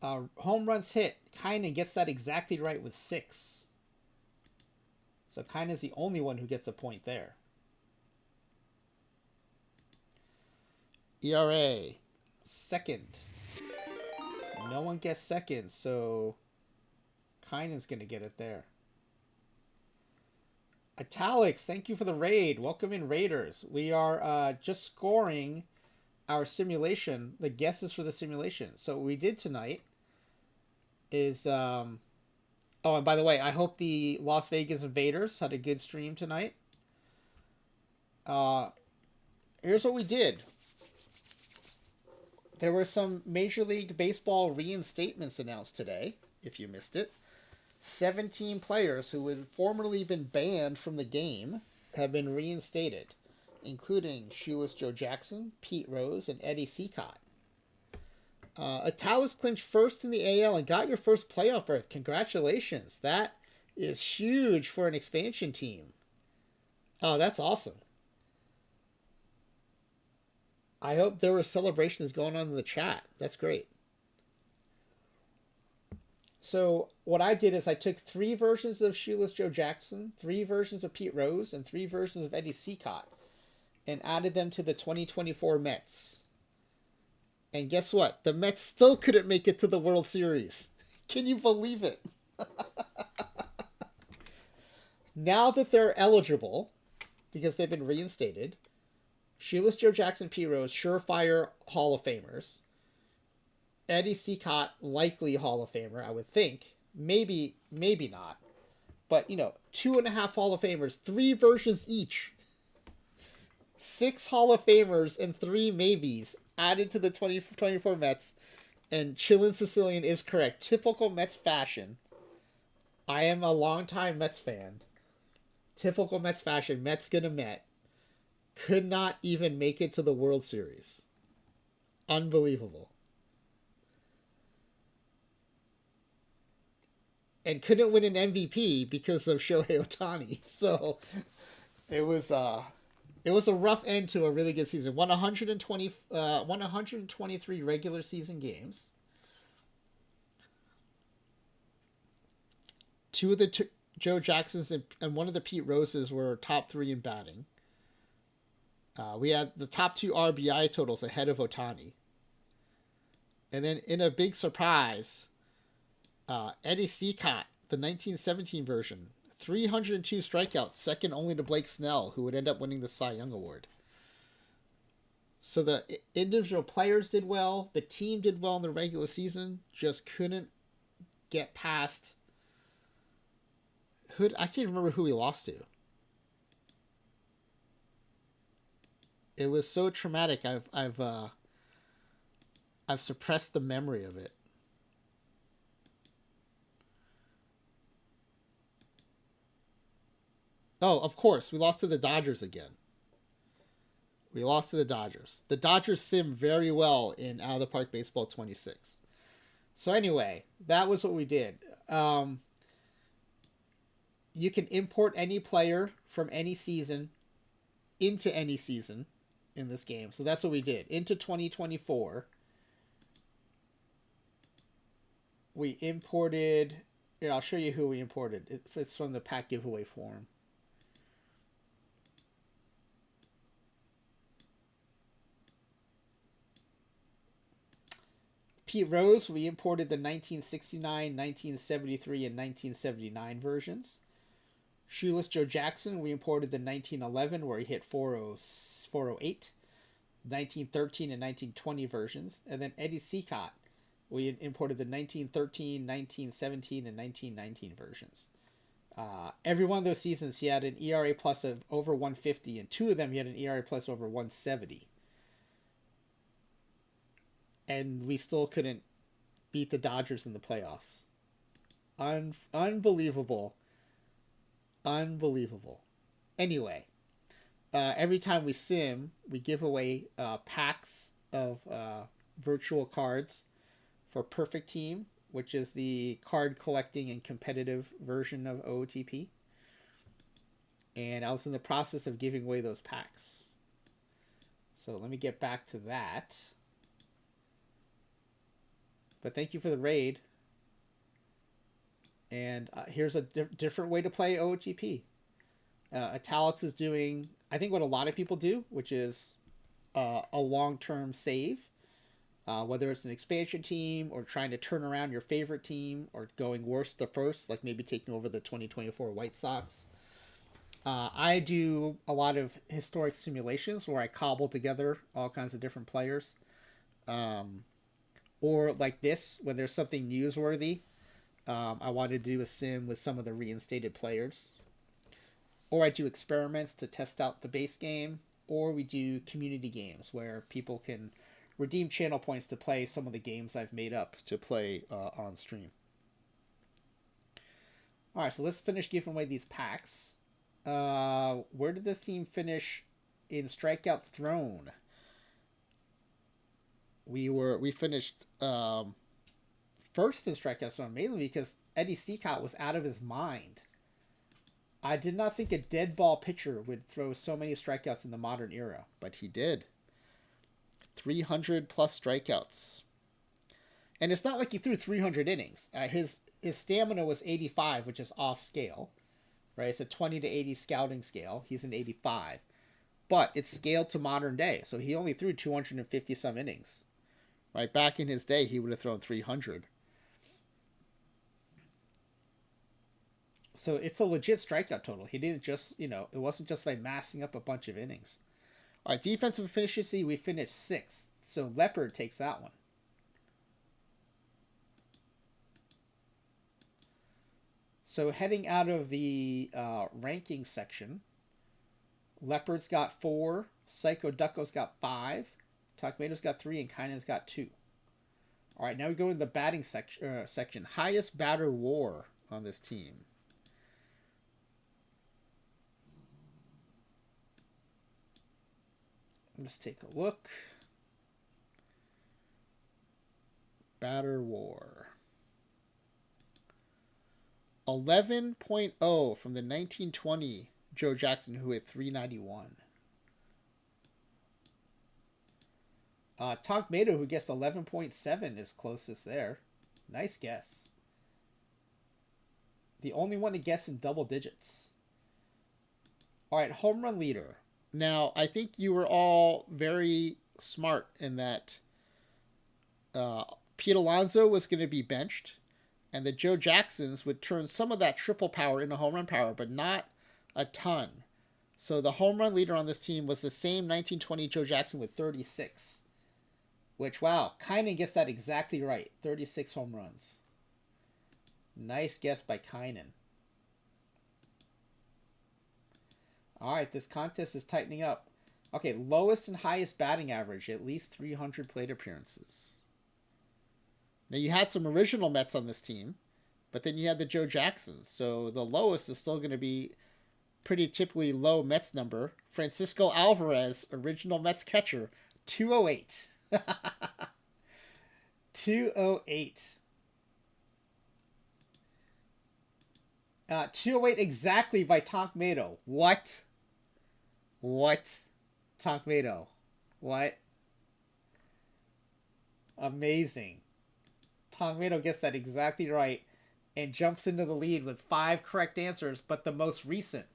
Home runs hit. Kynan gets that exactly right with 6. So Kynan's the only one who gets a point there. ERA, 2nd. No one gets 2nd, so Kynan's going to get it there. Italics, thank you for the raid. Welcome in, Raiders. We are just scoring our simulation, the guesses for the simulation. So what we did tonight is... oh, and by the way, I hope the Las Vegas Invaders had a good stream tonight. Here's what we did. There were some Major League Baseball reinstatements announced today, if you missed it. 17 players who had formerly been banned from the game have been reinstated, including Shoeless Joe Jackson, Pete Rose, and Eddie Cicotte. Italis clinched first in the AL and got your first playoff berth. Congratulations. That is huge for an expansion team. Oh, that's awesome. I hope there were celebrations going on in the chat. That's great. So what I did is I took 3 versions of Shoeless Joe Jackson, 3 versions of Pete Rose, and 3 versions of Eddie Cicotte, and added them to the 2024 Mets. And guess what? The Mets still couldn't make it to the World Series. Can you believe it? Now that they're eligible, because they've been reinstated, Shoeless Joe Jackson, Pete Rose, surefire Hall of Famers. Eddie Cicotte, likely Hall of Famer, I would think. Maybe not. But, 2.5 Hall of Famers, 3 versions each. 6 Hall of Famers and 3 maybes added to the 2024 Mets. And Chillin' Sicilian is correct. Typical Mets fashion. I am a longtime Mets fan. Typical Mets fashion. Mets gonna Met. Could not even make it to the World Series. Unbelievable. And couldn't win an MVP because of Shohei Ohtani. So it was a rough end to a really good season. Won 123 regular season games. 2 of the Joe Jacksons and 1 of the Pete Roses were top 3 in batting. We had the top 2 RBI totals ahead of Ohtani. And then in a big surprise, Eddie Cicotte, the 1917 version, 302 strikeouts, second only to Blake Snell, who would end up winning the Cy Young Award. So the individual players did well, the team did well in the regular season, just couldn't get past. I can't remember who he lost to. It was so traumatic. I've suppressed the memory of it. Oh, of course, we lost to the Dodgers again. We lost to the Dodgers. The Dodgers sim very well in Out of the Park Baseball 26. So anyway, that was what we did. You can import any player from any season into any season in this game. So that's what we did. Into 2024, we imported... Here, I'll show you who we imported. It's from the pack giveaway form. Pete Rose, we imported the 1969, 1973, and 1979 versions. Shoeless Joe Jackson, we imported the 1911 where he hit 408, 1913 and 1920 versions. And then Eddie Cicotte, we imported the 1913, 1917, and 1919 versions. Every one of those seasons he had an ERA plus of over 150, and 2 of them he had an ERA plus over 170. And we still couldn't beat the Dodgers in the playoffs. Unbelievable. Unbelievable. Anyway, every time we sim, we give away packs of virtual cards for Perfect Team, which is the card collecting and competitive version of OOTP. And I was in the process of giving away those packs. So let me get back to that. But thank you for the raid. And here's a different way to play OOTP. Italics is doing, I think, what a lot of people do, which is a long-term save. Whether it's an expansion team or trying to turn around your favorite team or going worst to first, like maybe taking over the 2024 White Sox. I do a lot of historic simulations where I cobble together all kinds of different players. Or like this, when there's something newsworthy, I wanted to do a sim with some of the reinstated players. Or I do experiments to test out the base game. Or we do community games where people can redeem channel points to play some of the games I've made up to play on stream. Alright, so let's finish giving away these packs. Where did this team finish in strikeouts thrown? We finished first in strikeouts run, mainly because Eddie Cicotte was out of his mind. I did not think a dead ball pitcher would throw so many strikeouts in the modern era, but he did. 300 plus strikeouts. And it's not like he threw 300 innings. His stamina was 85, which is off scale, right? It's a 20 to 80 scouting scale. He's an 85. But it's scaled to modern day. So he only threw 250 some innings. Right? Back in his day, he would have thrown 300. So it's a legit strikeout total. He didn't just, it wasn't just by massing up a bunch of innings. All right, defensive efficiency, we finished 6th. So Leopard takes that one. So heading out of the ranking section, Leopard's got 4, Cicotte got 5, Talkmato's got 3, and Kainen's got 2. All right, now we go into the batting section. Highest batter WAR on this team. Let's take a look. Batter WAR. 11.0 from the 1920 Joe Jackson, who hit 391. Talkmato, who guessed 11.7, is closest there. Nice guess. The only one to guess in double digits. All right, home run leader. Now, I think you were all very smart in that Pete Alonso was going to be benched, and the Joe Jacksons would turn some of that triple power into home run power, but not a ton. So the home run leader on this team was the same 1920 Joe Jackson with 36. Which, wow, Kainen gets that exactly right. 36 home runs. Nice guess by Kainen. All right, this contest is tightening up. Okay, lowest and highest batting average, at least 300 plate appearances. Now, you had some original Mets on this team, but then you had the Joe Jacksons. So the lowest is still going to be pretty typically low Mets number. Francisco Alvarez, original Mets catcher, 208. 208. 208 exactly by Talkmato. What? Talkmato. What? Amazing. Talkmato gets that exactly right and jumps into the lead with 5 correct answers, but the most recent.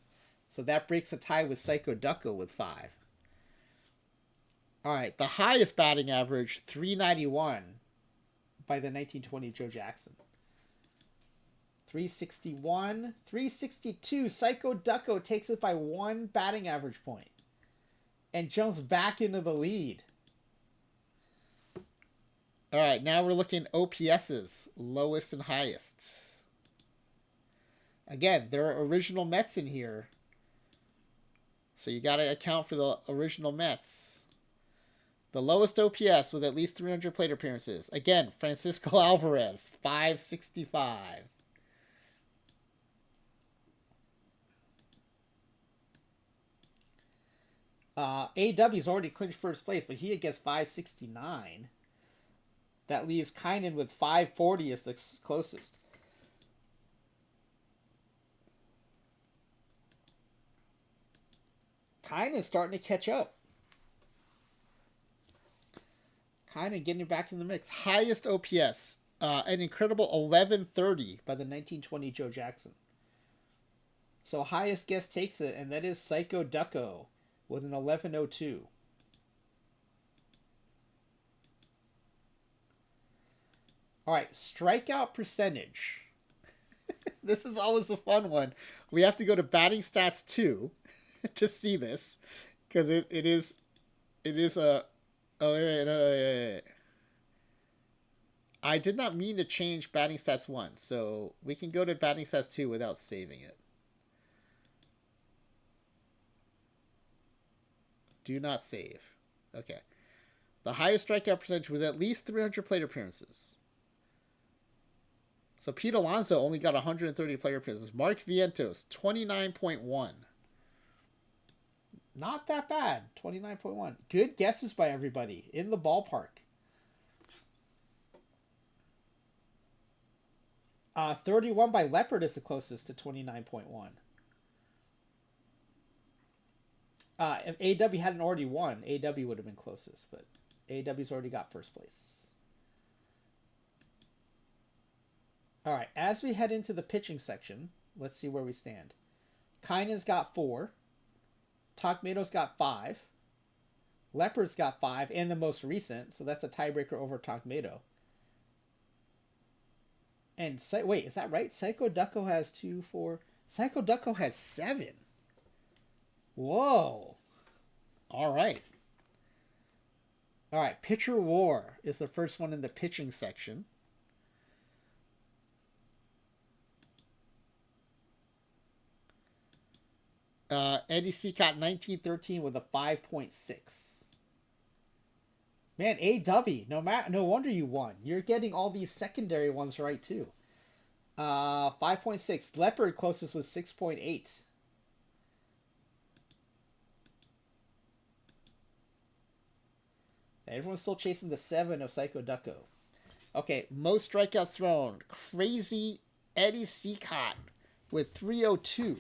So that breaks a tie with Cicotte with 5. All right, the highest batting average, 391 by the 1920 Joe Jackson. 361, 362. Cicotte takes it by 1 batting average point and jumps back into the lead. All right, now we're looking at OPSs, lowest and highest. Again, there are original Mets in here, so you got to account for the original Mets. The lowest OPS with at least 300 plate appearances. Again, Francisco Alvarez, 565. AW's already clinched first place, but he gets 569. That leaves Kainen with 540 as the closest. Kainen's starting to catch up. Kainen getting back in the mix. Highest OPS, an incredible 1130 by the 1920 Joe Jackson. So highest guess takes it, and that is Cicotte with an 1102. All right, strikeout percentage. This is always a fun one. We have to go to batting stats 2 to see this, because it is a. Oh, wait. I did not mean to change batting stats 1, so we can go to batting stats 2 without saving it. Do not save. Okay. The highest strikeout percentage with at least 300 plate appearances. So Pete Alonso only got 130 plate appearances. Mark Vientos, 29.1. Not that bad. 29.1. Good guesses by everybody. In the ballpark. 31 by Leopard is the closest to 29.1. If AW hadn't already won, AW would have been closest, but AW's already got first place. All right, as we head into the pitching section, let's see where we stand. Kainen's got 4. Takmato's got 5. Leopard's got 5, and the most recent, so that's a tiebreaker over Takmato. And wait, is that right? Cicotte has 2, 4. Cicotte has 7. Whoa. All right. All right, Pitcher War is the first one in the pitching section. Eddie Cicotte 1913 with a 5.6. Man, AW, no wonder you won. You're getting all these secondary ones right too. 5.6. Leopard closest with 6.8. Everyone's still chasing the 7 of Cicotte. Okay, most strikeouts thrown. Crazy Eddie Cicotte with 302.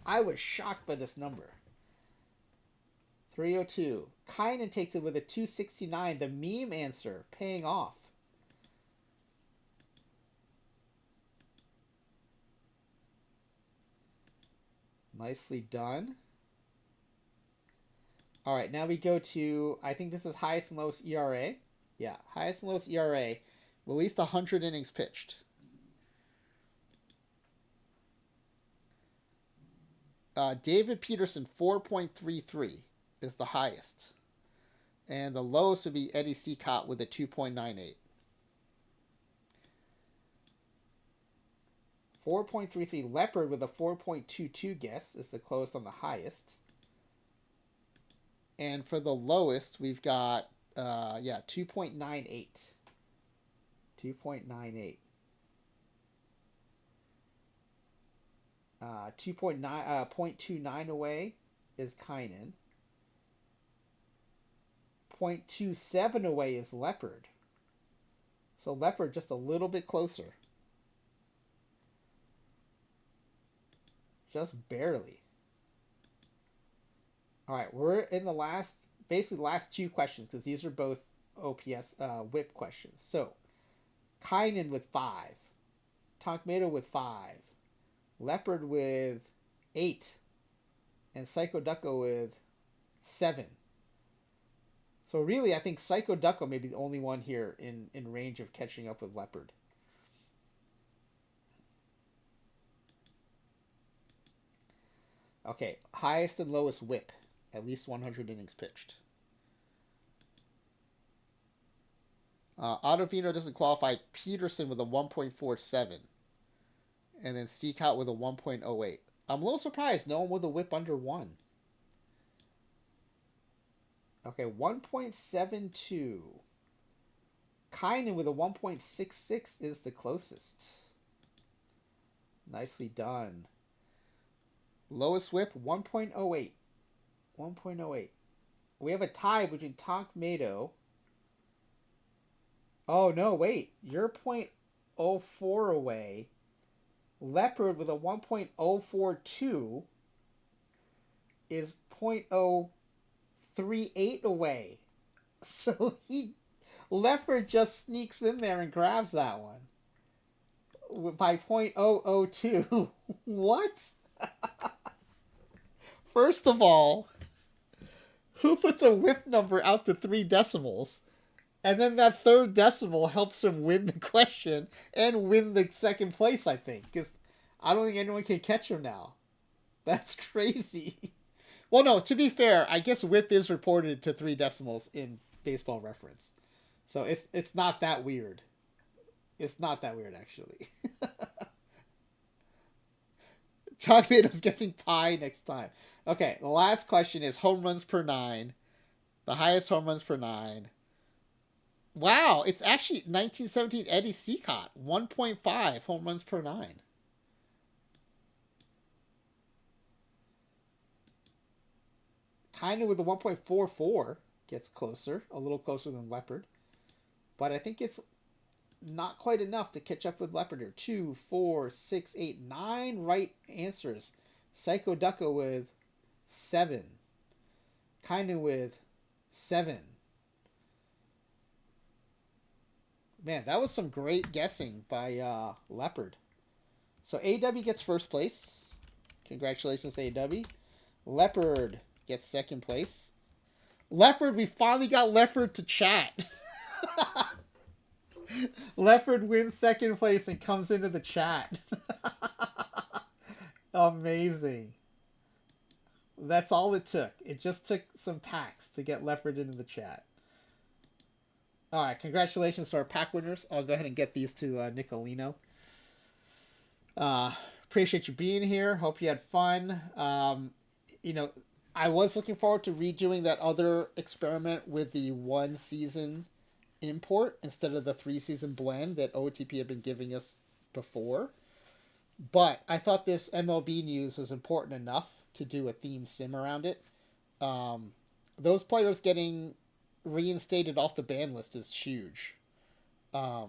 I was shocked by this number. 302. Kainen takes it with a 269. The meme answer paying off. Nicely done. All right, now we go to, I think this is highest and lowest ERA. Yeah, highest and lowest ERA. At least 100 innings pitched. David Peterson, 4.33 is the highest. And the lowest would be Eddie Cicotte with a 2.98. 4.33. Leopard with a 4.22 guess is the closest on the highest. And for the lowest, we've got, 2.98. 2.98. 0.29 away is Kainen. 0.27 away is Leopard. So Leopard just a little bit closer. Just barely. All right, we're in the last, basically the last 2 questions because these are both OPS whip questions. So Kainen with 5. Takmato with 5. Leopard with 8. And Cicotte with 7. So really, I think Cicotte may be the only one here in range of catching up with Leopard. Okay, highest and lowest whip. At least 100 innings pitched. Ottavino doesn't qualify. Peterson with a 1.47. And then Cicotte with a 1.08. I'm a little surprised no one with a whip under 1. Okay, 1.72. Kainen with a 1.66 is the closest. Nicely done. Lowest whip, 1.08. 1.08. We have a tie between Takmato. Oh, no, wait. You're 0.04 away. Leopard with a 1.042 is 0.038 away. So Leopard just sneaks in there and grabs that one by 0.002. What? First of all, who puts a whip number out to 3 decimals? And then that 3rd decimal helps him win the question and win the 2nd place, I think. Because I don't think anyone can catch him now. That's crazy. Well, no, to be fair, I guess whip is reported to 3 decimals in Baseball Reference. So it's not that weird. It's not that weird, actually. Takmato's guessing pi next time. Okay, the last question is home runs per 9. The highest home runs per 9. Wow, it's actually 1917 Eddie Cicotte, 1.5 home runs per 9. Kind of with a 1.44 gets closer, a little closer than Leopard. But I think it's not quite enough to catch up with Leopard here. 2, 4, 6, 8, 9 right answers. Cicotte with 7. Kainu with 7. Man, that was some great guessing by Leopard. So AW gets first place. Congratulations to AW. Leopard gets second place. Leopard, we finally got Leopard to chat. Leopard wins second place and comes into the chat. Amazing. That's all it took. It just took some packs to get Leopard into the chat. All right, congratulations to our pack winners. I'll go ahead and get these to Nicolino. Appreciate you being here. Hope you had fun. I was looking forward to redoing that other experiment with the 1 season import instead of the 3 season blend that OOTP had been giving us before. But I thought this MLB news was important enough to do a theme sim around it. Those players getting reinstated off the ban list is huge. I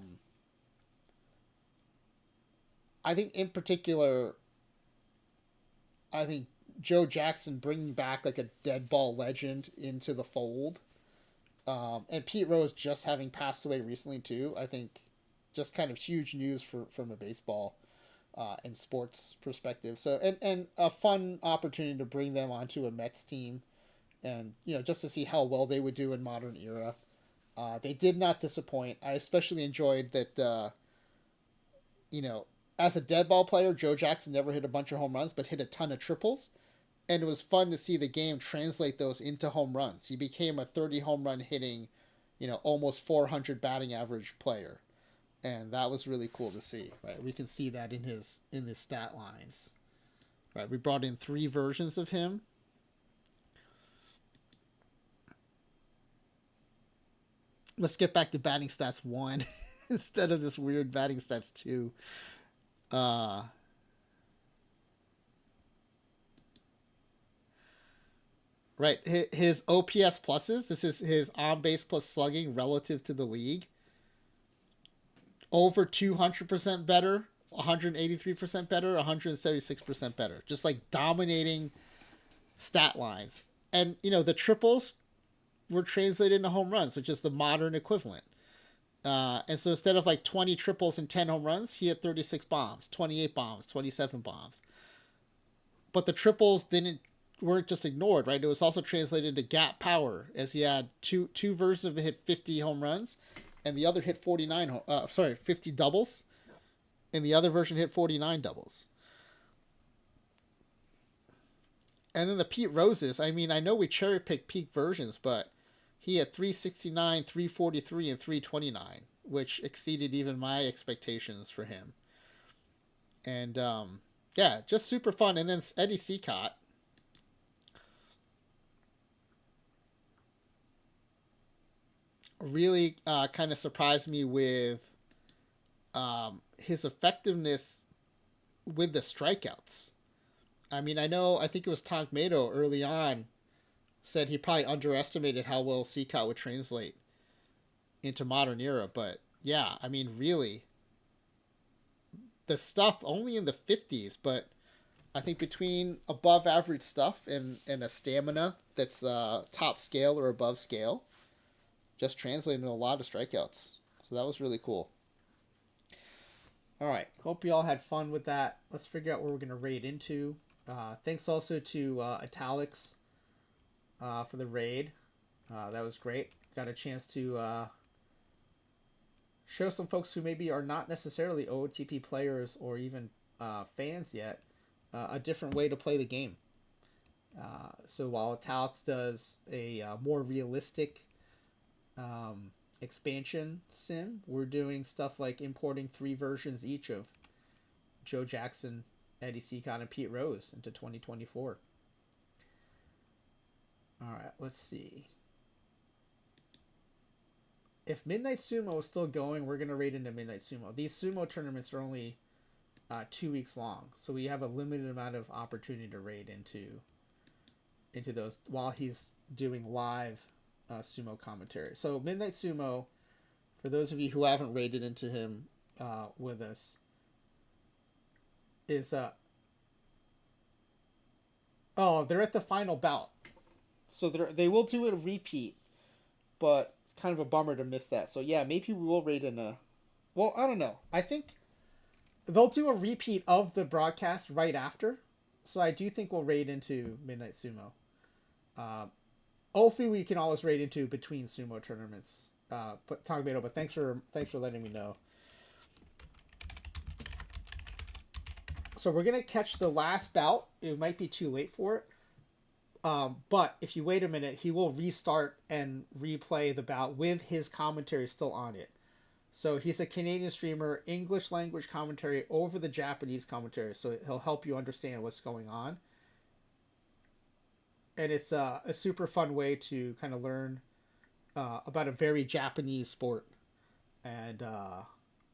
think in particular, Joe Jackson bringing back like a dead ball legend into the fold, and Pete Rose just having passed away recently too. I think just kind of huge news from a baseball and sports perspective. So and a fun opportunity to bring them onto a Mets team, and just to see how well they would do in modern era. They did not disappoint. I especially enjoyed that. As a dead ball player, Joe Jackson never hit a bunch of home runs, but hit a ton of triples. And it was fun to see the game translate those into home runs. He became a 30 home run hitting, almost 400 batting average player. And that was really cool to see, right? We can see that in his stat lines. Right, we brought in 3 versions of him. Let's get back to batting stats 1 instead of this weird batting stats 2. Right, his OPS pluses. This is his on base plus slugging relative to the league. Over 200% better, 183% better, 176% better. Just like dominating stat lines. And the triples were translated into home runs, which is the modern equivalent. And so instead of like 20 triples and 10 home runs, he had 36 bombs, 28 bombs, 27 bombs. But the triples weren't just ignored, right? It was also translated into gap power, as he had two versions of it hit 50 home runs, and the other hit 50 doubles, and the other version hit 49 doubles. And then the Pete Roses, I know we cherry picked peak versions, but he had 369, 343, and 329, which exceeded even my expectations for him. And just super fun. And then Eddie Cicotte, really kind of surprised me with his effectiveness with the strikeouts. I think it was Tonk Mato early on said he probably underestimated how well Cicotte would translate into modern era. But yeah, really, the stuff only in the 50s, but I think between above average stuff and a stamina that's top scale or above scale, just translated into a lot of strikeouts. So that was really cool. All right. Hope you all had fun with that. Let's figure out where we're going to raid into. Thanks also to Italics for the raid. That was great. Got a chance to show some folks who maybe are not necessarily OOTP players or even fans yet a different way to play the game. So while Italics does a more realistic expansion sim, we're doing stuff like importing 3 versions each of Joe Jackson, Eddie Cicotte, and Pete Rose into 2024. All right, let's see. If Midnight Sumo is still going, we're going to raid into Midnight Sumo. These sumo tournaments are only 2 weeks long, so we have a limited amount of opportunity to raid into those while he's doing live sumo commentary. So Midnight Sumo for those of you who haven't raided into him with us, is oh, they're at the final bout, so they will do a repeat, but it's kind of a bummer to miss that. So yeah, maybe we will raid in a. Well, I don't know. I think they'll do a repeat of the broadcast right after, so I do think we'll raid into Midnight Sumo. Hopefully, we can always raid into between sumo tournaments. But Togbeto, but thanks for letting me know. So we're gonna catch the last bout. It might be too late for it. But if you wait a minute, he will restart and replay the bout with his commentary still on it. So he's a Canadian streamer, English language commentary over the Japanese commentary. So he'll help you understand what's going on. And it's a super fun way to kind of learn about a very Japanese sport. And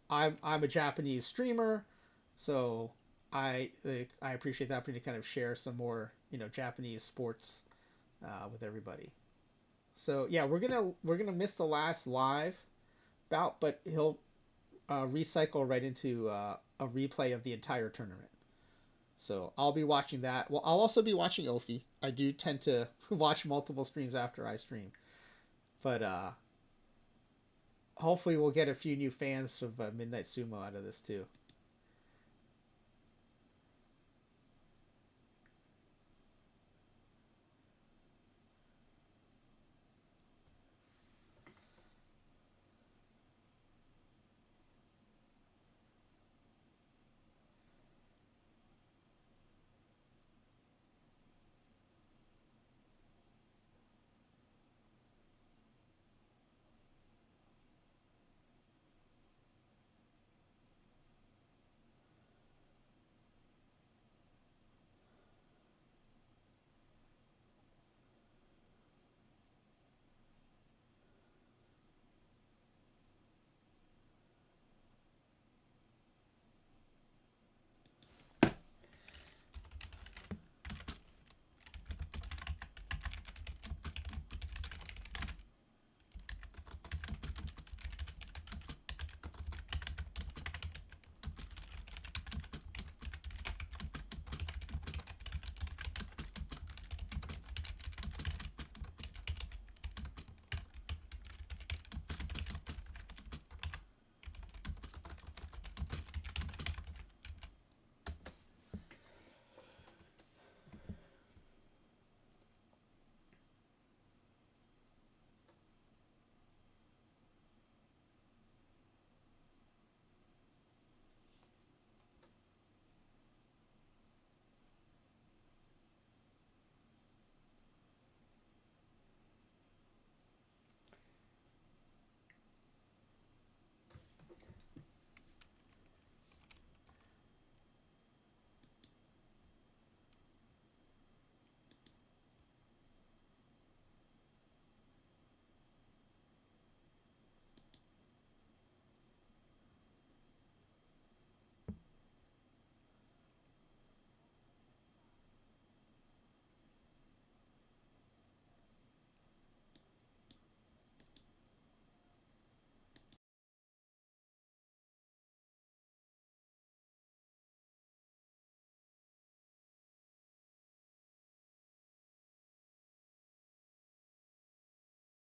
I'm a Japanese streamer, so I appreciate the opportunity to kind of share some more Japanese sports with everybody. So yeah, we're gonna miss the last live bout, but he'll recycle right into a replay of the entire tournament. So I'll be watching that. Well, I'll also be watching Ophi. I do tend to watch multiple streams after I stream, but hopefully we'll get a few new fans of Midnight Sumo out of this too.